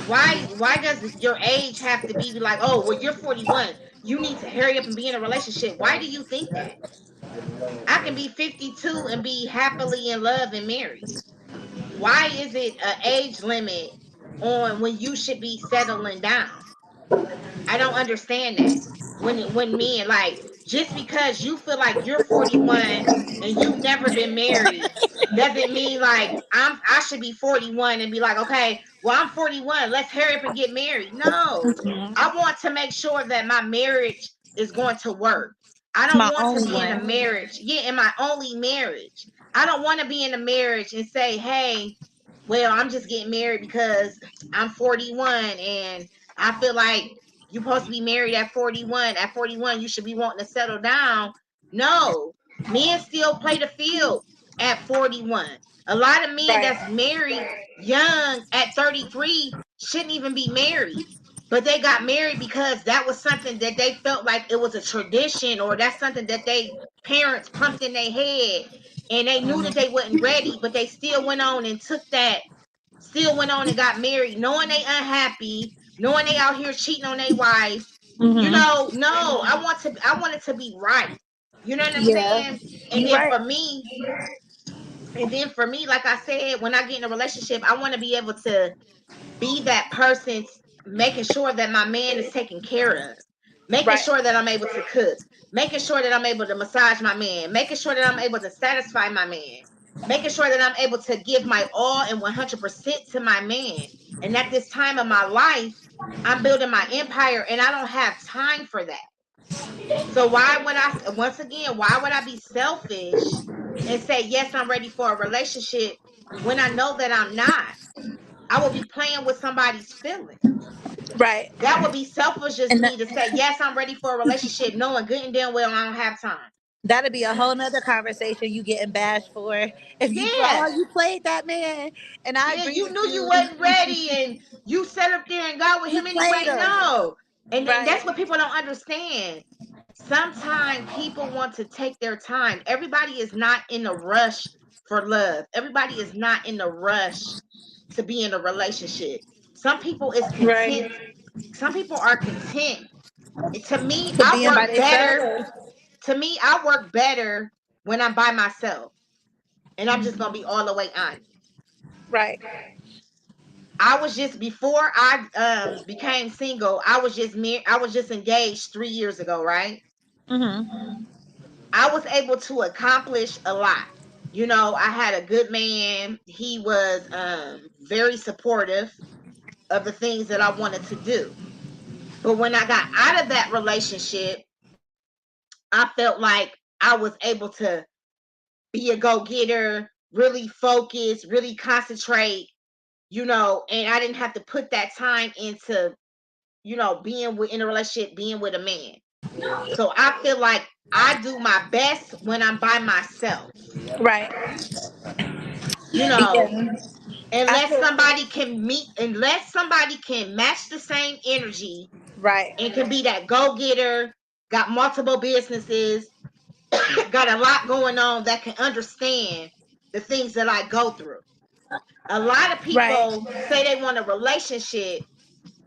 why does your age have to be like, oh, well, you're 41. You need to hurry up and be in a relationship. Why do you think that? I can be 52 and be happily in love and married. Why is it an age limit on when you should be settling down? I don't understand that. When men like just because you feel like you're 41 and you've never been married doesn't mean like I should be 41 and be like, okay, well, I'm 41. Let's hurry up and get married. No. I want to make sure that my marriage is going to work. I It's don't my want to only be in a one. marriage. Yeah, in my only marriage. I don't want to be in a marriage and say, hey, well, I'm just getting married because I'm 41 and I feel like you're supposed to be married at 41. At 41, you should be wanting to settle down. No, men still play the field at 41. A lot of men Right. that's married young at 33 shouldn't even be married. But they got married because that was something that they felt like it was a tradition, or that's something that they parents pumped in their head, and they knew that they wasn't ready, but they still went on and took that, still went on and got married, knowing they unhappy, knowing they out here cheating on their wife, Mm-hmm. No, I want it to be right. You know what I'm Yeah. saying? And You then right. for me, like I said, when I get in a relationship, I want to be able to be that person, making sure that my man is taken care of, making Right. sure that I'm able to cook, making sure that I'm able to massage my man, making sure that I'm able to satisfy my man, making sure that I'm able to give my all and 100% to my man. And at this time of my life, I'm building my empire and I don't have time for that. So why would I, once again, why would I be selfish and say, yes, I'm ready for a relationship when I know that I'm not? I will be playing with somebody's feelings. Right. That would be selfish as And me to say, yes, I'm ready for a relationship, knowing good and damn well I don't have time. that'd be a whole nother conversation you getting bashed for if you Yeah. you played that man. And I Yeah, agree you with knew you you. wasn't ready and you sat up there and got with You him played anyway. him. No. And Right. that's what people don't understand. Sometimes people want to take their time. Everybody is not in a rush for love. Everybody is not in a rush to be in a relationship. Some people is Right. content. Some people are content. To me, To I being by work better. themselves. I work better when I'm by myself. And I'm just gonna be all the way honest. Right. I was just, before I became single, I was just engaged 3 years ago, right? Mm-hmm. I was able to accomplish a lot. I had a good man. He was very supportive of the things that I wanted to do. But when I got out of that relationship, I felt like I was able to be a go-getter, really focus, really concentrate, and I didn't have to put that time into, being in a relationship, being with a man. So I feel like I do my best when I'm by myself, Right. you know, Yeah. I unless feel somebody can match the same energy right. and can be that go-getter, got multiple businesses, got a lot going on, that can understand the things that I go through. A lot of Right. people say they want a relationship,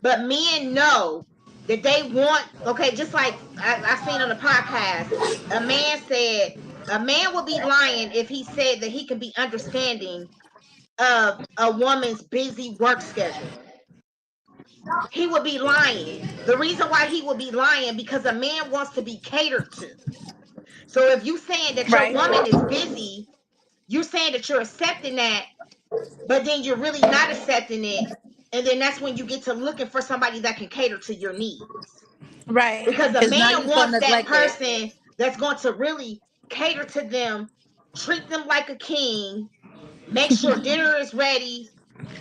but men know that they want, okay, just like I seen on the podcast, a man said a man would be lying if he said that he can be understanding of a woman's busy work schedule. He would be lying. The reason why he would be lying, because a man wants to be catered to. So if you saying that your Right. woman is busy, you're saying that you're accepting that, but then you're really not accepting it. And then that's when you get to looking for somebody that can cater to your needs. Right. Because a Because now man you feel wants that neglected. person that's going to really cater to them, treat them like a king, make sure dinner is ready,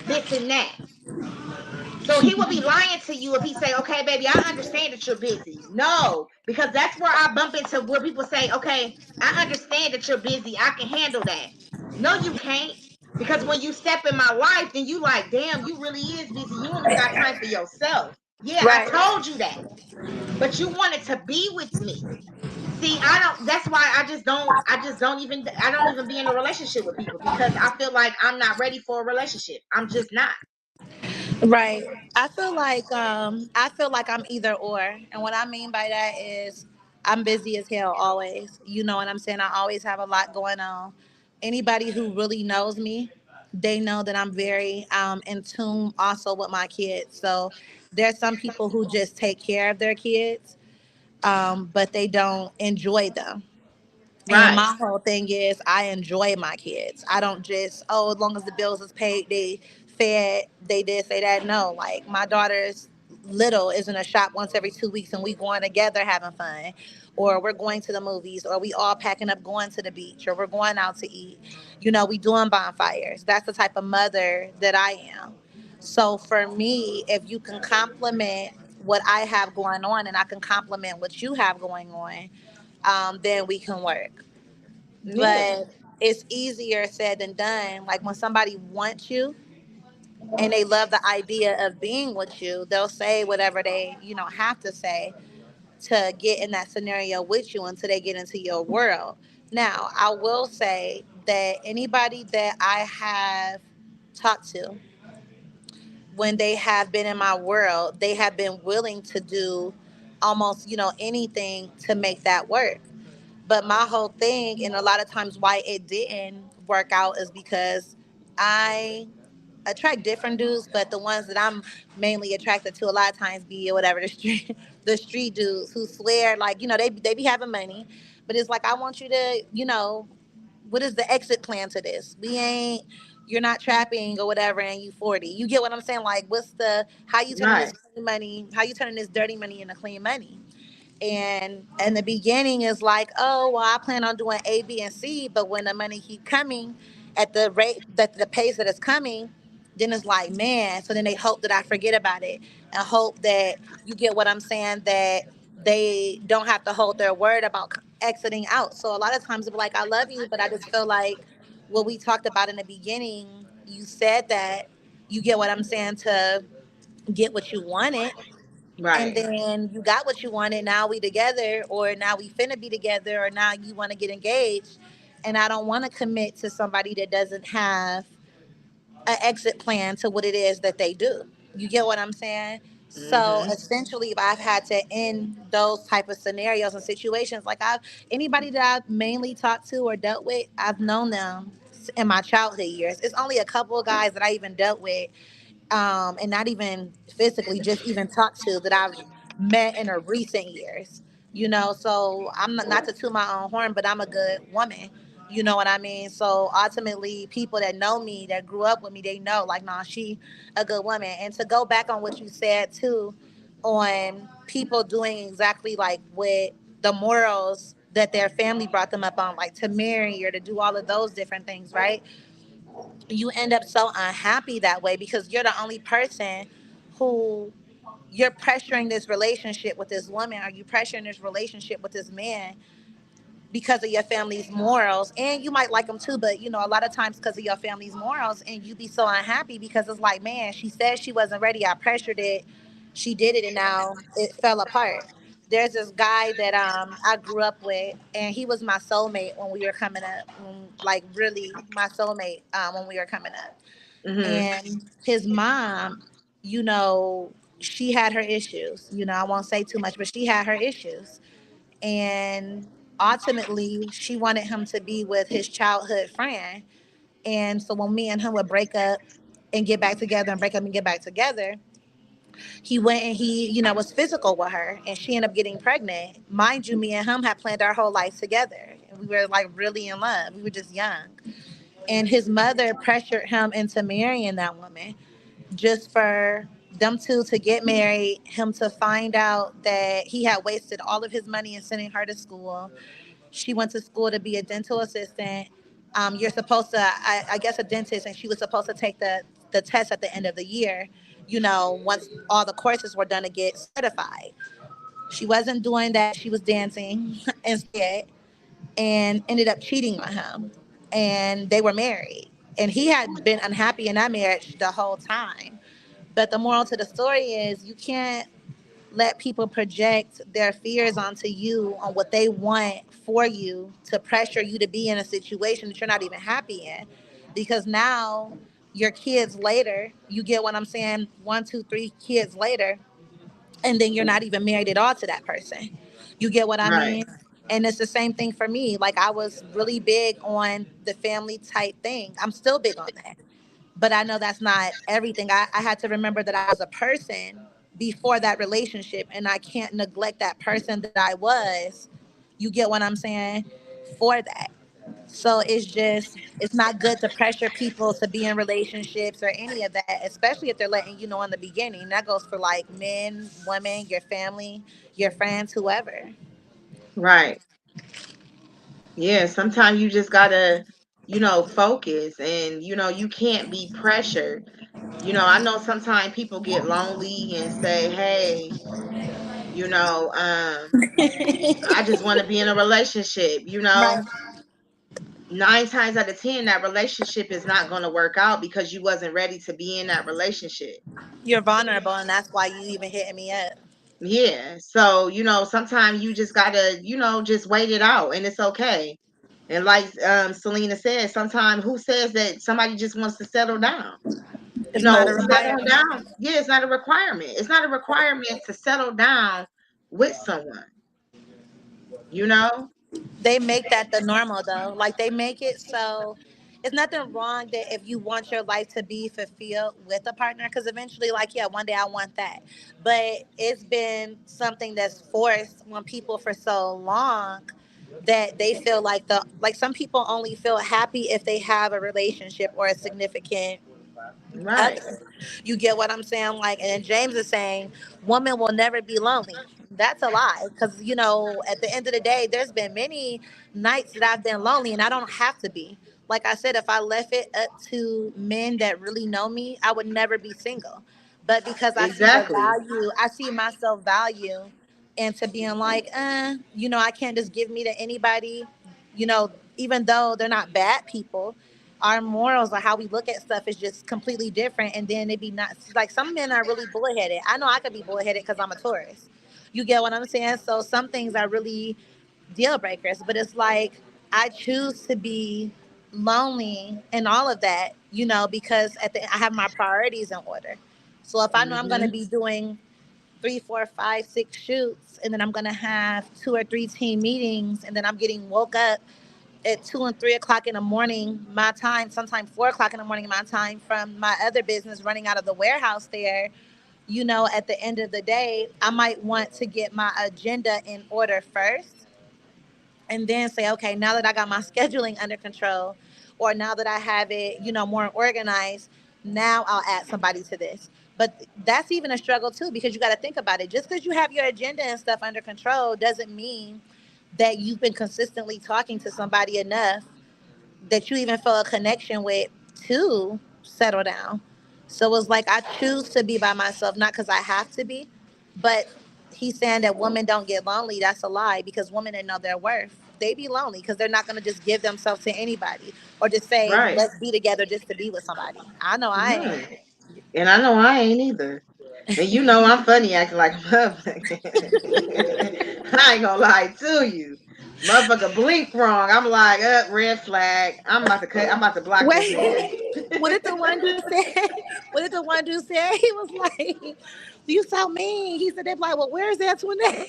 this and that. So he will be lying to you if he say, okay, baby, I understand that you're busy. No, because that's where I bump into where people say, okay, I understand that you're busy. I can handle that. No, you can't. Because when you step in my life, then you like, damn, you really is busy. You don't even got time for yourself. Yeah, I Right. told you that. But you wanted to be with me. See, I don't, that's why I don't even be in a relationship with people, because I feel like I'm not ready for a relationship. I'm just not. Right. I feel like I'm either or. And what I mean by that is I'm busy as hell always. You know what I'm saying? I always have a lot going on. Anybody who really knows me, they know that I'm very in tune also with my kids. So there's some people who just take care of their kids, but they don't enjoy them. And Right. my whole thing is I enjoy my kids. I don't just, oh, as long as the bills is paid, they fed, they did say that. No, like my daughter's little is in a shop once every 2 weeks and we going together having fun. Or we're going to the movies, or we all packing up going to the beach, or we're going out to eat. We doing bonfires. That's the type of mother that I am. So for me, if you can compliment what I have going on and I can compliment what you have going on, then we can work. Yeah. But it's easier said than done. Like when somebody wants you and they love the idea of being with you, they'll say whatever they, have to say to get in that scenario with you until they get into your world. Now, I will say that anybody that I have talked to, when they have been in my world, they have been willing to do almost, anything to make that work. But my whole thing, and a lot of times why it didn't work out, is because I attract different dudes, but the ones that I'm mainly attracted to a lot of times be whatever the street the street dudes who swear like, they be having money, but it's like I want you to, what is the exit plan to this? You're not trapping or whatever, and you 40. You get what I'm saying? Like, what's the how you turning this Right. clean money? How you turning this dirty money into clean money? And in the beginning is like, oh well, I plan on doing A, B, and C, but when the money keep coming at the rate that the pace that it's coming, then it's like, man. So then they hope that I forget about it, and hope that, you get what I'm saying, that they don't have to hold their word about exiting out. So a lot of times it's like, I love you, but I just feel like what we talked about in the beginning, you said that, you get what I'm saying, to get what you wanted, and Right. then you got what you wanted. Now we together, or now we finna be together, or now you want to get engaged, and I don't want to commit to somebody that doesn't have an exit plan to what it is that they do. You get what I'm saying? So Mm-hmm. essentially, I've had to end those type of scenarios and situations. Like, I've anybody that I've mainly talked to or dealt with, I've known them in my childhood years. It's only a couple of guys that I even dealt with, and not even physically, just even talked to, that I've met in the recent years. So I'm not to toot my own horn, but I'm a good woman. You know what I mean? So ultimately, people that know me, that grew up with me, they know, like, nah, she a good woman. And to go back on what you said too, on people doing exactly like what the morals that their family brought them up on, like to marry or to do all of those different things, right? You end up so unhappy that way because you're the only person who, you're pressuring this relationship with this woman, or you pressuring this relationship with this man because of your family's morals. And you might like them too, but a lot of times because of your family's morals, and you be so unhappy because it's like, man, she said she wasn't ready, I pressured it, she did it, and now it fell apart. There's this guy that I grew up with, and he was my soulmate when we were coming up, like really my soulmate, when we were coming up. Mm-hmm. And his mom, you know she had her issues. I won't say too much, but she had her issues. And ultimately, she wanted him to be with his childhood friend. And so when me and him would break up and get back together, and break up and get back together, he went and he, was physical with her, and she ended up getting pregnant. Mind you, me and him had planned our whole life together, and we were like really in love. We were just young. And his mother pressured him into marrying that woman, just for them two to get married, him to find out that he had wasted all of his money in sending her to school. She went to school to be a dental assistant. You're supposed to, I guess, a dentist, and she was supposed to take the test at the end of the year, once all the courses were done, to get certified. She wasn't doing that. She was dancing instead, and ended up cheating on him. And they were married. And he had been unhappy in that marriage the whole time. But the moral to the story is, you can't let people project their fears onto you, on what they want for you, to pressure you to be in a situation that you're not even happy in. Because now your kids later, you get what I'm saying, one, two, three kids later, and then you're not even married at all to that person. You get what I Right. mean? And it's the same thing for me. Like, I was really big on the family type thing. I'm still big on that. But I know that's not everything. I had to remember that I was a person before that relationship, and I can't neglect that person that I was. You get what I'm saying? For that. So it's not good to pressure people to be in relationships or any of that, especially if they're letting you know in the beginning. That goes for like men, women, your family, your friends, whoever. Right. Yeah. Sometimes you just gotta, focus, and you can't be pressured. I know sometimes people get lonely and say, "Hey, I just want to be in a relationship." Right. 9 times out of 10, that relationship is not going to work out because you wasn't ready to be in that relationship. You're vulnerable, and that's why you even hitting me up. Yeah. So, sometimes you just gotta, just wait it out, and it's okay. And like Selena said, sometimes who says that somebody just wants to settle down? It's not a Settling requirement. down, yeah, it's not a requirement. It's not a requirement to settle down with someone, you know? They make that the normal though. Like they make it so it's nothing wrong that if you want your life to be fulfilled with a partner, because eventually, like, yeah, one day I want that. But it's been something that's forced on people for so long that they feel like some people only feel happy if they have a relationship or a significant Right. other. You get what I'm saying? Like, and then James is saying, women will never be lonely. That's a lie. Because, at the end of the day, there's been many nights that I've been lonely and I don't have to be. Like I said, if I left it up to men that really know me, I would never be single. But because I see the Exactly. value, I see myself value into being like, I can't just give me to anybody, even though they're not bad people, our morals or how we look at stuff is just completely different. And then it be not like some men are really bullheaded. I know I could be bullheaded because I'm a Taurus. You get what I'm saying? So some things are really deal breakers, but it's like I choose to be lonely and all of that, because I have my priorities in order. So if I know I'm going to Hmm. be doing 3, 4, 5, 6 shoots, and then I'm going to have 2 or 3 team meetings, and then I'm getting woke up at 2 and 3 o'clock in the morning, my time, sometimes 4 o'clock in the morning, my time, from my other business running out of the warehouse there. At the end of the day, I might want to get my agenda in order first and then say, okay, now that I got my scheduling under control, or now that I have it, more organized, now I'll add somebody to this. But that's even a struggle too, because you got to think about it. Just because you have your agenda and stuff under control doesn't mean that you've been consistently talking to somebody enough that you even feel a connection with to settle down. So it's like I choose to be by myself, not because I have to be, but he's saying that women don't get lonely. That's a lie because women that know their worth, they be lonely because they're not going to just give themselves to anybody or just say, Right. let's be together just to be with somebody. I know I ain't. Right. And I know I ain't either. And you know I'm funny acting like a motherfucker. I ain't gonna lie to you. Motherfucker blink wrong. I'm like, red flag. I'm about to block this man. Wait, what did the one dude say? What did the one dude say? He was like, "You so mean." He said, "They're like, well, where's Antoinette?"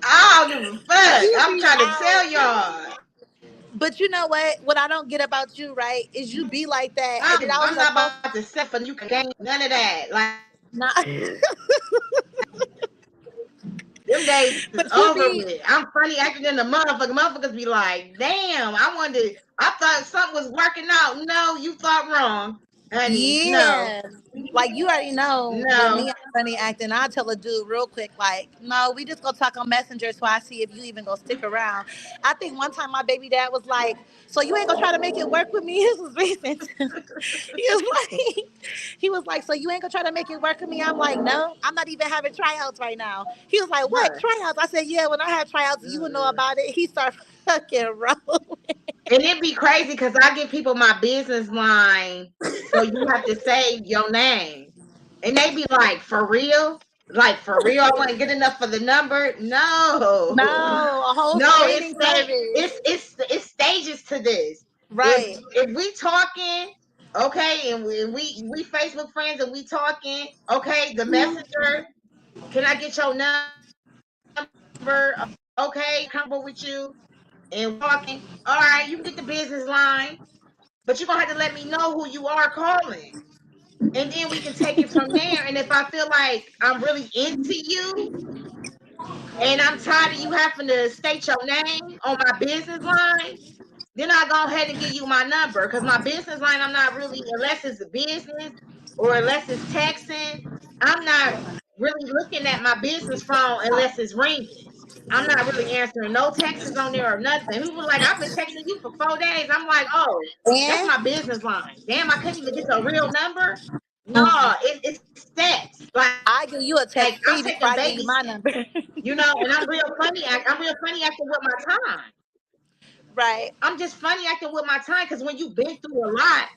I don't give a fuck. You I'm be trying to out. tell y'all. But you know what? What I don't get about you, right, is you be like that, and then I was I'm not supposed about to set for you can game none of that. Like not. them days is But you over be, with. I'm funny acting in the motherfucker. Motherfuckers be like, damn, I thought something was working out. No, you thought wrong, honey. No, yeah. Like you already know with no. me, I'm funny acting. I tell a dude real quick, like, no, we just gonna talk on Messenger so I see if you even gonna stick around. I think one time my baby dad was like, "So you ain't gonna try to make it work with me?" This was recent. He was like, "So you ain't gonna try to make it work with me?" I'm like, "No, I'm not even having tryouts right now." He was like, "What Right. tryouts?" I said, "Yeah, when I have tryouts, you will know about it." He started fucking rolling. And it'd be crazy because I give people my business line, so you have to say your name. And they be like, for real? Like for real, I wasn't good enough for the number. No, No, a whole no, screening service. it's stages to this. Right. If we talking, okay, and we Facebook friends and we talking, okay, the messenger, can I get your number? Okay, comfortable with you, and we talking. All right, you can get the business line, but you're gonna have to let me know who you are calling. And then we can take it from there. And if I feel like I'm really into you and I'm tired of you having to state your name on my business line, then I go ahead and give you my number. Because my business line, I'm not really, unless it's a business or unless it's texting, I'm not really looking at my business phone unless it's ringing. I'm not really answering no texts on there or nothing. People like, I've been texting you for 4 days. I'm like, oh, that's And my business line. Damn, I couldn't even get the real number. No, mm, it's steps. Like I'm I give you taking a text baby free steps, before I give you my number. and I'm real funny. I'm real funny acting with my time. Right. I'm just funny acting with my time because when you've been through a lot,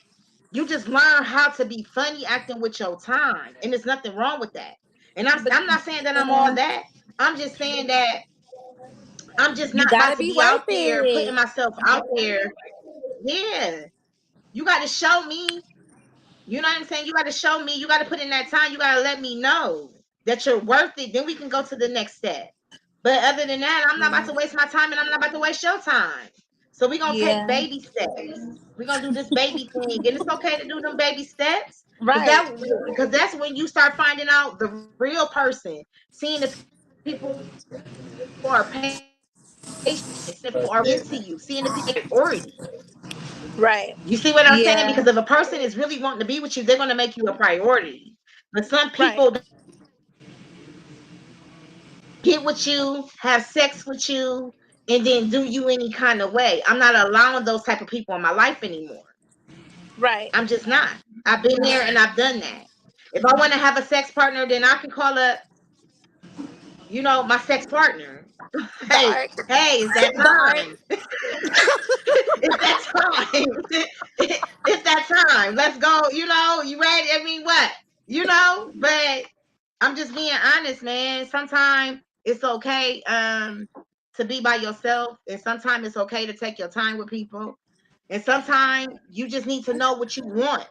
you just learn how to be funny acting with your time, and there's nothing wrong with that. And But I'm not saying that I'm all uh, that. I'm just saying that I'm just you not gotta about to be be worth out there putting it. myself out there. Yeah, you got to show me. You know what I'm saying? You got to show me. You got to put in that time. You got to let me know that you're worth it. Then we can go to the next step. But other than that, I'm not about to waste my time, and I'm not about to waste your time. So we're going to take Yeah. baby steps. We're going to do this baby thing. And it's okay to do them baby steps. Right. Because that's when you start finding out the real person, seeing the people who are patient, seeing the people who are into you, seeing the people who make you a priority. Right. You see what I'm saying? Yeah. Because if a person is really wanting to be with you, they're going to make you a priority. But some Right. people don't get with you, have sex with you, and then do you any kind of way. I'm not allowing those type of people in my life anymore. I'm just not. Right. I've been there and I've done that. If I want to have a sex partner, then I can call up, my sex partner. Dark. Hey, it's that time. Dark. It's that time. It's that time. Let's go. You ready? I mean, what? But I'm just being honest, man. Sometimes it's okay to be by yourself, and sometimes it's okay to take your time with people. And sometimes you just need to know what you want.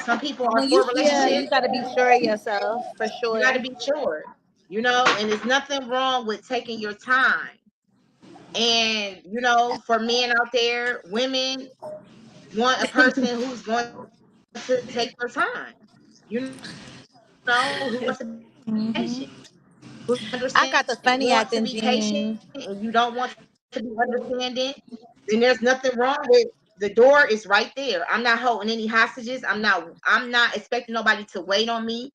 Some people are When for you, yeah, relationships. you got to be sure of yourself for You got sure. to be sure, and there's nothing wrong with taking your time. And, for men out there, women want a person who's going to take their time, who wants to be patient, who's going to understand. If I you got the want to funny be acting patient gene. and you don't want to be understanding, then there's nothing wrong with the door is right there. I'm not holding any hostages. I'm not expecting nobody to wait on me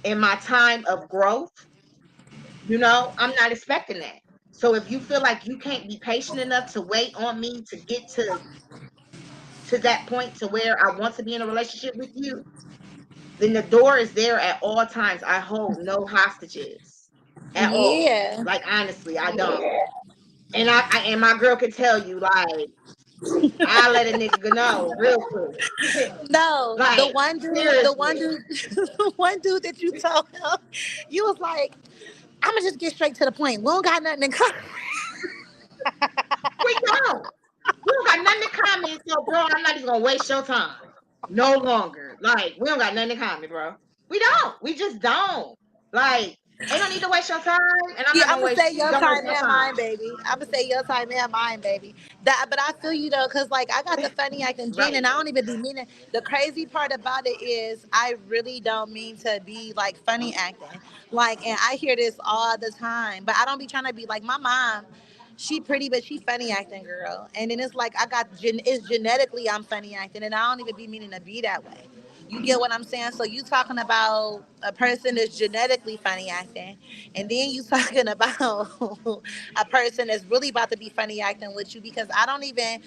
in my time of growth. I'm not expecting that. So if you feel like you can't be patient enough to wait on me to get to that point to where I want to be in a relationship with you, then the door is there at all times. I hold no hostages at all. Yeah. Like honestly, I don't. And and my girl can tell you, like, I let a nigga know real quick. No, the Like, one dude, the one seriously. dude, the one dude that you told him, you was like, I'm gonna just get straight to the point. We don't got nothing in common. We don't. We don't got nothing in common, so bro, I'm not even gonna waste your time. No longer. Like, we don't got nothing in common, bro. We don't. We just don't. Like, ain't no need to waste your time, and I'm Yeah, not I'm gonna gonna say waste. your Don't waste time my and time. mine, baby. I'm gonna say your time and mine, baby. That, but I feel you though, cause like I got the funny acting gene, Right. and I don't even be meaning. The crazy part about it is, I really don't mean to be like funny acting. Like, and I hear this all the time, but I don't be trying to be like my mom. She pretty, but she funny acting, girl. And then it's like it's genetically I'm funny acting, and I don't even be meaning to be that way. You get what I'm saying? So you talking about a person that's genetically funny acting, and then you talking about a person that's really about to be funny acting with you, because I don't even.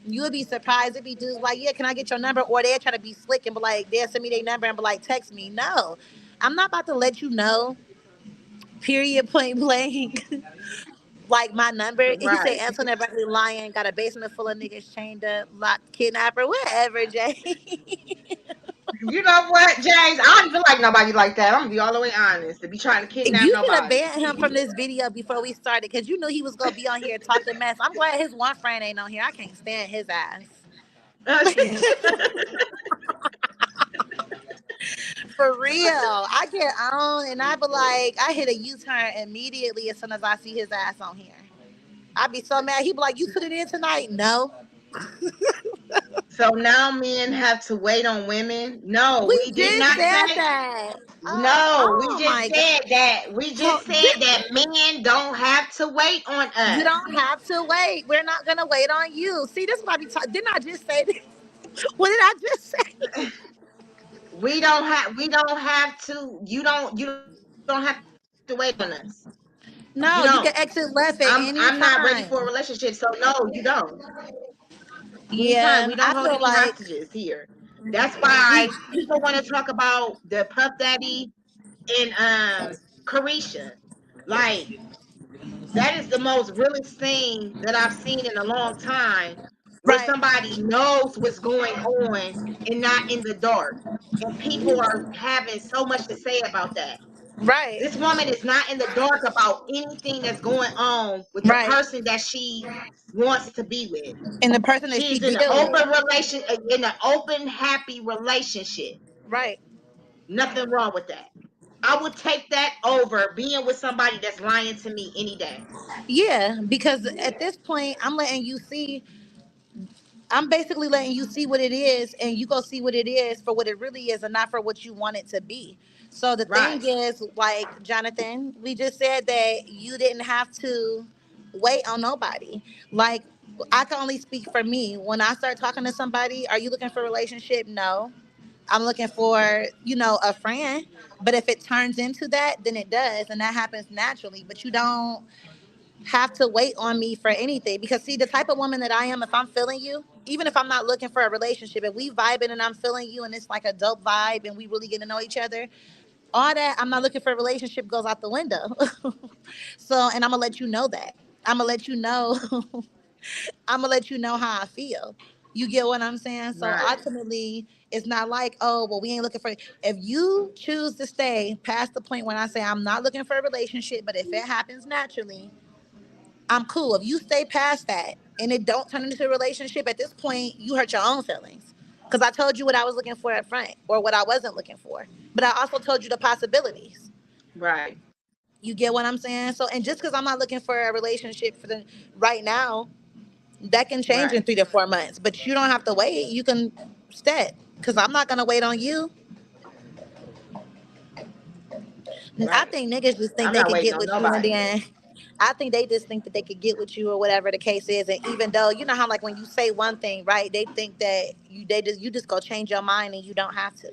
You'll be surprised if he dudes like, yeah, can I get your number? Or they'll try to be slick and be like, they'll send me their number and be like, text me. No, I'm not about to let you know. Period. Point blank. Like my number. He said Right. Antoinette Berkeley lying, got a basement full of niggas chained up, locked, kidnapper, whatever, Jay. You know what, James? I don't even like nobody like that. I'm gonna be all the way honest. To be trying to kidnap You should have nobody. banned him from this video before we started, because you knew he was gonna be on here talking mess. I'm glad his one friend ain't on here. I can't stand his ass. For real. I get on and I be like, I hit a U-turn immediately as soon as I see his ass on here. I'd be so mad. He'd be like, you put it in tonight? No. So now men have to wait on women? No, We we did just not said say. that. No, we Oh just my God. said that. We just said that men don't have to wait on You us. don't have to wait. We're not gonna wait on you. See, this is what I be talking. Didn't I just say this? What did I just say? We don't have to. You don't have to wait on us. You don't. No, you can exit left at I'm any not ready for a time. relationship, so no, you don't. Anytime. We Yeah, don't I hold feel any like hostages here. That's why we. people want to talk about the Puff Daddy and Carisha. Like, that is the most realest thing that I've seen in a long time, where Right. somebody knows what's going on and not in the dark. And people are having so much to say about that. Right. This woman is not in the dark about anything that's going on with the Right. person that she wants to be with. And the person that she She's in an deal with. open relation, in an open, happy relationship. Right. Nothing wrong with that. I would take that over being with somebody that's lying to me any day. Yeah, because at this point, I'm basically letting you see what it is, and you go see what it is for what it really is, and not for what you want it to be. So the thing Right. is, like Jonathan, we just said that you didn't have to wait on nobody. Like, I can only speak for me. When I start talking to somebody, are you looking for a relationship? No. I'm looking for, a friend. But if it turns into that, then it does, and that happens naturally. But you don't have to wait on me for anything, because see, the type of woman that I am, if I'm feeling you, even if I'm not looking for a relationship, if we vibing and I'm feeling you and it's like a dope vibe and we really get to know each other, all that, I'm not looking for a relationship, goes out the window. So, and I'm gonna let you know that. I'm gonna let you know. I'm gonna let you know how I feel. You get what I'm saying? So Right. ultimately, it's not like, oh, well, we ain't looking for. If you choose to stay past the point when I say I'm not looking for a relationship, but if it happens naturally, I'm cool. If you stay past that and it don't turn into a relationship, at this point, you hurt your own feelings. Because I told you what I was looking for at front, or what I wasn't looking for. But I also told you the possibilities. Right. You get what I'm saying? So, and just because I'm not looking for a relationship for the right now, that can change in Right. 3 to 4 months. But you don't have to wait. You can stay. Because I'm not gonna wait on you. I Right. think niggas just think I'm they not could waiting get on with you, and nobody. then I think they just think that they could get with you or whatever the case is. And even though, you know how, like, when you say one thing, right, they think that you just go change your mind, and you don't have to.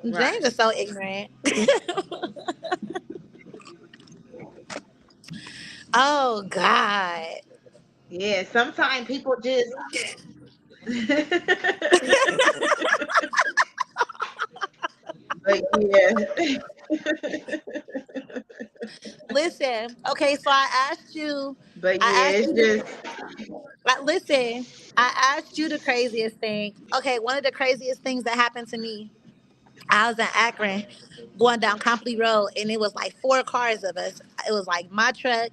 James Right. is so ignorant. Oh God. Yeah. Sometimes people just. But yeah. Listen. Okay, so I asked you. But I yeah, asked it's you the. just. Listen. I asked you the craziest thing. Okay, one of the craziest things that happened to me, I was in Akron going down Complete Road, and it was like 4 cars of us. It was like my truck,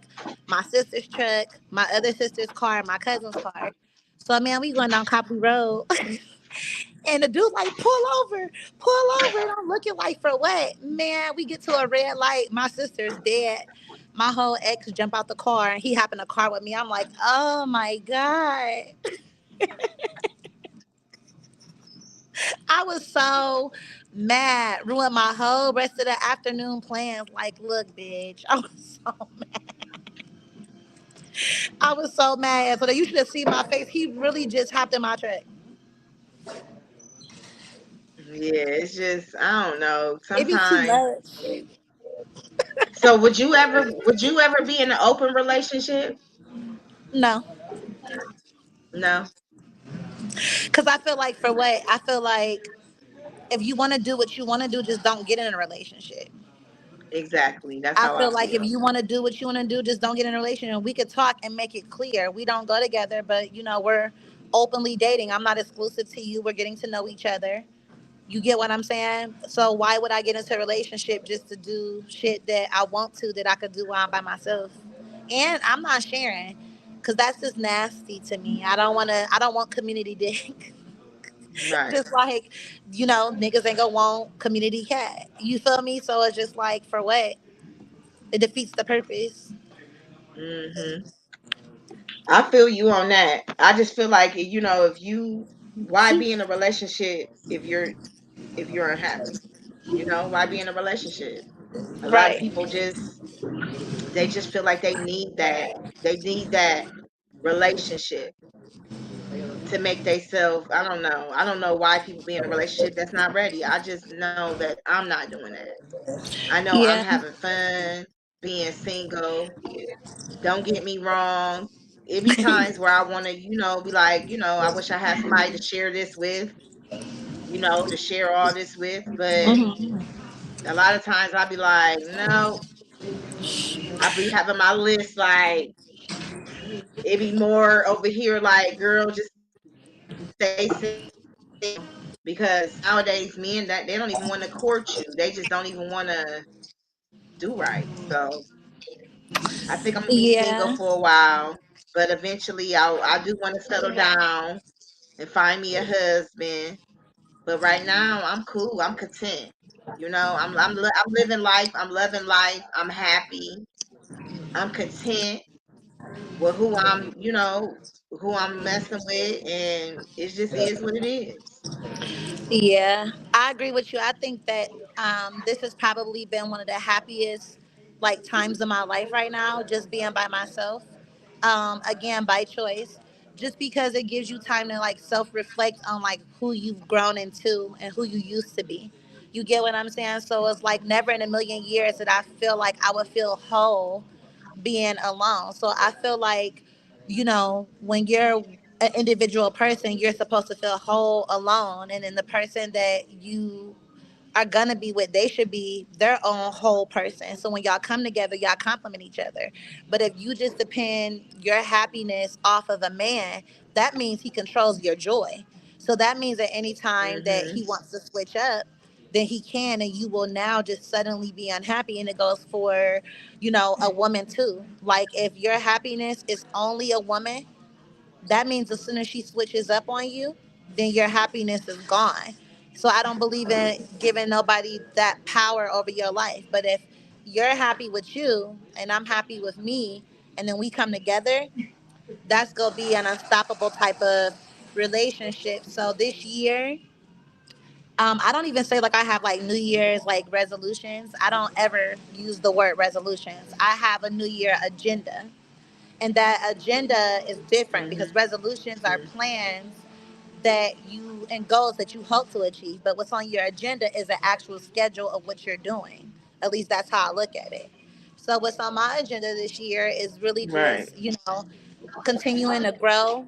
my sister's truck, my other sister's car, and my cousin's car. So, man, we going down Complete Road. And the dude like, pull over. And I'm looking like, for what? Man, we get to a red light. My sister's dead. My whole ex jump out the car, and he hop in the car with me. I'm like, oh my God. I was so mad. Ruined my whole rest of the afternoon plans. Like, look, bitch. I was so mad. So that you should have seen my face. He really just hopped in my truck. Yeah, it's just. I don't know. It be too Sometimes. much. So would you ever be in an open relationship? No. No. Because I feel like, for what? I feel like if you want to do what you want to do, just don't get in a relationship. Exactly. That's I how I feel like if feel. you want to do what you want to do, just don't get in a relationship. We could talk and make it clear. We don't go together, but we're openly dating. I'm not exclusive to you. We're getting to know each other. You get what I'm saying? So why would I get into a relationship just to do shit that I want to, that I could do while I'm by myself? And I'm not sharing, because that's just nasty to me. I don't want community dick. Right. Just like, niggas ain't gonna want community cat. You feel me? So it's just like, for what? It defeats the purpose. Hmm. I feel you on that. I just feel like if you why be in a relationship if you're unhappy? Why be in a relationship? A lot of Right. people they just feel like they need that relationship to make themselves. I don't know why people be in a relationship that's not ready. I just know that I'm not doing that. I know I'm Yeah. having fun being single. Don't get me wrong. It be times where I want to, be like, I wish I had somebody to share this with, to share all this with. But Hmm. a lot of times I be like, no, I be having my list like, it be more over here like, girl, just stay single. because nowadays men that they don't even want to court you. They just don't even want to do right. So I think I'm gonna be single Yeah. for a while, but eventually I do want to settle down and find me a husband. But right now I'm cool. I'm content. You know, I'm living life. I'm loving life. I'm happy. I'm content with who I'm, who I'm messing with, and it just is what it is. Yeah, I agree with you. I think that this has probably been one of the happiest like times of my life right now, just being by myself. Again, by choice, just because it gives you time to like self reflect on like who you've grown into and who you used to be. You get what I'm saying? So it's like never in a million years that I feel like I would feel whole being alone. So I feel like, when you're an individual person, you're supposed to feel whole alone. And then the person that you are gonna be with, they should be their own whole person. So when y'all come together, y'all complement each other. But if you just depend your happiness off of a man, that means he controls your joy. So that means that any time that Hmm. he wants to switch up, then he can, and you will now just suddenly be unhappy. And it goes for, a woman too. Like if your happiness is only a woman, that means as soon as she switches up on you, then your happiness is gone. So I don't believe in giving nobody that power over your life. But if you're happy with you and I'm happy with me, and then we come together, that's gonna be an unstoppable type of relationship. So this year, I don't even say like I have like New Year's like resolutions. I don't ever use the word resolutions. I have a New Year agenda, and that agenda is different Hmm. because resolutions are plans that you and goals that you hope to achieve. But what's on your agenda is an actual schedule of what you're doing. At least that's how I look at it. So what's on my agenda this year is really Right. just, continuing to grow,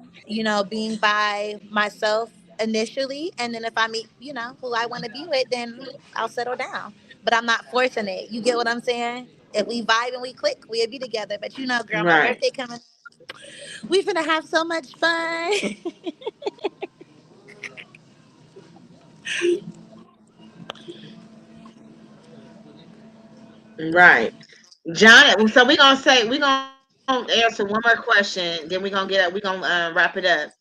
being by myself initially. And then if I meet, who I want to be with, then I'll settle down. But I'm not forcing it. You get what I'm saying? If we vibe and we click, we'll be together. But girl, my Right. birthday coming. We finna have so much fun. Right. John, so we're gonna answer one more question, then we're gonna wrap it up.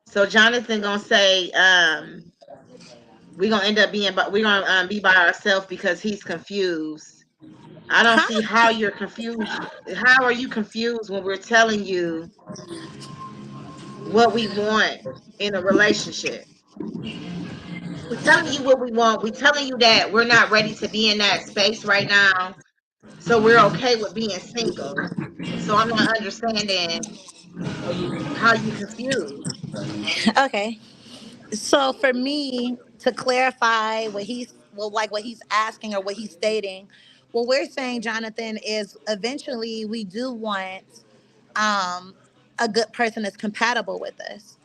So Jonathan gonna say, we're gonna end up being, but we're gonna be by ourselves because he's confused. I don't see Huh? how you're confused. How are you confused when we're telling you what we want in a relationship? We're telling you what we want. We're telling you that we're not ready to be in that space right now. So we're okay with being single. So I'm not understanding how you confused. Okay. So for me to clarify what he's asking or what he's stating, what we're saying, Jonathan, is eventually we do want um, a good person that's compatible with us.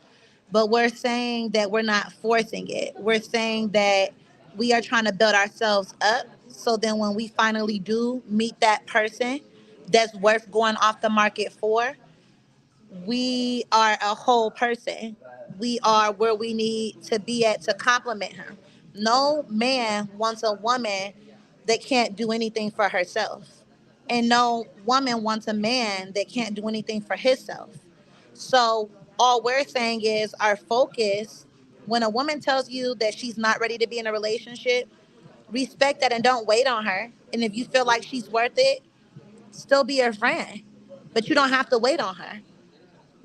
But we're saying that we're not forcing it. We're saying that we are trying to build ourselves up. So then when we finally do meet that person that's worth going off the market for, we are a whole person. We are where we need to be at to complement him. No man wants a woman that can't do anything for herself. And no woman wants a man that can't do anything for himself. So all we're saying is our focus, when a woman tells you that she's not ready to be in a relationship, respect that and don't wait on her. And if you feel like she's worth it, still be her friend. But you don't have to wait on her,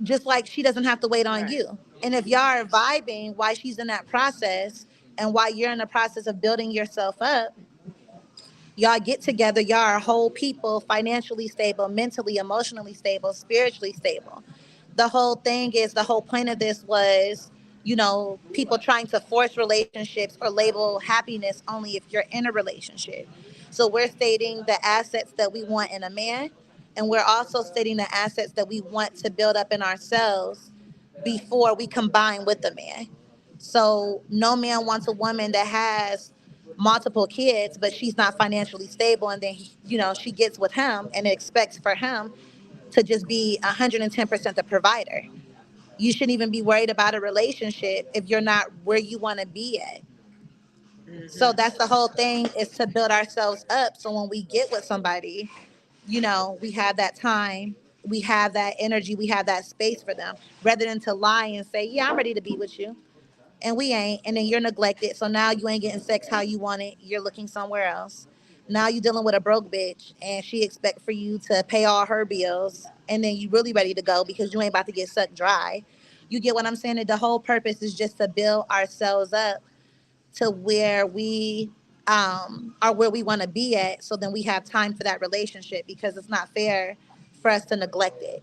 just like she doesn't have to wait on Right. you. And if y'all are vibing while she's in that process and while you're in the process of building yourself up, y'all get together, y'all are whole people, financially stable, mentally, emotionally stable, spiritually stable. The whole thing is, the whole point of this was, people trying to force relationships or label happiness only if you're in a relationship. So we're stating the assets that we want in a man, and we're also stating the assets that we want to build up in ourselves before we combine with the man. So no man wants a woman that has multiple kids, but she's not financially stable, and then she gets with him and expects for him to just be 110% the provider. You shouldn't even be worried about a relationship if you're not where you want to be at. So Hmm. that's the whole thing, is to build ourselves up. So when we get with somebody, we have that time, we have that energy, we have that space for them, rather than to lie and say, yeah, I'm ready to be with you. And we ain't. And then you're neglected. So now you ain't getting sex how you want it. You're looking somewhere else. Now you dealing with a broke bitch and she expect for you to pay all her bills. And then you really ready to go because you ain't about to get sucked dry. You get what I'm saying? And the whole purpose is just to build ourselves up to where we are where we want to be at, so then we have time for that relationship, because it's not fair for us to neglect it.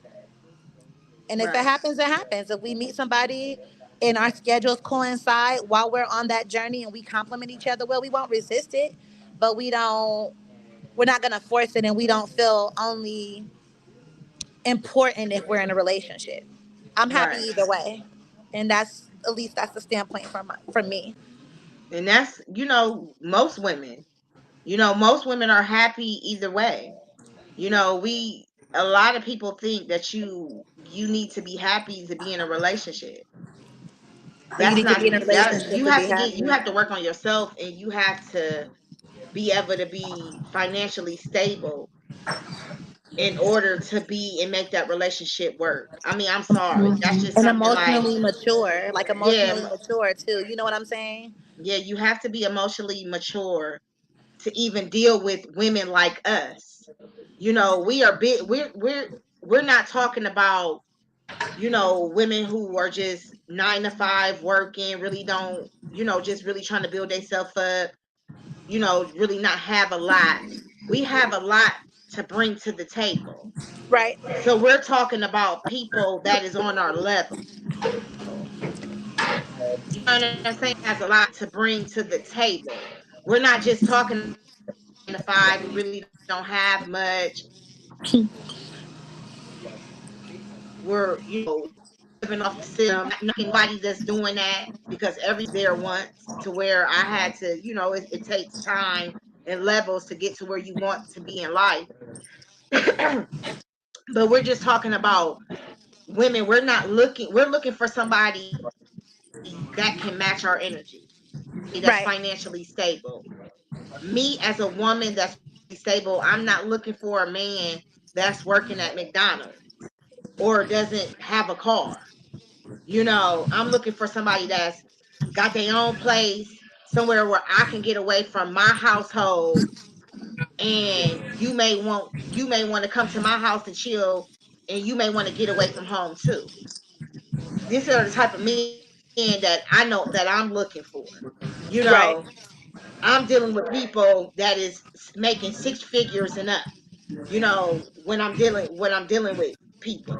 And if it Right. happens, it happens. If we meet somebody and our schedules coincide while we're on that journey and we complement each other, well, we won't resist it, but we're not going to force it, and we don't feel only important if we're in a relationship. I'm happy Right. either way. And that's, at least that's the standpoint from me. And that's, most women are happy either way. We a lot of people think that you need to be happy to be in a relationship. You That's need to not be in a that relationship to be happy. you have to work on yourself, and you have to be able to be financially stable in order to be and make that relationship work. I mean, I'm sorry. That's just And something like, emotionally mature, like yeah, emotionally mature too. You know what I'm saying? yeah, you have to be emotionally mature to even deal with women like us. We are big we're not talking about, women who are just 9 to 5 working, really don't, just really trying to build themselves up, really not have a lot. We have a lot to bring to the table. Right. So we're talking about people that is on our level. You know what I'm saying? Has a lot to bring to the table. We're not just talking about the 9 to 5 who really don't have much. We're, living off the system. Not knocking nobody that's doing that, because everybody was there once, to where I had to, it takes time and levels to get to where you want to be in life. But we're just talking about women. We're looking for somebody that can match our energy, somebody that's Right. financially stable. Me as a woman that's financially stable, I'm not looking for a man that's working at McDonald's or doesn't have a car. I'm looking for somebody that's got their own place, somewhere where I can get away from my household, and you may want to come to my house and chill, and you may want to get away from home too. These are the type of men that I know that I'm looking for. You know, Right. I'm dealing with people that is making 6 figures and up. When I'm dealing with people,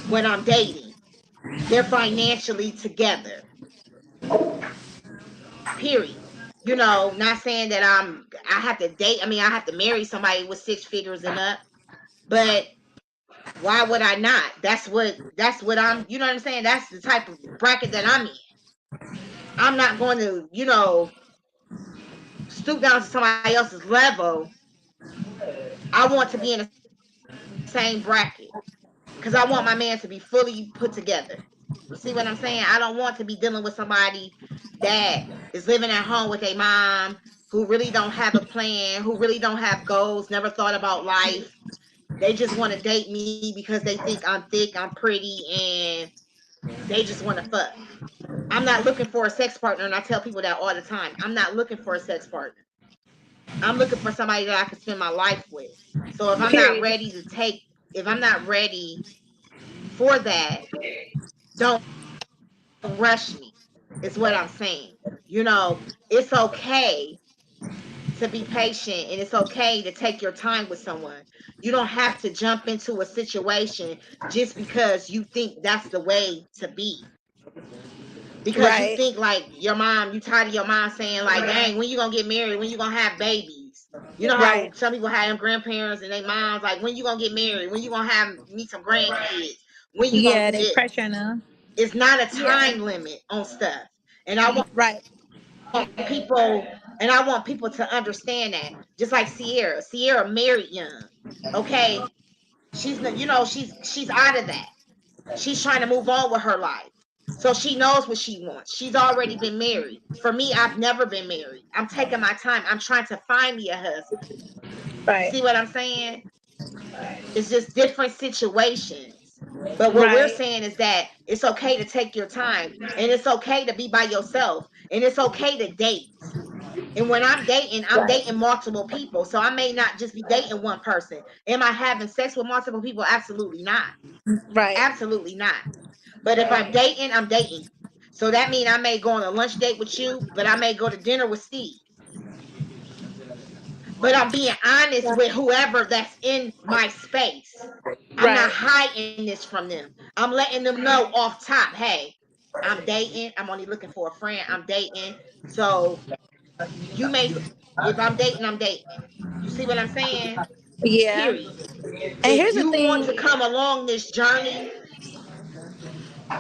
when I'm dating, they're financially together. Period. Not saying that I have to date. I mean, I have to marry somebody with 6 figures and up, but why would I not? That's what I'm. You know what I'm saying? That's the type of bracket that I'm in. I'm not going to, stoop down to somebody else's level. I want to be in the same bracket because I want my man to be fully put together. You see what I'm saying? I don't want to be dealing with somebody that is living at home with a mom who really don't have a plan, who really don't have goals, never thought about life. They just want to date me because they think I'm thick, I'm pretty, and they just want to fuck. I'm not looking for a sex partner, and I tell people that all the time. I'm not looking for a sex partner. I'm looking for somebody that I can spend my life with. So Period. if I'm not ready for that, don't rush me, is what I'm saying. It's okay to be patient, and it's okay to take your time with someone. You don't have to jump into a situation just because you think that's the way to be. Because you Right. think like you tired of your mom saying like, dang, when you gonna get married? When you gonna have babies? You know Right. how some people have them grandparents and they moms like, when you gonna get married? When you gonna have meet some grandkids? When you gonna Yeah, do they this? pressure now. It's not a Yeah. time limit on stuff. And Right. I want people to understand that. Just like Sierra. Sierra married young. Okay. She's not, she's out of that. She's trying to move on with her life. So she knows what she wants. She's already been married. For me, I've never been married. I'm taking my time. I'm trying to find me a husband. You Right. see what I'm saying? It's just different situations. But what we're Right. saying is that it's okay to take your time, and it's okay to be by yourself, and it's okay to date. And when I'm Right. dating multiple people. So I may not just be dating one person. Am I having sex with multiple people? Absolutely not. Right. Absolutely not. But if I'm dating, I'm dating. So that means I may go on a lunch date with you, but I may go to dinner with Steve. But I'm being honest with whoever that's in my space. I'm not Right. hiding this from them. I'm letting them know off top, hey, I'm dating. I'm only looking for a friend. I'm dating. So you may, if I'm dating, I'm dating. You see what I'm saying? Yeah. Period. And If here's the you want thing, to come along this journey,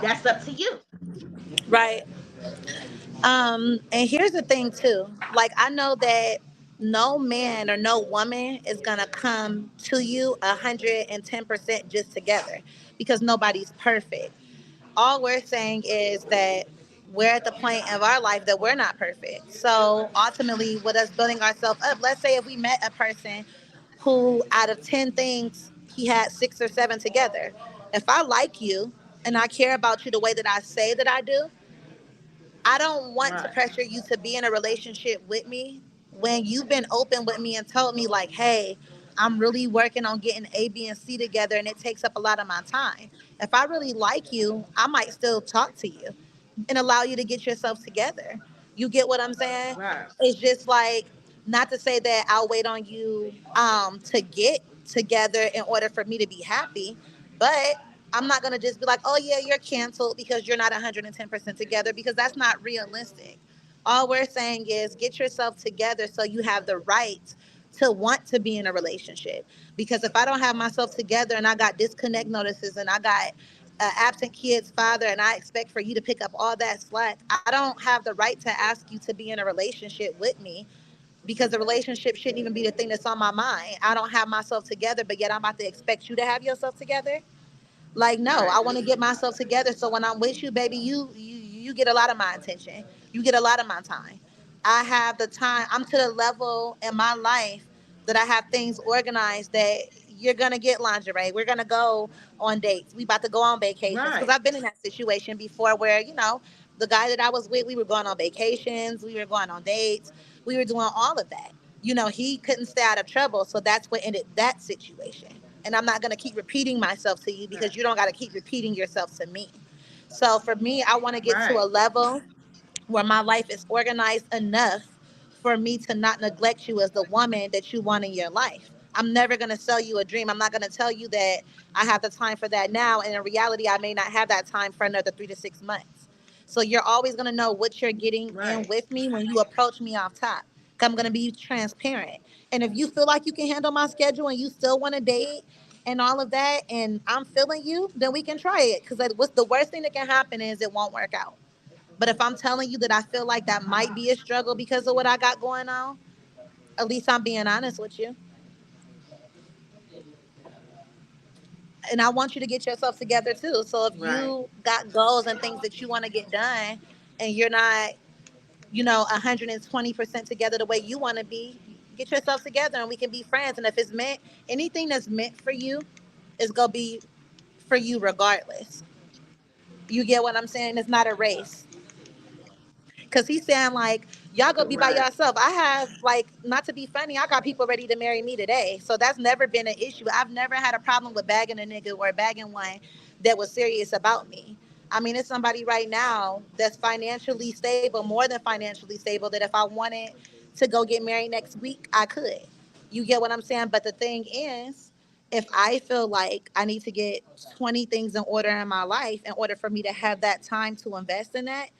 that's up to you. right? And here's the thing too. Like I know that no man or no woman is gonna come to you 110% just together because nobody's perfect. All we're saying is that we're at the point of our life that we're not perfect. So ultimately, with us building ourselves up, let's say if we met a person who, out of 10 things, he had 6 or 7 together. If I like you and I care about you the way that I say that I do, I don't want to Right. pressure you to be in a relationship with me when you've been open with me and told me, like, hey, I'm really working on getting A, B, and C together and it takes up a lot of my time. If I really like you, I might still talk to you and allow you to get yourself together. You get what I'm saying? Right. It's just like, not to say that I'll wait on you to get together in order for me to be happy, but I'm not gonna just be like, oh yeah, you're canceled because you're not 110% together, because that's not realistic. All we're saying is get yourself together so you have the right to want to be in a relationship. Because if I don't have myself together and I got disconnect notices and I got absent kid's father and I expect for you to pick up all that slack, I don't have the right to ask you to be in a relationship with me, because the relationship shouldn't even be the thing that's on my mind. I don't have myself together, but yet I'm about to expect you to have yourself together. Like, no, I Right. want to get myself together so when I'm with you, baby, you get a lot of my attention. You get a lot of my time. I have the time. I'm to the level in my life that I have things organized that you're gonna get lingerie. We're gonna go on dates. We about to go on vacations because Right. I've been in that situation before where the guy that I was with, we were going on vacations, we were going on dates, we were doing all of that. He couldn't stay out of trouble, so that's what ended that situation. And I'm not going to keep repeating myself to you because Right. you don't got to keep repeating yourself to me. So for me, I want to get to Right. a level where my life is organized enough for me to not neglect you as the woman that you want in your life. I'm never going to sell you a dream. I'm not going to tell you that I have the time for that now. And in reality, I may not have that time for another 3 to 6 months. So you're always going to know what you're getting in Right. with me when you approach me off top. I'm going to be transparent. And if you feel like you can handle my schedule and you still want to date and all of that, and I'm feeling you, then we can try it. Because what's the worst thing that can happen is it won't work out. But if I'm telling you that I feel like that might be a struggle because of what I got going on, at least I'm being honest with you. And I want you to get yourself together too. So if Right. you got goals and things that you want to get done and you're not, 120% together the way you want to be, get yourself together and we can be friends. And if it's meant, anything that's meant for you is going to be for you regardless. You get what I'm saying? It's not a race. Cause he's saying like, y'all go be by Correct. yourself. I have, like, not to be funny, I got people ready to marry me today. So that's never been an issue. I've never had a problem with bagging a nigga or bagging one that was serious about me. I mean, it's somebody right now that's financially stable, more than financially stable, that if I wanted to go get married next week, I could. You get what I'm saying? But the thing is, if I feel like I need to get 20 things in order in my life in order for me to have that time to invest in that,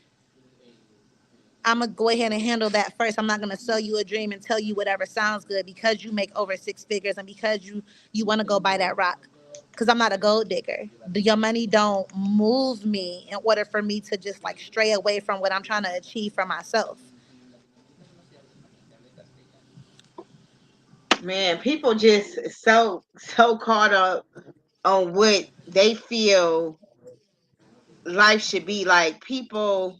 I'm gonna go ahead and handle that first. I'm not gonna sell you a dream and tell you whatever sounds good because you make over 6 figures and because you want to go buy that rock. Because I'm not a gold digger. Your money don't move me in order for me to just like stray away from what I'm trying to achieve for myself. Man, people just so caught up on what they feel. life should be. Like, people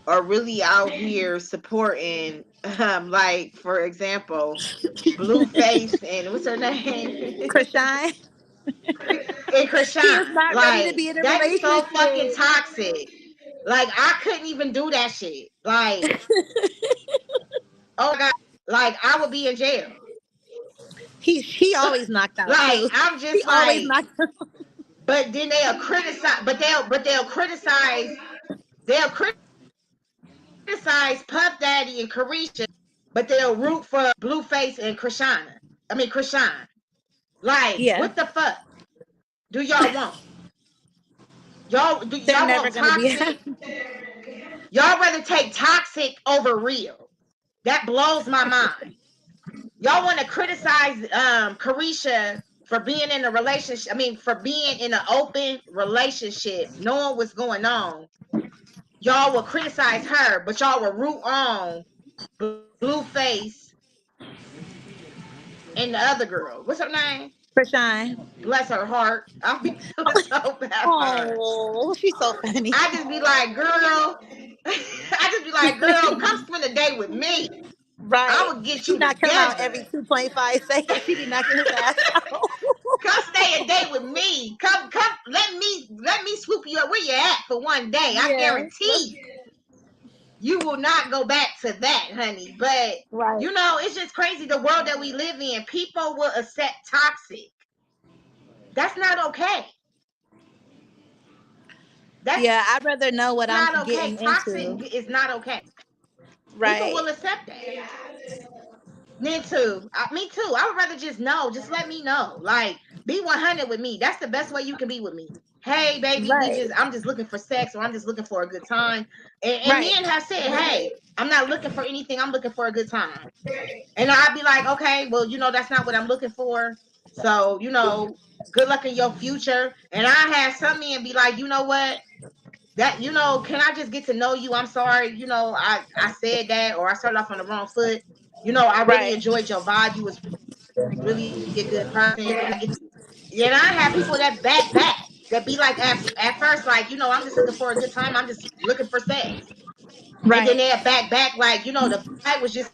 are really out here supporting, like, for example, Blueface and what's her name? Krishan, And he is Krishan. not ready to Like, be in a that is so fucking relationship. toxic. Like, I couldn't even do that shit. Like, oh my God. Like, I would be in jail. He always knocked out Like, too. I'm He just always like, knocked out. but then they'll criticize Puff Daddy and Carisha, but they'll root for Blueface and Krishana. I mean Krishan. Like, Yeah, what the fuck do y'all want? they're Y'all never want gonna be toxic? happy. Y'all rather take toxic over real. That blows my mind. Y'all want to criticize Carisha for being in a relationship. I mean, for being in an open relationship, knowing what's going on. Y'all will criticize her, but y'all will root on Blueface and the other girl. What's her name? Krishan. Bless her heart. I'll be feeling so bad for her. Oh, she's so funny. I just be like, girl. I just be like, girl, come spend a day with me. I Right. will get She you knocked him out together. every 2.5 seconds. She be knocking his ass out. Come stay a day with me. Come, let me swoop you up where you at for one day. I Yeah. guarantee you will not go back to that, honey. But Right. it's just crazy the world that we live in. People will accept toxic. That's not okay. That's Yeah, I'd rather know what I'm not okay. getting into. Toxic is not okay. People will Right. accept that. Me too. Me too. I would rather just know. Just let me know. Like, be 100 with me. That's the best way you can be with me. Hey, baby, Right. I'm just looking for sex, or I'm just looking for a good time. And Right. men have said, hey, I'm not looking for anything. I'm looking for a good time. And I'd be like, okay, well, that's not what I'm looking for. So, good luck in your future. And I have some men be like, you know what? That, can I just get to know you? I'm sorry, I said that, or I started off on the wrong foot. I really Right. enjoyed your vibe. You was really a good person. And I have people that back that be like, at first, like, I'm just looking for a good time. I'm just looking for sex. And then Right. they back like, the vibe was just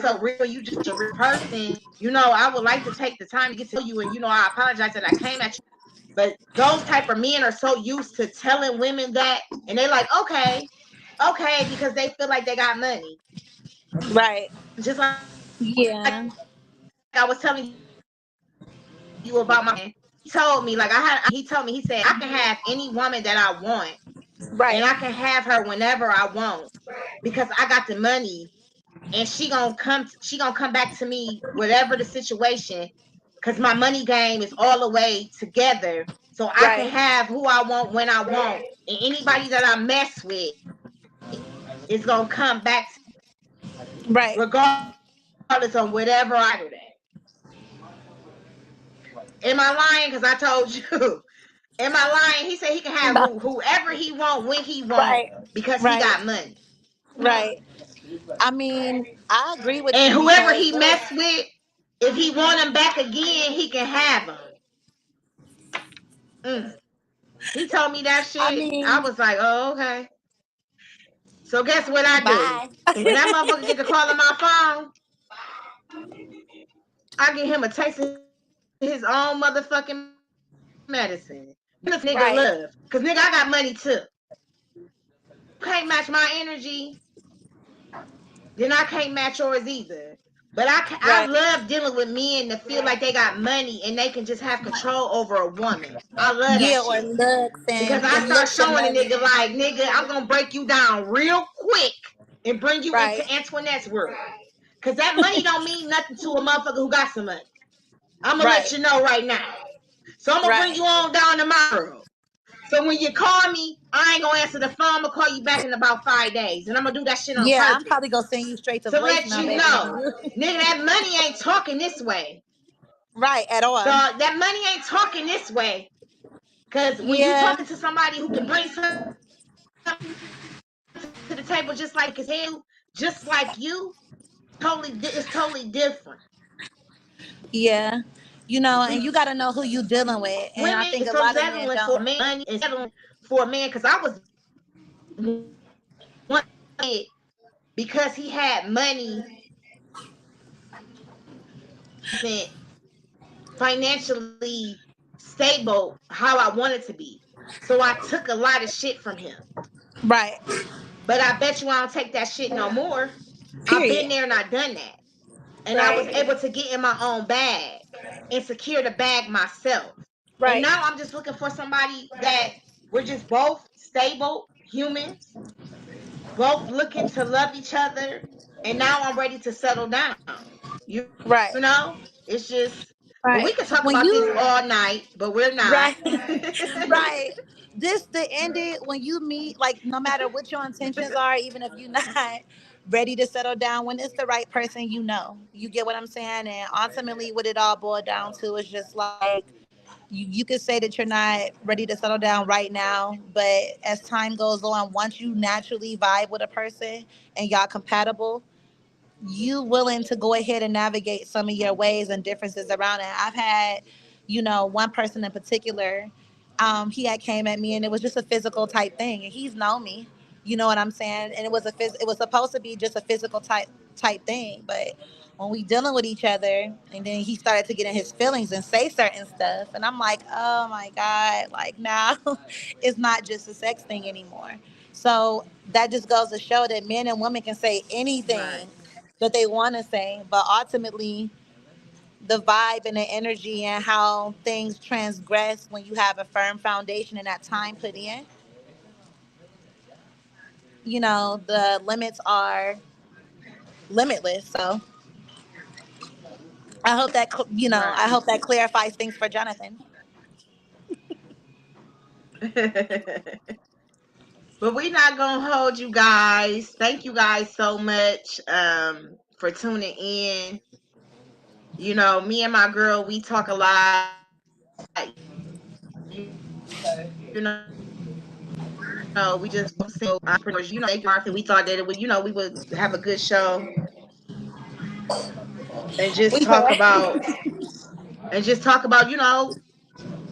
so real. You just a real person. I would like to take the time to get to know you. And I apologize that I came at you. But those type of men are so used to telling women that, and they like, okay, because they feel like they got money. Right. Just like Yeah. I was telling you about my man. He told me, like, he said, I can have any woman that I want, and Right. I can have her whenever I want because I got the money, and she gonna come back to me whatever the situation, because my money game is all the way together, so I can Right. have who I want when I want, and anybody that I mess with is gonna come back to me, Right. regardless of whatever I do that. Am I lying? Because I told you. Am I lying? He said he can have No. whoever he want when he want Right. because he Right. got money. Right. I mean, I agree with And you whoever because he mess with, if he want him back again, he can have him. Mm. He told me that I shit. I mean, was like, oh, okay. So guess what I do? bye. When that motherfucker get to calling my phone, I get him a taste of his own motherfucking medicine. This nigga love. Cause nigga, I Right. got money too. Can't match my energy, then I can't match yours either. But I Right. love dealing with men that feel like they got money and they can just have control over a woman. I love that Yeah, or shit. looks Because and I start looks and showing a money. nigga like, nigga, I'm gonna break you down real quick and bring you Right. into Antoinette's world. Cause that money don't mean nothing to a motherfucker who got some money. I'm gonna let Right. you know right now. So I'm gonna bring Right. you on down to my world. So when you call me, I ain't gonna answer the phone. I'm gonna call you back in about 5 days, and I'm gonna do that shit on Yeah, I'm purpose probably gonna send you straight to to let voicemail, you baby. know, nigga, that money ain't talking this way. Right, at all. Dog, that money ain't talking this way. Cause when you Yeah. talking to somebody who can bring something to the table just like just like you, it's totally different. Yeah. You know, and We you got to know who you dealing with. And I women think is a so lot of men settling for don't. money and settling for a man because I was one because he had money wasn't financially stable how I wanted to be. So I took a lot of shit from him. Right. But I bet you I don't take that shit no more. I've been Period. there and I done that. And I was Right. able to get in my own bag and secure the bag myself. And Right. now I'm just looking for somebody that we're just both stable humans, both looking to love each other. And now I'm ready to settle down. You Right. know, it's just, but we Right. could talk When about this you all night, but we're not. right, right. This the end it when you meet, like no matter what your intentions are, even if you're not ready to settle down, when it's the right person, you get what I'm saying. And ultimately, what it all boiled down to is just like you could say that you're not ready to settle down right now, but as time goes on, once you naturally vibe with a person and y'all compatible, you willing to go ahead and navigate some of your ways and differences around it. I've had, one person in particular, he had came at me and it was just a physical type thing, and he's known me, you know what I'm saying, and it was supposed to be just a physical type thing, but when we dealing with each other, and then he started to get in his feelings and say certain stuff, and I'm like, oh my god, like now it's not just a sex thing anymore. So that just goes to show that men and women can say anything Right. that they want to say, but ultimately the vibe and the energy and how things transgress when you have a firm foundation and that time put in, the limits are limitless. So I hope that Right. clarifies things for Jonathan. But we're not gonna hold you guys. Thank you guys so much for tuning in. You know, me and my girl, we talk a lot. You know, we just single entrepreneurs. You know, make it market. We thought that it would, we would have a good show and just We talk fair. about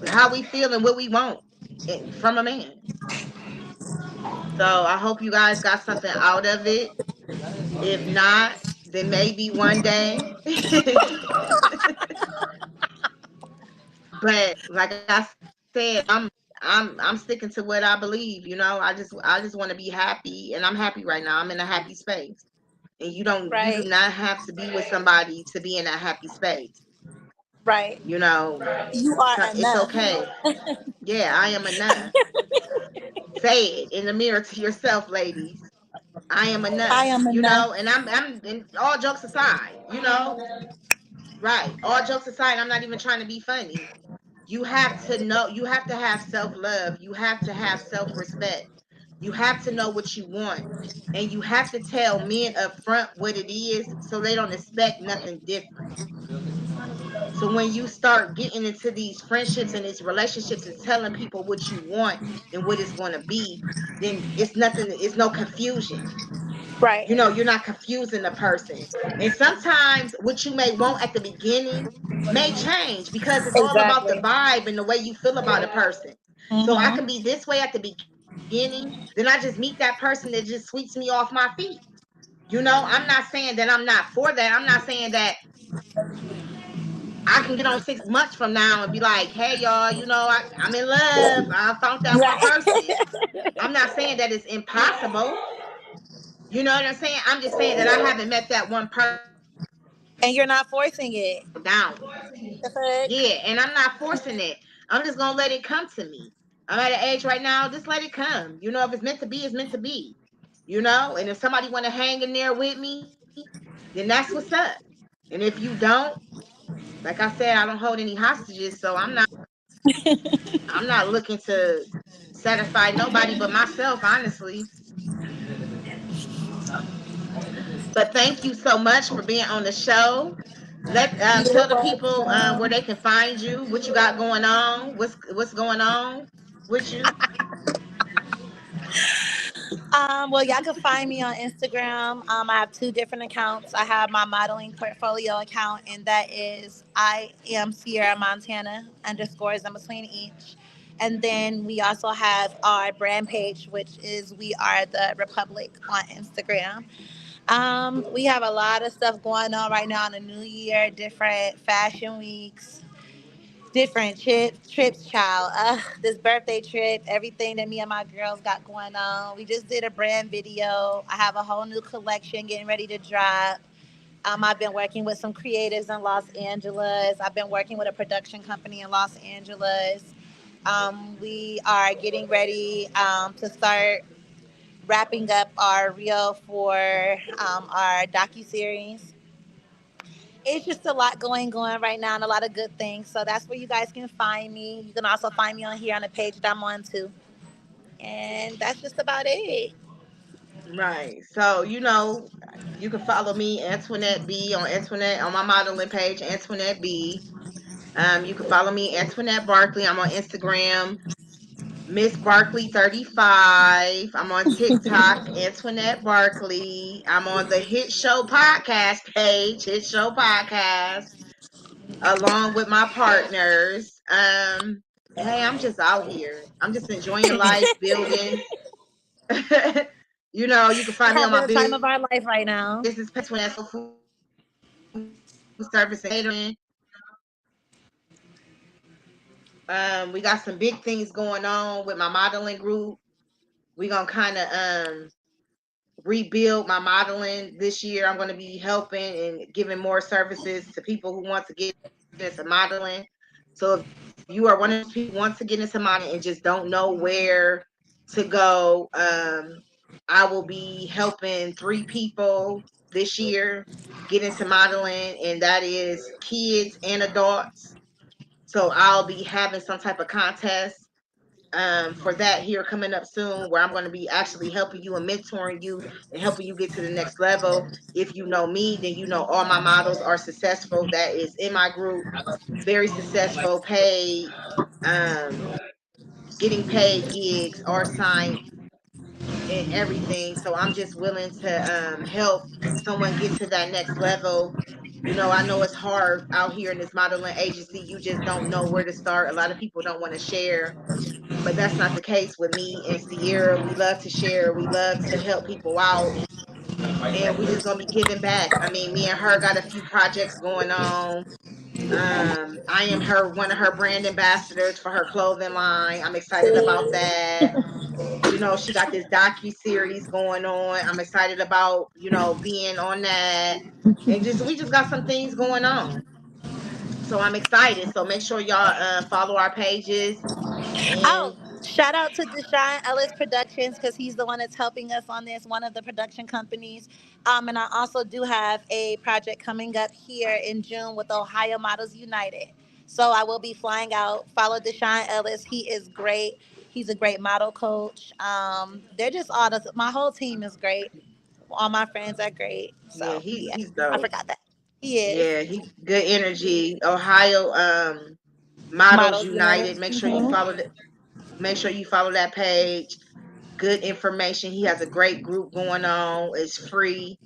how we feel and what we want from a man. So I hope you guys got something out of it. If not, then maybe one day. But like I said, I'm sticking to what I believe. You know, I just want to be happy, and I'm happy right now. I'm in a happy space, and you do Right. not have to be with somebody to be in that happy space. Right. You know, You are it's enough. okay. Yeah, I am enough. Say it in the mirror to yourself, ladies. I am I enough. am You enough. know, and I'm and all jokes aside. You know, right? All jokes aside, I'm not even trying to be funny. You have to know, you have to have self love, you have to have self respect, you have to know what you want, and you have to tell men up front what it is so they don't expect nothing different. So when you start getting into these friendships and these relationships and telling people what you want and what it's going to be, then it's nothing, it's no confusion. Right. You know, you're not confusing the person. And sometimes what you may want at the beginning may change because it's all about the Exactly. vibe and the way you feel about a person. So I can Mm-hmm. be this way at the beginning, then I just meet that person that just sweeps me off my feet. You know, I'm not saying that I'm not for that. I'm not saying that I can get on 6 months from now and be like, hey, y'all, you know, I'm in love. I found that one Right. person. I'm not saying that it's impossible. You know what I'm saying? I'm just saying that I haven't met that one person that I can settle And you're not forcing it. down with. The Yeah, fuck? and I'm not forcing it. I'm just gonna let it come to me. I'm at an age right now, just let it come. You know, if it's meant to be, it's meant to be. You know, and if somebody want to hang in there with me, then that's what's up. And if you don't, like I said, I don't hold any hostages, so I'm not looking to satisfy nobody but myself, honestly. But thank you so much for being on the show. Let You're tell the people where welcome. they can find you, what you got going on, what's going on with you. Well, y'all can find me on Instagram. I have two different accounts. I have my modeling portfolio account, and that is I am Sierra Montana underscores in between each. And then we also have our brand page, which is We Are the Republic on Instagram. We have a lot of stuff going on right now in the new year, different fashion weeks, different trips, child. This birthday trip, everything that me and my girls got going on. We just did a brand video. I have a whole new collection getting ready to drop. I've been working with some creatives in Los Angeles. I've been working with a production company in Los Angeles. We are getting ready to start wrapping up our reel for our docu series. It's just a lot going right now and a lot of good things. So that's where you guys can find me. You can also find me on here on the page that I'm on too. And that's just about it. Right. So, you can follow me, Antoinette B, on Antoinette on my modeling page, Antoinette B. You can follow me, Antoinette Barkley. I'm on Instagram, Miss Barkley 35. I'm on TikTok, Antoinette Barkley. I'm on the Hit Show podcast page, Hit Show Podcast, along with my partners. Hey, I'm just out here. I'm just enjoying life, building. You can find me on Having my the time business of our page, life right now. Antoinette Soul Food Service and Catering. We got some big things going on with my modeling group. We're gonna kind of rebuild my modeling this year. I'm going to be helping and giving more services to people who want to get into modeling. So if you are one of those people who want to get into modeling and just don't know where to go, I will be helping 3 people this year get into modeling, and that is kids and adults. So I'll be having some type of contest for that here coming up soon, where I'm going to be actually helping you and mentoring you and helping you get to the next level. If you know me, then you know all my models are successful. That is in my group, very successful, paid, um, getting paid gigs, are signed and everything. So I'm just willing to help someone get to that next level. I know it's hard out here in this modeling agency. You just don't know where to start. A lot of people don't want to share, but that's not the case with me and Cierra. We love to share. We love to help people out. And we just gonna be giving back. I mean, me and her got a few projects going on. I am one of her brand ambassadors for her clothing line. I'm excited about that. She got this docu series going on. I'm excited about, being on that. And we just got some things going on. So I'm excited. So make sure y'all follow our pages Oh, and shout out to Deshaun Ellis Productions because he's the one that's helping us on this, one of the production companies. And I also do have a project coming up here in June with Ohio Models United. So I will be flying out. Follow Deshaun Ellis. He is great. He's a great model coach. They're just all my whole team is great. All my friends are great. yeah, So yeah, he's I dope. forgot that. He is. Yeah, he good energy. Ohio Models Models United. United. Mhm. Make sure you follow that page. Good information. He has a great group going on. It's free.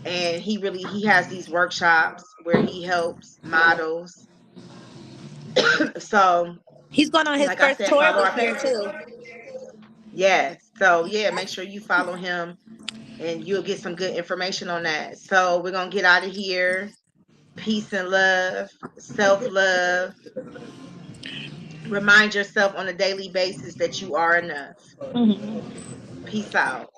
And he has these workshops where he helps models. So He's going on his like I first said, tour follow this our year pages. too. Yes. So yeah, make sure you follow him and you'll get some good information on that. So we're gonna get out of here. Peace and love, self-love. Remind yourself on a daily basis that you are enough. Mhm. Peace out.